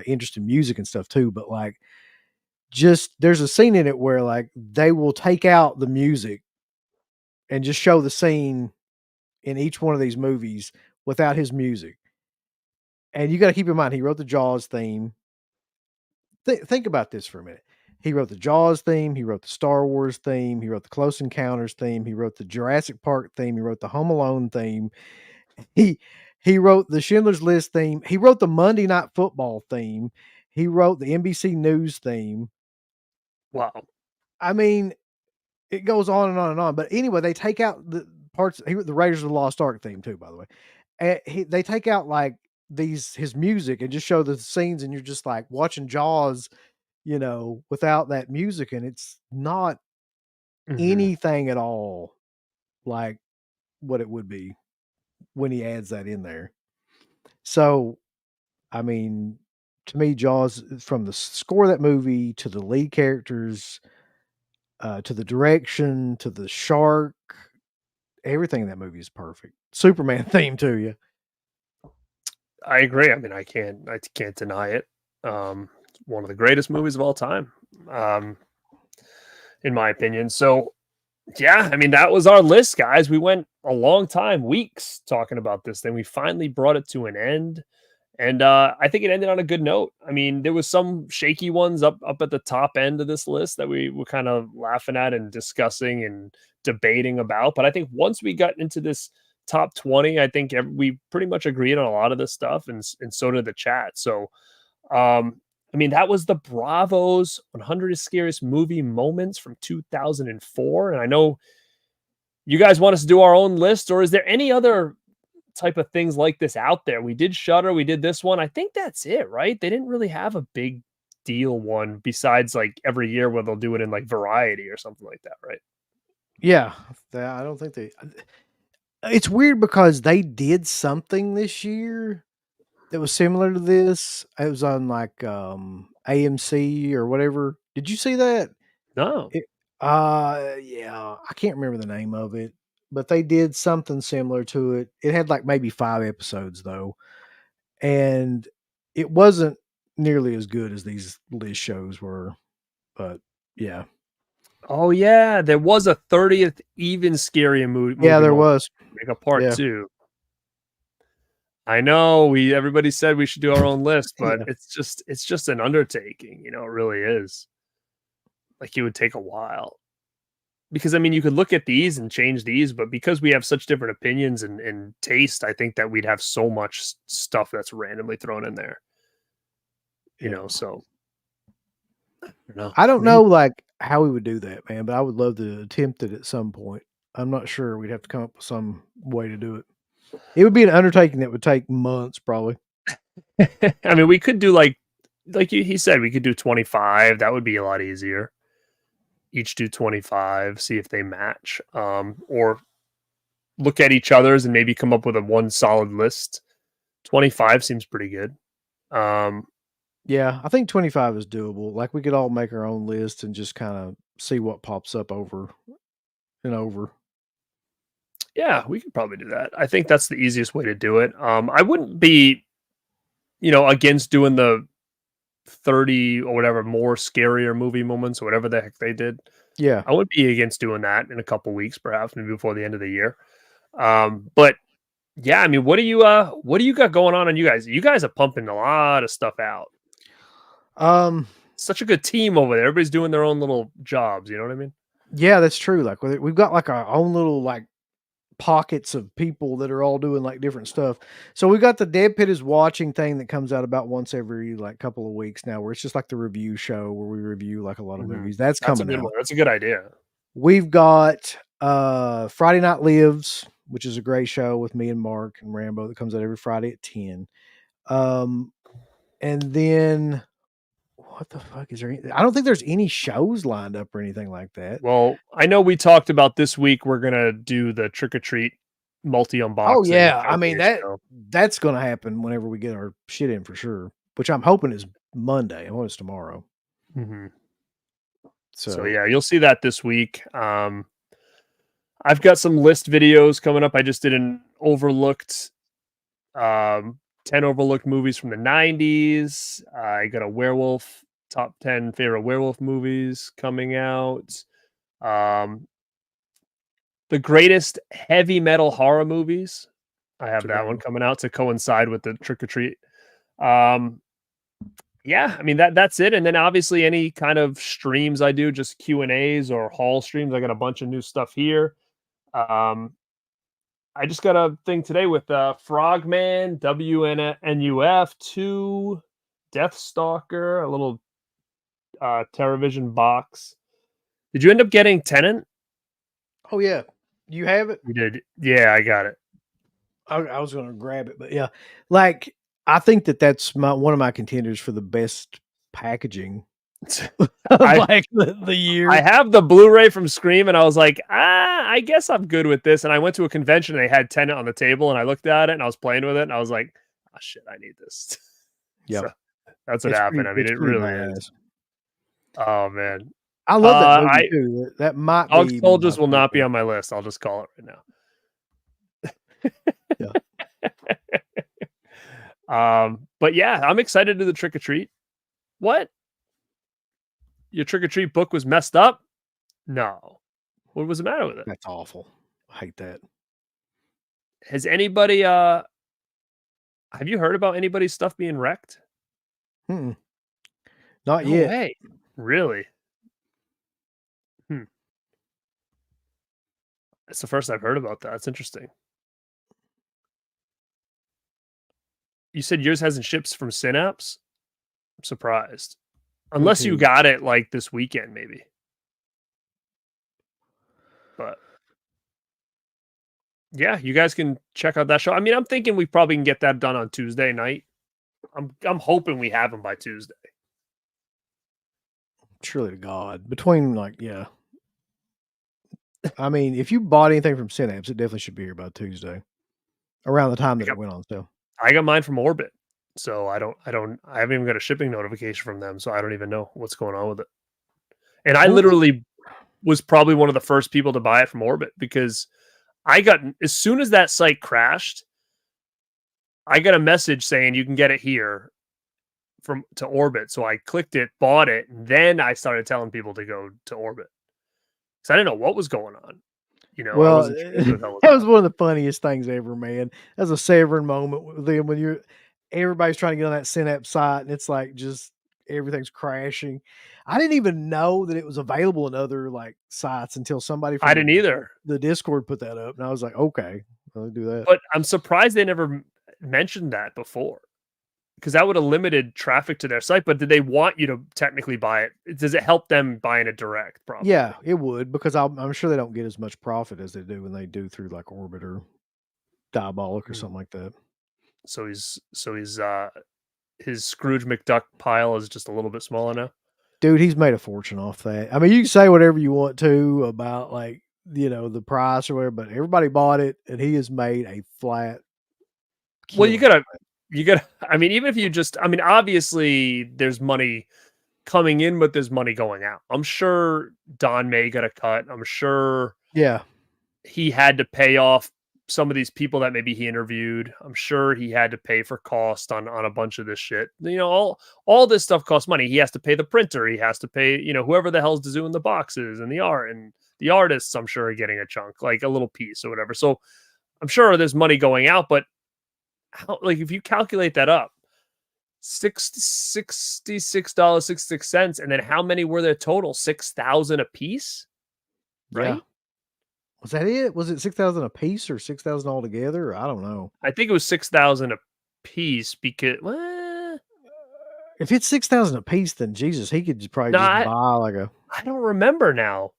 interest in music and stuff too, but like just there's a scene in it where like they will take out the music and just show the scene in each one of these movies without his music. And you got to keep in mind, he wrote the Jaws theme. Think about this for a minute. He wrote the Jaws theme. He wrote the Star Wars theme. He wrote the Close Encounters theme. He wrote the Jurassic Park theme. He wrote the Home Alone theme. He he wrote the Schindler's List theme. He wrote the Monday Night Football theme. He wrote the NBC News theme. Wow. I mean, it goes on and on and on. But anyway, they take out the parts. The Raiders of the Lost Ark theme too, by the way. They take out like his music and just show the scenes, and you're just like watching Jaws, without that music, and it's not Mhm. anything at all like what it would be when he adds that in there. So, I mean, to me, Jaws, from the score of that movie to the lead characters, to the direction, to the shark, everything in that movie is perfect. Superman theme too, yeah. I agree. I mean, I can't deny it. It's one of the greatest movies of all time, um, in my opinion. So, yeah, I mean, that was our list, guys. We went a long time, weeks talking about this thing. We finally brought it to an end. And I think it ended on a good note. I mean, there was some shaky ones up at the top end of this list that we were kind of laughing at and discussing and debating about. But I think once we got into this top 20, I think we pretty much agreed on a lot of this stuff, and so did the chat. So, I mean, that was the Bravo's 100 Scariest Movie Moments from 2004, and I know you guys want us to do our own list, or is there any other type of things like this out there? We did Shutter, we did this one. I think that's it, right? They didn't really have a big deal one besides like every year where they'll do it in like Variety or something like that, right? Yeah, I don't think they. It's weird because they did something this year that was similar to this. It was on like AMC or whatever. Did you see that? No. It, yeah, I can't remember the name of it, but they did something similar to it. It had like maybe 5 episodes though, and it wasn't nearly as good as these list shows were. But yeah, Oh yeah, there was a 30th even scarier movie. Yeah, there Moment. was. Make a part Yeah. 2. I know everybody said we should do our own list, but Yeah. it's just an undertaking, it really is. Like, it would take a while. Because I mean, you could look at these and change these, but because we have such different opinions and taste, I think that we'd have so much stuff that's randomly thrown in there. Yeah. So I don't know. I don't Maybe know, like, how we would do that, man, but I would love to attempt it at some point. I'm not sure. We'd have to come up with some way to do it. It would be an undertaking that would take months, probably. I mean, we could do like he said, we could do 25. That would be a lot easier. Each do 25, see if they match. Or look at each other's and maybe come up with a one solid list. 25 seems pretty good. Yeah, I think 25 is doable. Like, we could all make our own list and just kinda see what pops up over and over. Yeah, we could probably do that. I think that's the easiest way to do it. I wouldn't be, against doing the 30 or whatever more scarier movie moments or whatever the heck they did. Yeah. I wouldn't be against doing that in a couple weeks, perhaps maybe before the end of the year. But yeah, I mean, what do you got going on you guys? You guys are pumping a lot of stuff out. Um, Such a good team over there. Everybody's doing their own little jobs, you know what I mean? yeah, that's true. Like, we've got, like, our own little, like, pockets of people that are all doing, like, different stuff. So we got the Dead Pit is Watching thing that comes out about once every, like, couple of weeks now, where it's just like the review show where we review, like, a lot of Mhm. movies. That's That's a coming good out. one. That's a good idea. We've got, Friday Night Lives, which is a great show with me and Mark and Rambo that comes out every Friday at 10. Um, and then what the fuck is there? I don't think there's any shows lined up or anything like that. Well, I know we talked about this week we're gonna do the trick or treat multi Oh unboxing yeah, I mean showcase show. that's gonna happen whenever we get our shit in for sure. Which I'm hoping is Monday. I want it's tomorrow. Mhm. So So yeah, you'll see that this week. I've got some list videos coming up. I just did an overlooked 10 overlooked movies from the 90s. I got a werewolf top 10 favorite werewolf movies coming out. Um, the greatest heavy metal horror movies. I have that one damn. coming out to coincide with the trick or treat. Um, yeah, I mean that's it. And then obviously any kind of streams I do, just Q&As or haul streams. I got a bunch of new stuff here. Um, I just got a thing today with Frogman, WNUF 2, Deathstalker, a little TerraVision box. Did you end up getting Tenant? Oh yeah. You have it? You did. Yeah, I got it. I was gonna grab it, but yeah. Like, I think that's one of my contenders for the best packaging of, I like, the I year. have the Blu-ray from Scream, and I was like, I guess I'm good with this. And I went to a convention, and they had Tenet on the table, and I looked at it, and I was playing with it, and I was like, oh shit, I need this. Yep. So that's what happened. I mean, It's it pretty really is. badass. Oh man. I love that movie I too. That might Dog be my Soldiers will not be favorite. on my list. I'll just call it right Yeah. now. But yeah, I'm excited to do the trick or treat. What? Your trick or treat book was messed up? No. What was the matter with it? That's awful. I hate that. Has anybody have you heard about anybody's stuff being wrecked? Mm-mm. Not No yet. way. Really? Hmm. That's the first I've heard about that. That's interesting. You said yours hasn't shipped from Synapse? I'm surprised. Me Unless you too. got it like this weekend, maybe. But yeah, you guys can check out that show. I mean, I'm thinking we probably can get that done on Tuesday night. I'm hoping we have them by Tuesday. Surely to God. Between, like, yeah. I mean, if you bought anything from Synapse, it definitely should be here by Tuesday. Around the time I that got, it went on sale. I got mine from Orbit, so I haven't even got a shipping notification from them, so I don't even know what's going on with it. And I Orbit? literally was probably one of the first people to buy it from Orbit because I got as soon as that site crashed, I got a message saying you can get it here to Orbit. So I clicked it, bought it, and then I started telling people to go to Orbit. I didn't know what was going on. I Well, wasn't sure what the hell was that was happening. one of the funniest things ever, man. That's a severing moment with them when everybody's trying to get on that Synapse site and it's like just everything's crashing. I didn't even know that it was available in other like sites until somebody I from didn't either. the Discord put that up, and I was like, okay, I'll do that. But I'm surprised they never mentioned that before, because that would have limited traffic to their site. But did they want you to technically buy it? Does it help them buying it direct? Probably. Yeah, it would because I'm sure they don't get as much profit as they do when they do through like Orbit or Diabolic or Mm. something like that. So his Scrooge McDuck pile is just a little bit smaller now. Dude, he's made a fortune off that. I mean, you can say whatever you want to about like, the price or whatever, but everybody bought it and he has made a flat Well, you killing. gotta. I mean, even if you just, I mean, obviously there's money coming in, but there's money going out. I'm sure Don May got a cut. I'm sure Yeah. he had to pay off some of these people that maybe he interviewed. I'm sure he had to pay for cost on a bunch of this shit. All this stuff costs money. He has to pay the printer. He has to pay, whoever the hell's doing the boxes and the art, and the artists, I'm sure, are getting a chunk, like a little piece or whatever. So I'm sure there's money going out, but if you calculate that up, $66.66, and then how many were there total? 6,000 a piece, Yeah. right? Was that it? Was it 6,000 a piece or 6,000 altogether? I don't know. I think it was 6,000 a piece because If it's 6,000 a piece, then Jesus, he could probably no, just buy like a. I don't remember now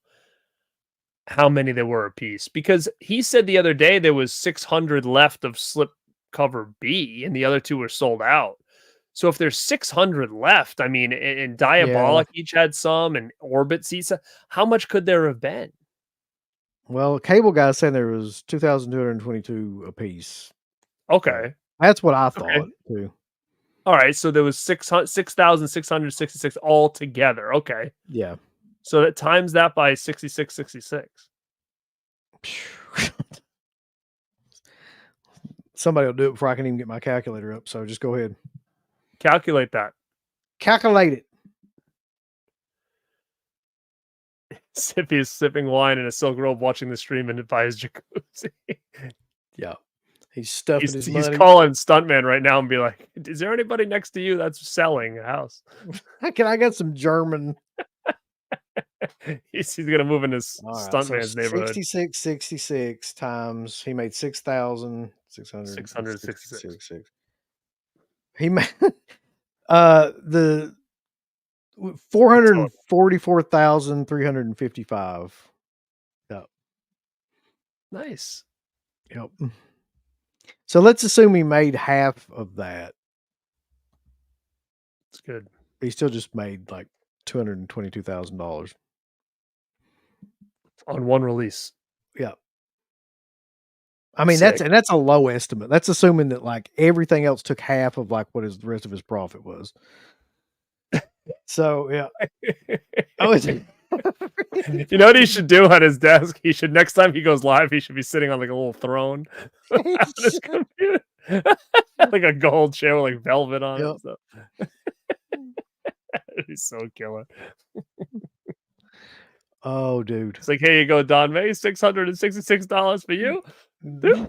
how many there were a piece, because he said the other day there was 600 left of slip cover B and the other two were sold out. So if there's 600 left, I mean, and Yeah. Diabolic each had some, and Orbit seats, how much could there have been? Well, cable guy saying there was 2,222 a piece. So Okay. that's what I Okay. thought too. All right. So there was 6,666 all together. Okay. Yeah. So that times that by 66. Somebody will do it before I can even get my calculator up. So just go ahead. Calculate that. Calculate it. Sippy is sipping wine in a silk robe, watching the stream and by his jacuzzi. Yeah. He's stuffing his He's money. calling Stuntman right now and be like, "Is there anybody next to you that's selling a house?" Can I get some German? He's gonna move in his All right. So Stuntman's neighborhood. 66 times he made 666. 6,666. He made the That's all. 444,355. Yep. Nice. Yep. So let's assume he made half of that. It's good. He still just made like $222,000. On one release. Yeah. I mean, Sick. that's a low estimate. That's assuming that like everything else took half of like what the rest of his profit was. So yeah. Oh, is it? You know what he should do on his desk? He should, next time he goes live, he should be sitting on like a little throne on his computer. Like a gold chair with like velvet on it Yep. and stuff. He's so killer. Oh, dude. It's like, here you go, Don May, $666 for you. Mhm.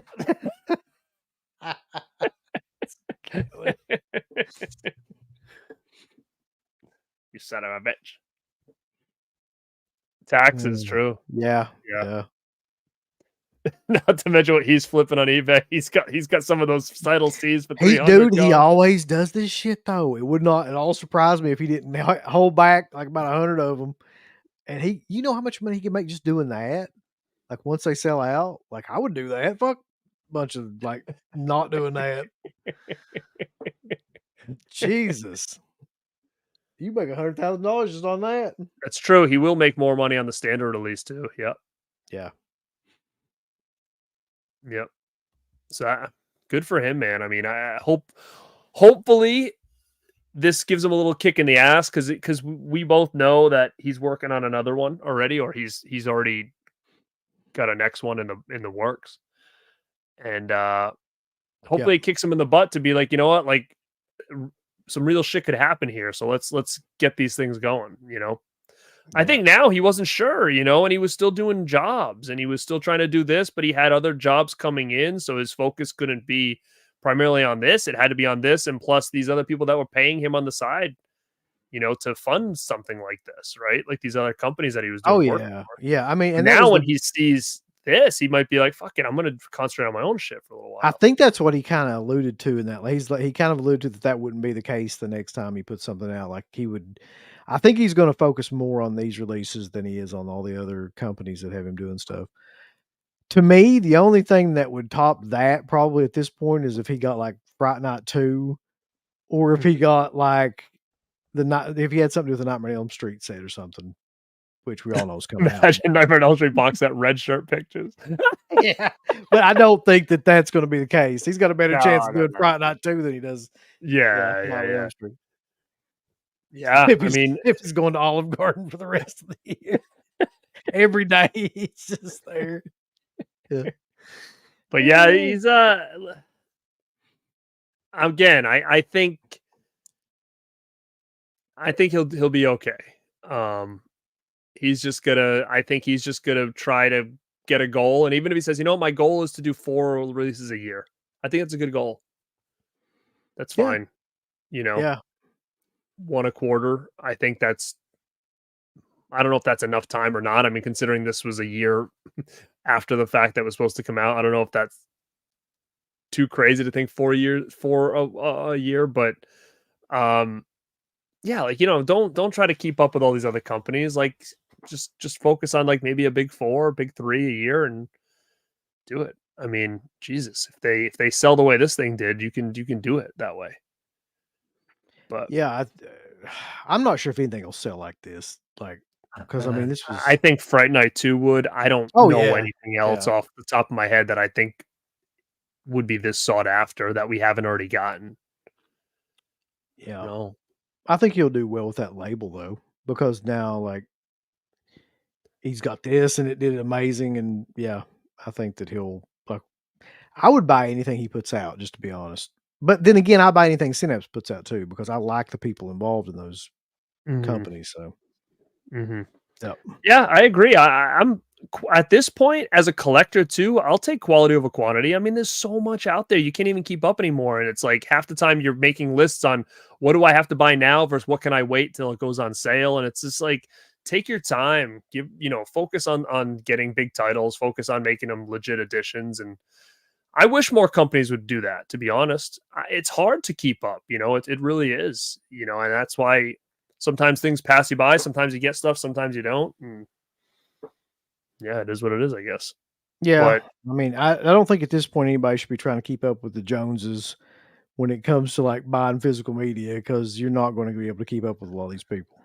You son of a bitch. Taxes, true. Yeah. Yeah. Yeah. Not to mention what he's flipping on eBay. He's got some of those title C's for He 300. dude, he always does this shit though. It would not at all surprise me if he didn't hold back like about 100 of them. And you know how much money he can make just doing that? Like once they sell out, like I would do that. Fuck bunch of like not doing that. Jesus. You make $100,000 just on that. That's true. He will make more money on the standard release too. Yep. Yeah. Yep. So good for him, man. I mean, hopefully this gives him a little kick in the ass, because we both know that he's working on another one already, or he's already got a next one in the works. And hopefully it kicks him in the butt to be like, you know what, like some real shit could happen here. So let's get these things going, I think now he wasn't sure, and he was still doing jobs and he was still trying to do this, but he had other jobs coming in. So his focus couldn't be primarily on this. It had to be on this. And plus these other people that were paying him on the side, to fund something like this, right? Like these other companies that he was doing work for. Yeah. I mean, and now when he sees this, he might be like, fuck it, I'm going to concentrate on my own shit for a little while. I think that's what he kind of alluded to in that. He kind of alluded to that wouldn't be the case the next time he puts something out. Like he would, I think he's going to focus more on these releases than he is on all the other companies that have him doing stuff. To me, the only thing that would top that probably at this point is if he got like Fright Night 2, or if he got like if he had something to do with the Nightmare on Elm Street set or something, which we all know is coming out. Imagine Nightmare on Elm Street box set red shirt pictures. Yeah, but I don't think that that's going to be the case. He's got a better chance of doing Fright Night 2 than he does. Yeah. If he's going to Olive Garden for the rest of the year, every day he's just there. Yeah. But yeah, he's again, I think he'll be okay. He's just gonna try to get a goal. And even if he says, my goal is to do 4 releases a year, I think that's a good goal. That's fine. Yeah. 1 a quarter. I think I don't know if that's enough time or not. I mean, considering this was a year after the fact that was supposed to come out, I don't know if that's too crazy to think 4 years for a year, but yeah, like, don't try to keep up with all these other companies. Like just focus on like maybe a big 4, big 3 a year and do it. I mean, Jesus, if they sell the way this thing did, you can do it that way. But yeah, I'm not sure if anything will sell like this. Like, because I mean, this was. I think Fright Night 2 would. I don't know anything else off the top of my head that I think would be this sought after that we haven't already gotten. Yeah, no. I think he'll do well with that label though, because now like he's got this and it did amazing, and yeah, I think that he'll like. I would buy anything he puts out, just to be honest. But then again, I buy anything Synapse puts out too, because I like the people involved in those companies. So, yeah, I agree. I'm at this point as a collector too. I'll take quality over quantity. I mean, there's so much out there you can't even keep up anymore, and it's like half the time you're making lists on what do I have to buy now versus what can I wait till it goes on sale, and it's just like take your time. Give focus on getting big titles. Focus on making them legit editions and. I wish more companies would do that, to be honest. It's hard to keep up, it really is, and that's why sometimes things pass you by. Sometimes you get stuff, sometimes you don't. And yeah, it is what it is, I guess. Yeah. But, I mean, I don't think at this point anybody should be trying to keep up with the Joneses when it comes to like buying physical media, because you're not going to be able to keep up with a lot of these people.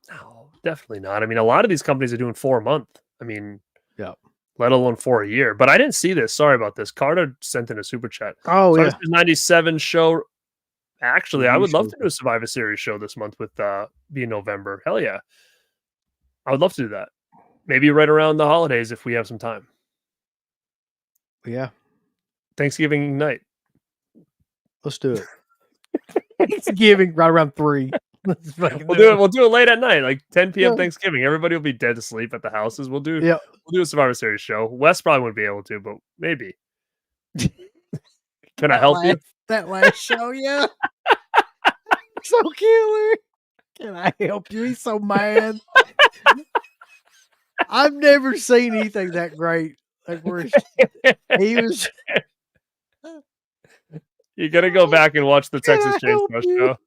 No, definitely not. I mean, a lot of these companies are doing 4 a month. I mean, yeah. Let alone 4 a year. But I didn't see this. Sorry about this. Carter sent in a super chat. Oh, yeah. 97 show. Actually, I would love to do a Survivor Series show this month with being November. Hell yeah. I would love to do that. Maybe right around the holidays if we have some time. Yeah. Thanksgiving night. Let's do it. Thanksgiving right around 3. We'll do it late at night, like 10 p.m. Thanksgiving. Everybody will be dead asleep at the houses. We'll do a Survivor Series show. Wes probably wouldn't be able to, but maybe. Can I help you? That last show, yeah. So killer. Can I help you? He's so mad. I've never seen anything that great. Like where he was. You gotta go back and watch the Texas Chainsaw show.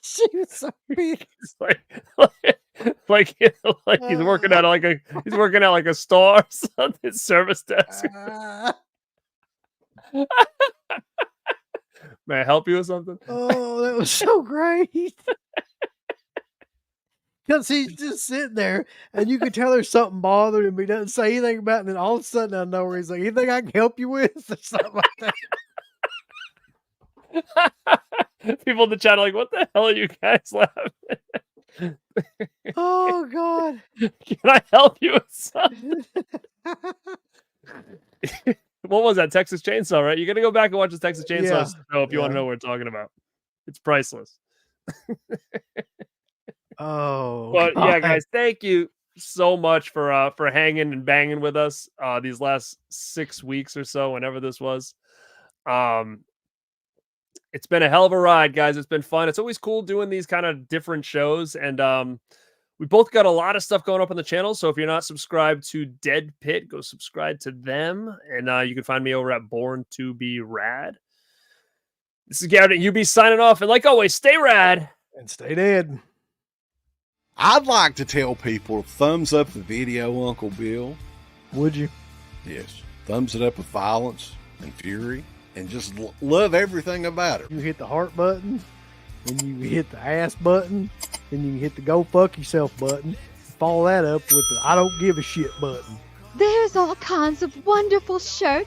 She was so big. like he's working out like a store on his service desk. May I help you with something? Oh, that was so great. Because he's just sitting there and you can tell there's something bothering him. He doesn't say anything about it. And then all of a sudden, out of nowhere, he's like, anything I can help you with? Or something like that. People in the chat are like, what the hell are you guys laughing? Oh, God. Can I help you with something? What was that? Texas Chainsaw, right? You got to go back and watch the Texas Chainsaw show if you want to know what we're talking about. It's priceless. Oh, But yeah, God. guys, thank you so much for hanging and banging with us these last 6 weeks or so, whenever this was. Um, it's been a hell of a ride, guys. It's been fun. It's always cool doing these kind of different shows, and we both got a lot of stuff going up on the channel. So if you're not subscribed to Dead Pit, go subscribe to them, and you can find me over at Born2BeRad. This is Garrett at UB signing off, and like always, stay rad And stay dead. I'd like to tell people thumbs up the video, Uncle Bill. Would you? Yes. Thumbs it up with violence and fury and just love everything about it. You hit the heart button, then you hit the ass button, then you hit the go fuck yourself button. Follow that up with the I don't give a shit button. There's all kinds of wonderful shirts